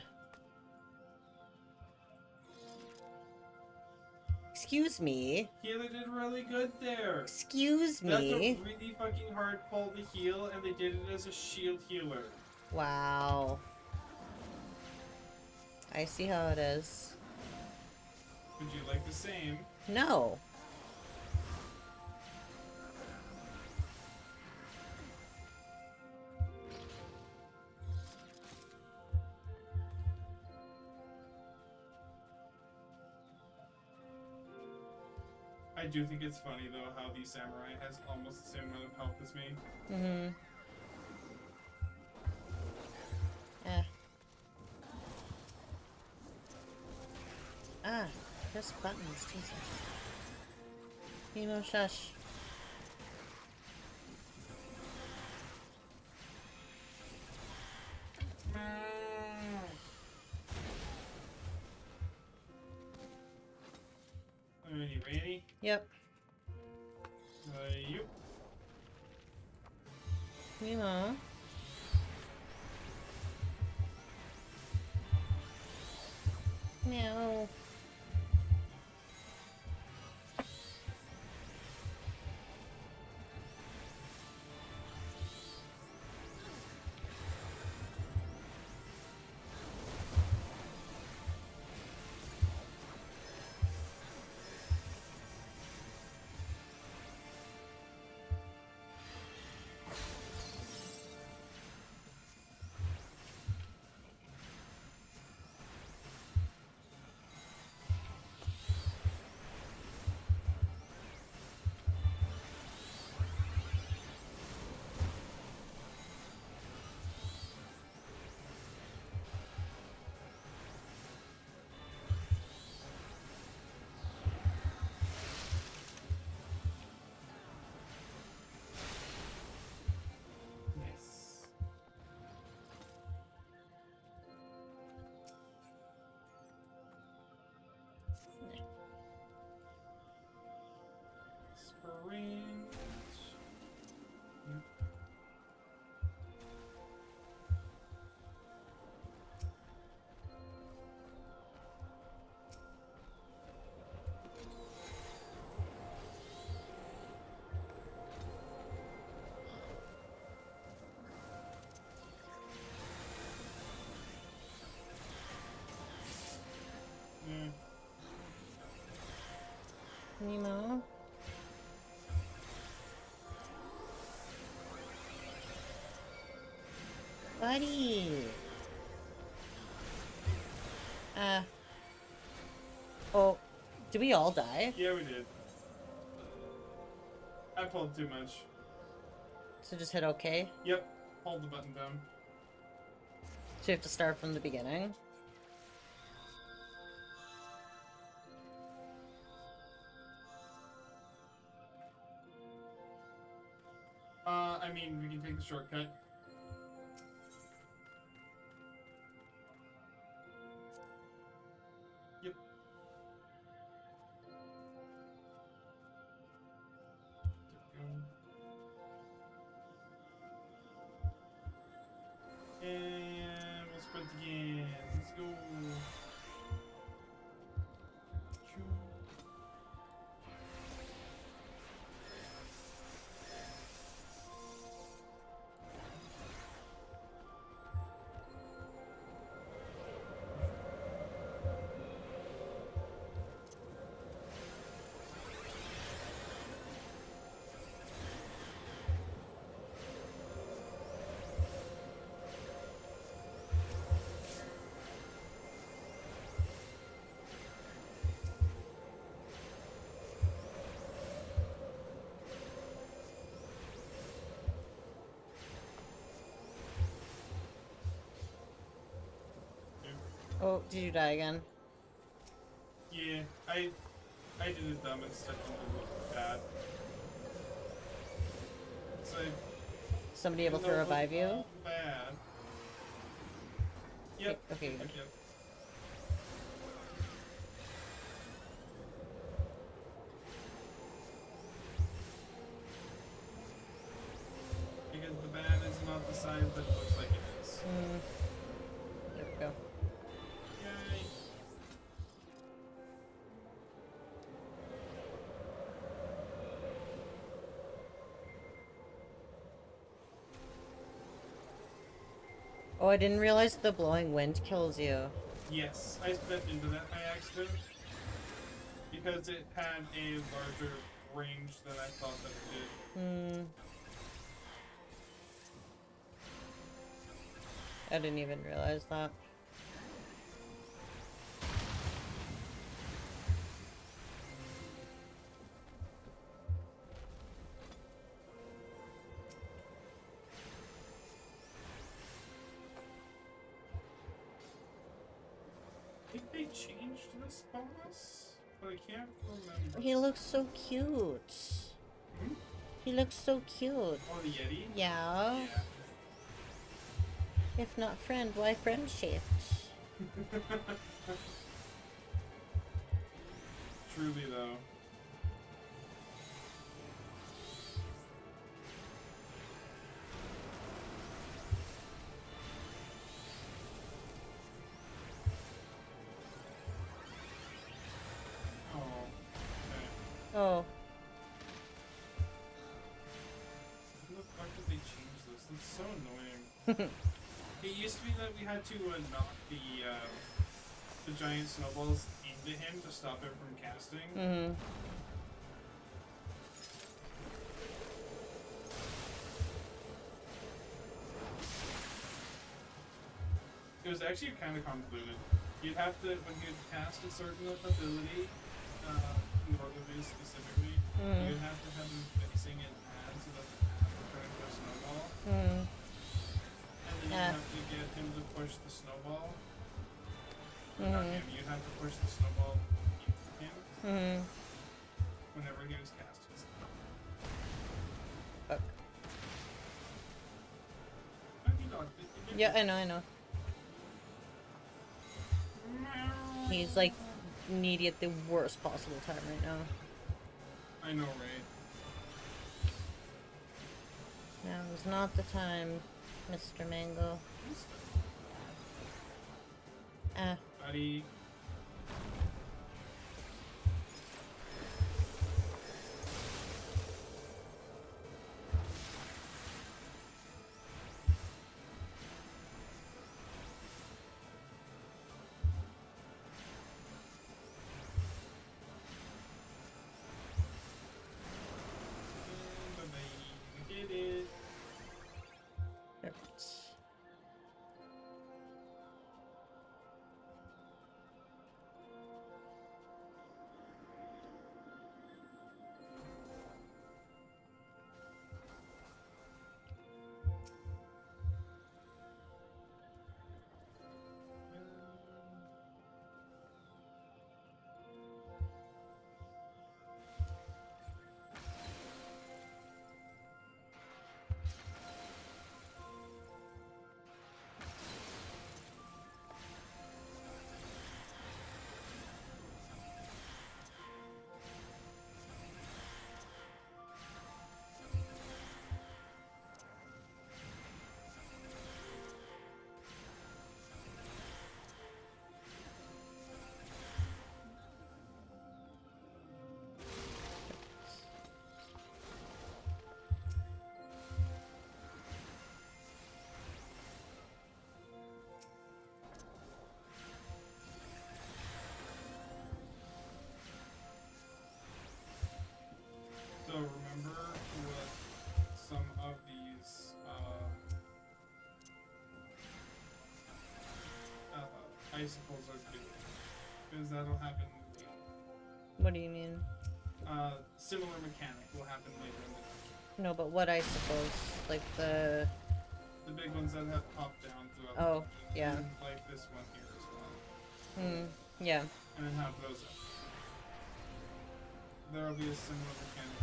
Excuse me. Healer did really good there. Excuse That's a me. really fucking hard pull to heal, and they did it as a shield healer. Wow. I see how it is. Would you like the same? No. I do think it's funny though how the samurai has almost the same amount of health as me. Mm-hmm. Eh. Ah, press buttons, Jesus. Emo shush. Are you ready? Yep. Yep. Emo. No. Yes. Syringe. Yep. Emo. Buddy. Oh, did we all die? Yeah, we did. I pulled too much. So just hit OK? Yep. Hold the button down. So you have to start from the beginning? I mean, we can take the shortcut. Yep. And we'll sprint again. Let's go. Choo. Oh, did you die again? Yeah, I did it dumb and stepped into the bad. So Somebody able to even though it revive was you? all bad. Yep. Okay, good. Yep. Because the bad is not the size that it looks like it is. There we go. Yay. Oh, I didn't realize the blowing wind kills you. Yes, I stepped into that by accident because it had a larger range than I thought that it did. Hmm. I didn't even realize that. I think they changed this boss, but I can't remember. He looks so cute. Hmm? He looks so cute. Oh, the Yeti? Yeah. Yeah. If not friend, why friendship? Truly, though. Oh. Okay. Oh. How the fuck did they change this? That's so annoying. It used to be that we had to knock the giant snowballs into him to stop him from casting. Mm-hmm. It was actually kind of convoluted. You'd have to, when you'd cast a certain ability, Northern specifically, you'd have to have him facing an ad so that the ad would turn into a snowball. Mm. And then you'd have to get him to push the snowball. Not him, you'd have to push the snowball into him whenever he was casting something. Fuck. Oh, he dodged it. Yeah, I know. He's like needy at the worst possible time right now. I know, right? Now is not the time, Mr. Mango. Ah. Buddy. We did it. Perfect. So remember what some of these icicles are doing, because that'll happen. What do you mean? Similar mechanic will happen later in the dungeon. No, but what icicles? Like the big ones that have popped down throughout the Oh, dungeon. yeah. And like this one here as well. Yeah. And then have those up. There will be a similar mechanic.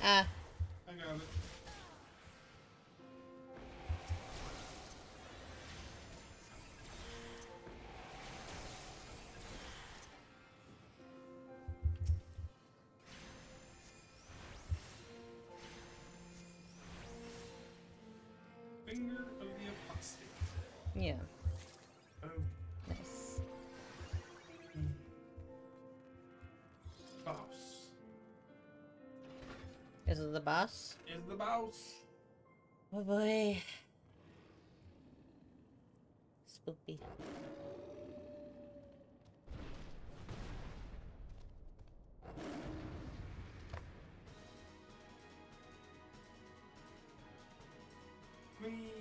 Ah. I got it. Finger of the apostate. Yeah. Oh. Nice. Boss. Is it the boss? Is the boss. Oh boy. Spooky. Whee.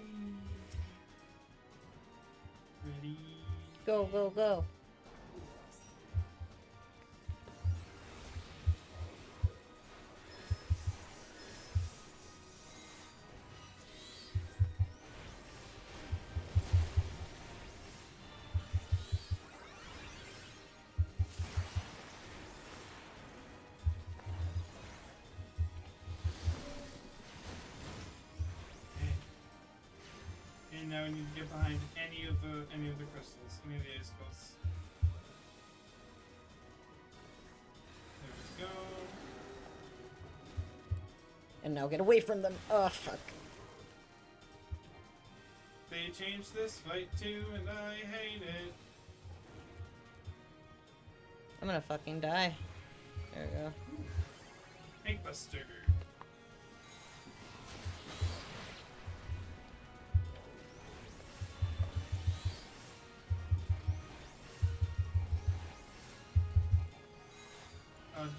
Ready. Go, go, go. And now we need to get behind any of the crystals, any of the icicles. There we go. And now get away from them. Oh, fuck. They changed this fight too, and I hate it. I'm gonna fucking die. There we go. Hank Buster.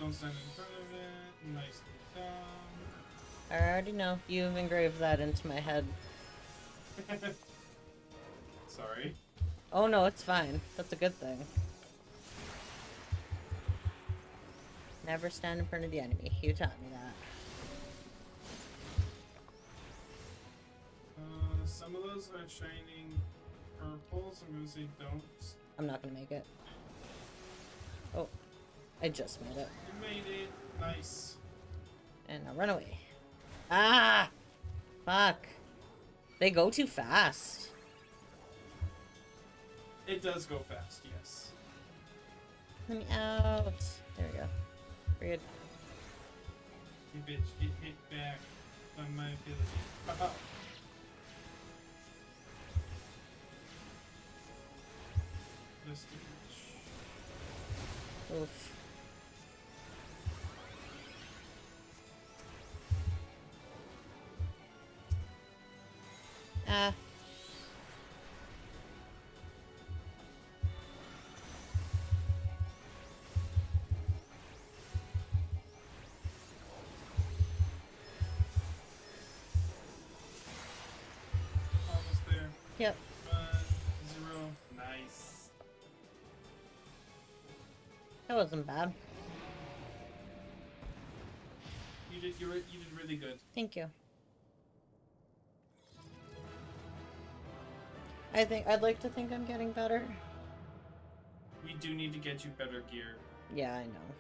Don't stand in front of it. Nicely done. I already know. You've engraved that into my head. Sorry. Oh no, it's fine. That's a good thing. Never stand in front of the enemy. You taught me that. Some of those are shining purple, so I'm gonna say don't. I'm not gonna make it. Oh, I just made it. You made it. Nice. And now run away. Ah! Fuck. They go too fast. It does go fast, yes. Let me out. There we go. We're good. You bitch, get hit back by my ability. Haha. Just a bitch. Oof. Ah. Almost there. Yep. 0. Nice. That wasn't bad. You did really good. Thank you. I'd like to think I'm getting better. We do need to get you better gear. Yeah, I know.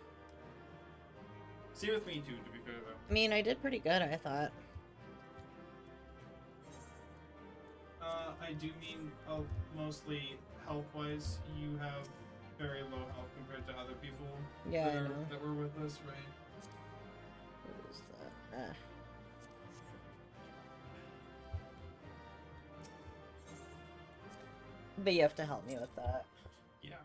Same with me too, to be fair though. I mean, I did pretty good, I thought. I do mean mostly health-wise. You have very low health compared to other people Yeah, I know. that were with us, right? What is that? Ah. But you have to help me with that. Yeah.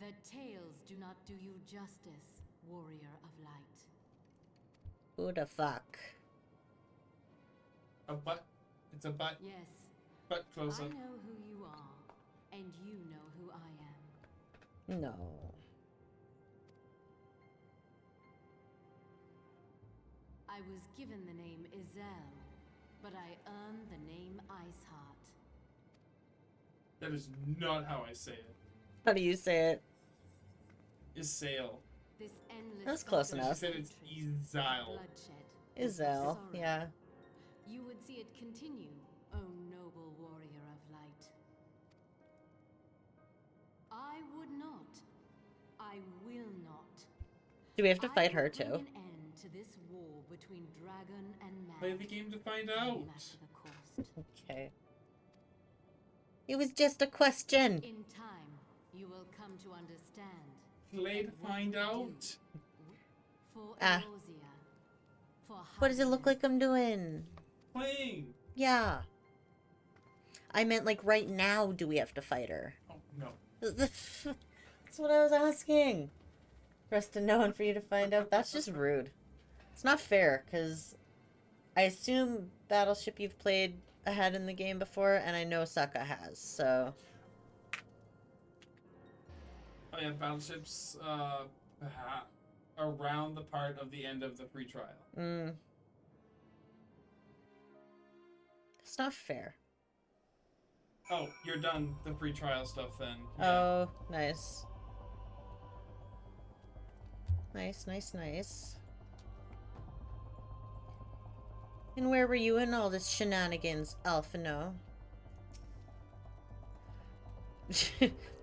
The tales do not do you justice, warrior of light. Who the fuck? A butt. It's a butt. Yes, Butt close I up. know who you are, and you know who I am. No. I was given the name Izel, but I earned the name Iceheart. That is not how I say it. How do you say it? Is sail. This endless That's close cycle enough. of She said it's hatred, Ezile. bloodshed, and Izel, sorrow. yeah. You would see it continue, O noble warrior of light. I would not. I will not. Do we have to fight I will her bring too? an end to this war between dragon and man. Play the game to find no out. matter the cost. Okay. It was just a question. In time, you will come to understand. Play to that what find we do out. For Ah. Eorzea, for What does it look Hydran, like I'm doing? Playing. Yeah. I meant like right now do we have to fight her? Oh, no. That's what I was asking. For us to know and for you to find out. That's just rude. It's not fair, because I assume Battleship you've played ahead in the game before, and I know Sokka has, so... Oh yeah, Battleship's around the part of the end of the free trial. It's not fair. Oh, you're done the free trial stuff then. Yeah. Oh, nice. Nice, nice, nice. And where were you in all this shenanigans, Alphino?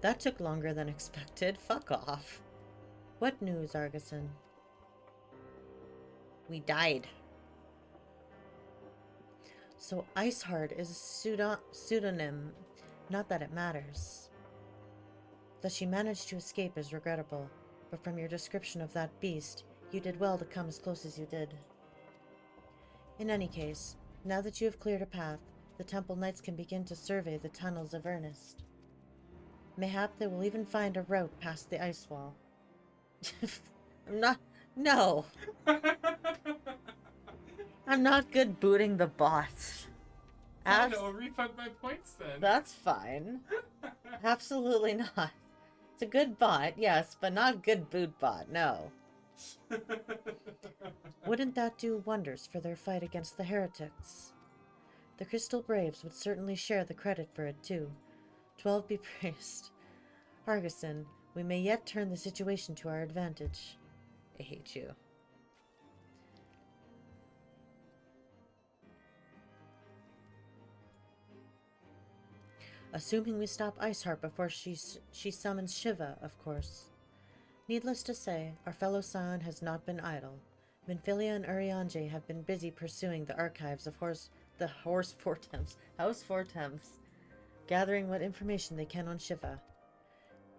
That took longer than expected. Fuck off. What news, Argisan? We died. So Iceheart is a pseudonym. Not that it matters. That she managed to escape is regrettable, but from your description of that beast, you did well to come as close as you did. In any case, now that you have cleared a path, the Temple Knights can begin to survey the tunnels of Ernest. Mayhap they will even find a route past the ice wall. I'm not... No! I'm not good booting the bot. I know, refund my points then. That's fine. Absolutely not. It's a good bot, yes, but not good boot bot, no. Wouldn't that do wonders for their fight against the heretics? The Crystal Braves would certainly share the credit for it, too. 12 be praised. Argisan, we may yet turn the situation to our advantage. I hate you. Assuming we stop Iceheart before she summons Shiva, of course. Needless to say, our fellow Scion has not been idle. Minfilia and Urianger have been busy pursuing the archives of House Fortemps, gathering what information they can on Shiva.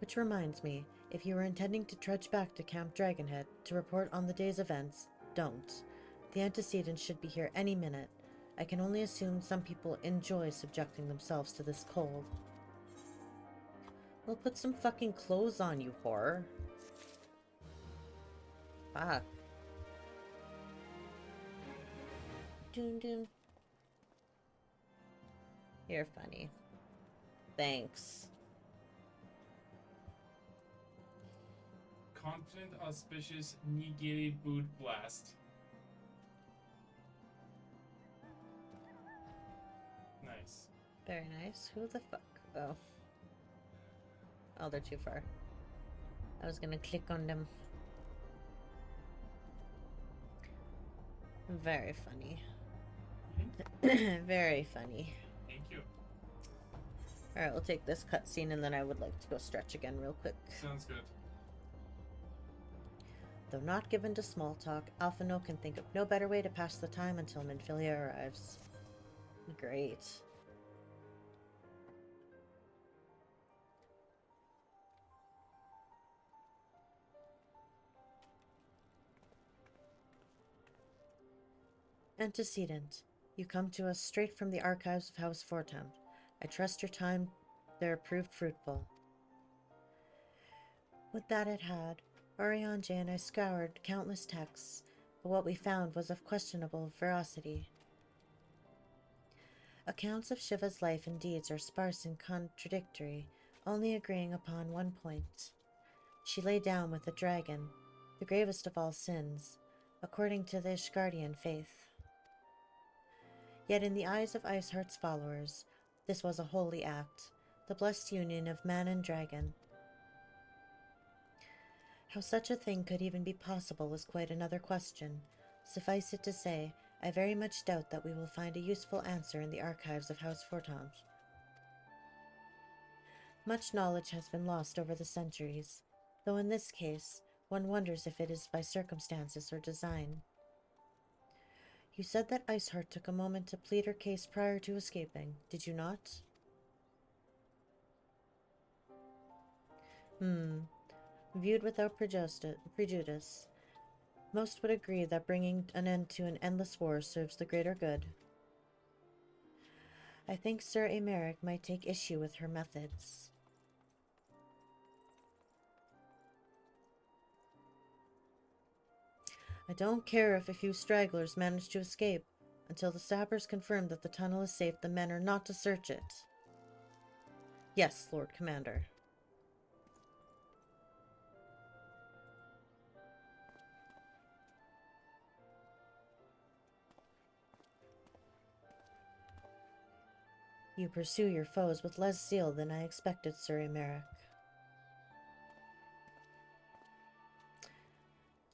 Which reminds me, if you were intending to trudge back to Camp Dragonhead to report on the day's events, don't. The antecedents should be here any minute. I can only assume some people enjoy subjecting themselves to this cold. Well, put some fucking clothes on, you whore. Fuck. Doom doom. You're funny. Thanks. Confident, auspicious, nigiri boot blast. Nice. Very nice. Who the fuck? Oh. Oh, they're too far. I was gonna click on them. Very funny. Very funny. Thank you. Alright, we'll take this cutscene and then I would like to go stretch again real quick. Sounds good. Though not given to small talk, Alphino can think of no better way to pass the time until Minfilia arrives. Great. Antecedent. You come to us straight from the archives of House Fortemps. I trust your time there proved fruitful. With that it had, Urianger and I scoured countless texts, but what we found was of questionable veracity. Accounts of Shiva's life and deeds are sparse and contradictory, only agreeing upon one point. She lay down with a dragon, the gravest of all sins, according to the Ishgardian faith. Yet in the eyes of Iceheart's followers, this was a holy act, the blessed union of man and dragon. How such a thing could even be possible is quite another question. Suffice it to say, I very much doubt that we will find a useful answer in the archives of House Fortemps. Much knowledge has been lost over the centuries. though in this case, one wonders if it is by circumstances or design. You said that Iceheart took a moment to plead her case prior to escaping, did you not? Viewed without prejudice, most would agree that bringing an end to an endless war serves the greater good. I think Sir Emeric might take issue with her methods. I don't care if a few stragglers manage to escape. Until the sappers confirm that the tunnel is safe, the men are not to search it. Yes, Lord Commander. You pursue your foes with less zeal than I expected, Sir Emeric.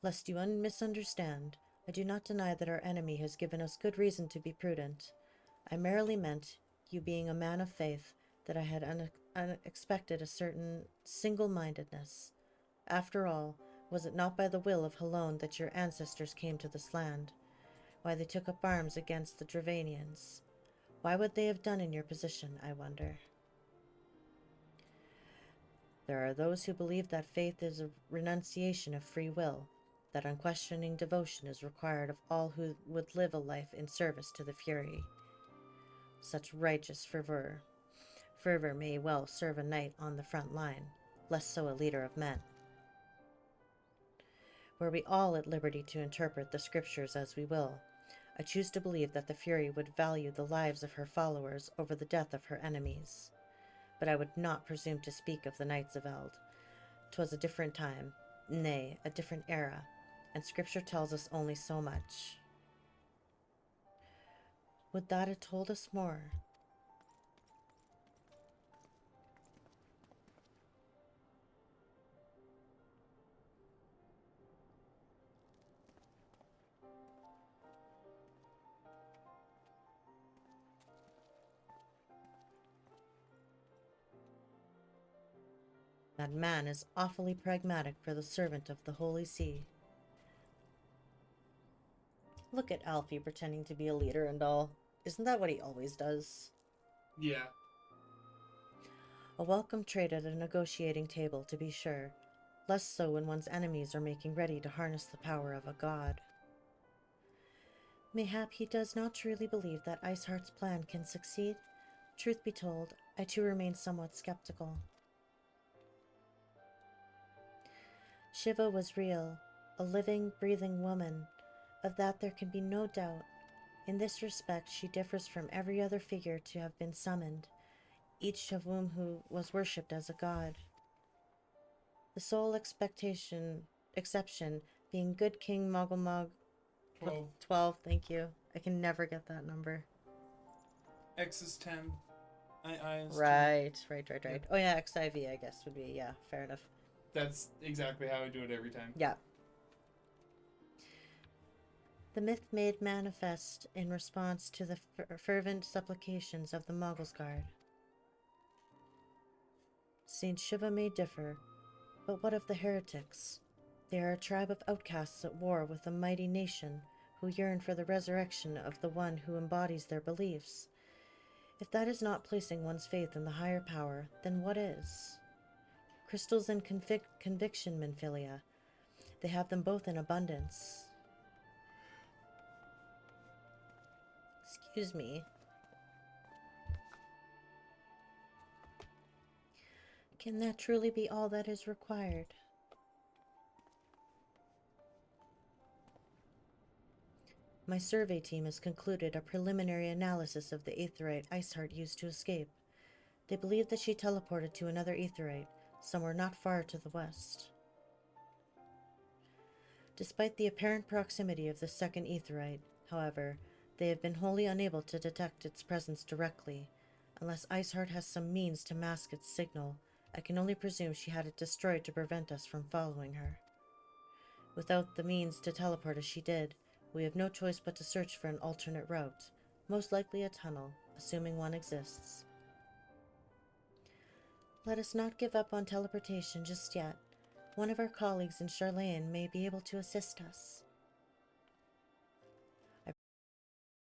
Lest you misunderstand, I do not deny that our enemy has given us good reason to be prudent. I merely meant, you being a man of faith, that I had unexpected a certain single-mindedness. After all, was it not by the will of Helone that your ancestors came to this land? Why they took up arms against the Dravanians? Why would they have done in your position, I wonder? There are those who believe that faith is a renunciation of free will, that unquestioning devotion is required of all who would live a life in service to the Fury. Such righteous fervor may well serve a knight on the front line, less so a leader of men. Were we all at liberty to interpret the scriptures as we will, I choose to believe that the Fury would value the lives of her followers over the death of her enemies. But I would not presume to speak of the Knights of Eld. 'Twas a different time, nay, a different era, and scripture tells us only so much. Would that it told us more? That man is awfully pragmatic for the servant of the Holy See. Look at Alfie pretending to be a leader and all. Isn't that what he always does? Yeah. A welcome trait at a negotiating table, to be sure. Less so when one's enemies are making ready to harness the power of a god. Mayhap he does not truly believe that Iceheart's plan can succeed? Truth be told, I too remain somewhat skeptical. Shiva was real, a living, breathing woman. Of that there can be no doubt. In this respect, she differs from every other figure to have been summoned, each of whom was worshipped as a god. The sole exception being good King Mogulmog 12, thank you. I can never get that number. X is 10. I is 2. Right. Yeah. Oh yeah, XIV I guess would be, yeah, fair enough. That's exactly how I do it every time. Yeah. The myth made manifest in response to the fervent supplications of the Mogulsguard. Saint Shiva may differ, but what of the heretics? They are a tribe of outcasts at war with a mighty nation who yearn for the resurrection of the one who embodies their beliefs. If that is not placing one's faith in the higher power, then what is? Crystals and conviction, Minfilia. They have them both in abundance. Excuse me. Can that truly be all that is required? My survey team has concluded a preliminary analysis of the aetheryte Iceheart used to escape. They believe that she teleported to another aetheryte, somewhere not far to the west. Despite the apparent proximity of the second aetheryte, however, they have been wholly unable to detect its presence directly. Unless Iceheart has some means to mask its signal, I can only presume she had it destroyed to prevent us from following her. Without the means to teleport as she did, we have no choice but to search for an alternate route, most likely a tunnel, assuming one exists. Let us not give up on teleportation just yet. One of our colleagues in Charlayan may be able to assist us.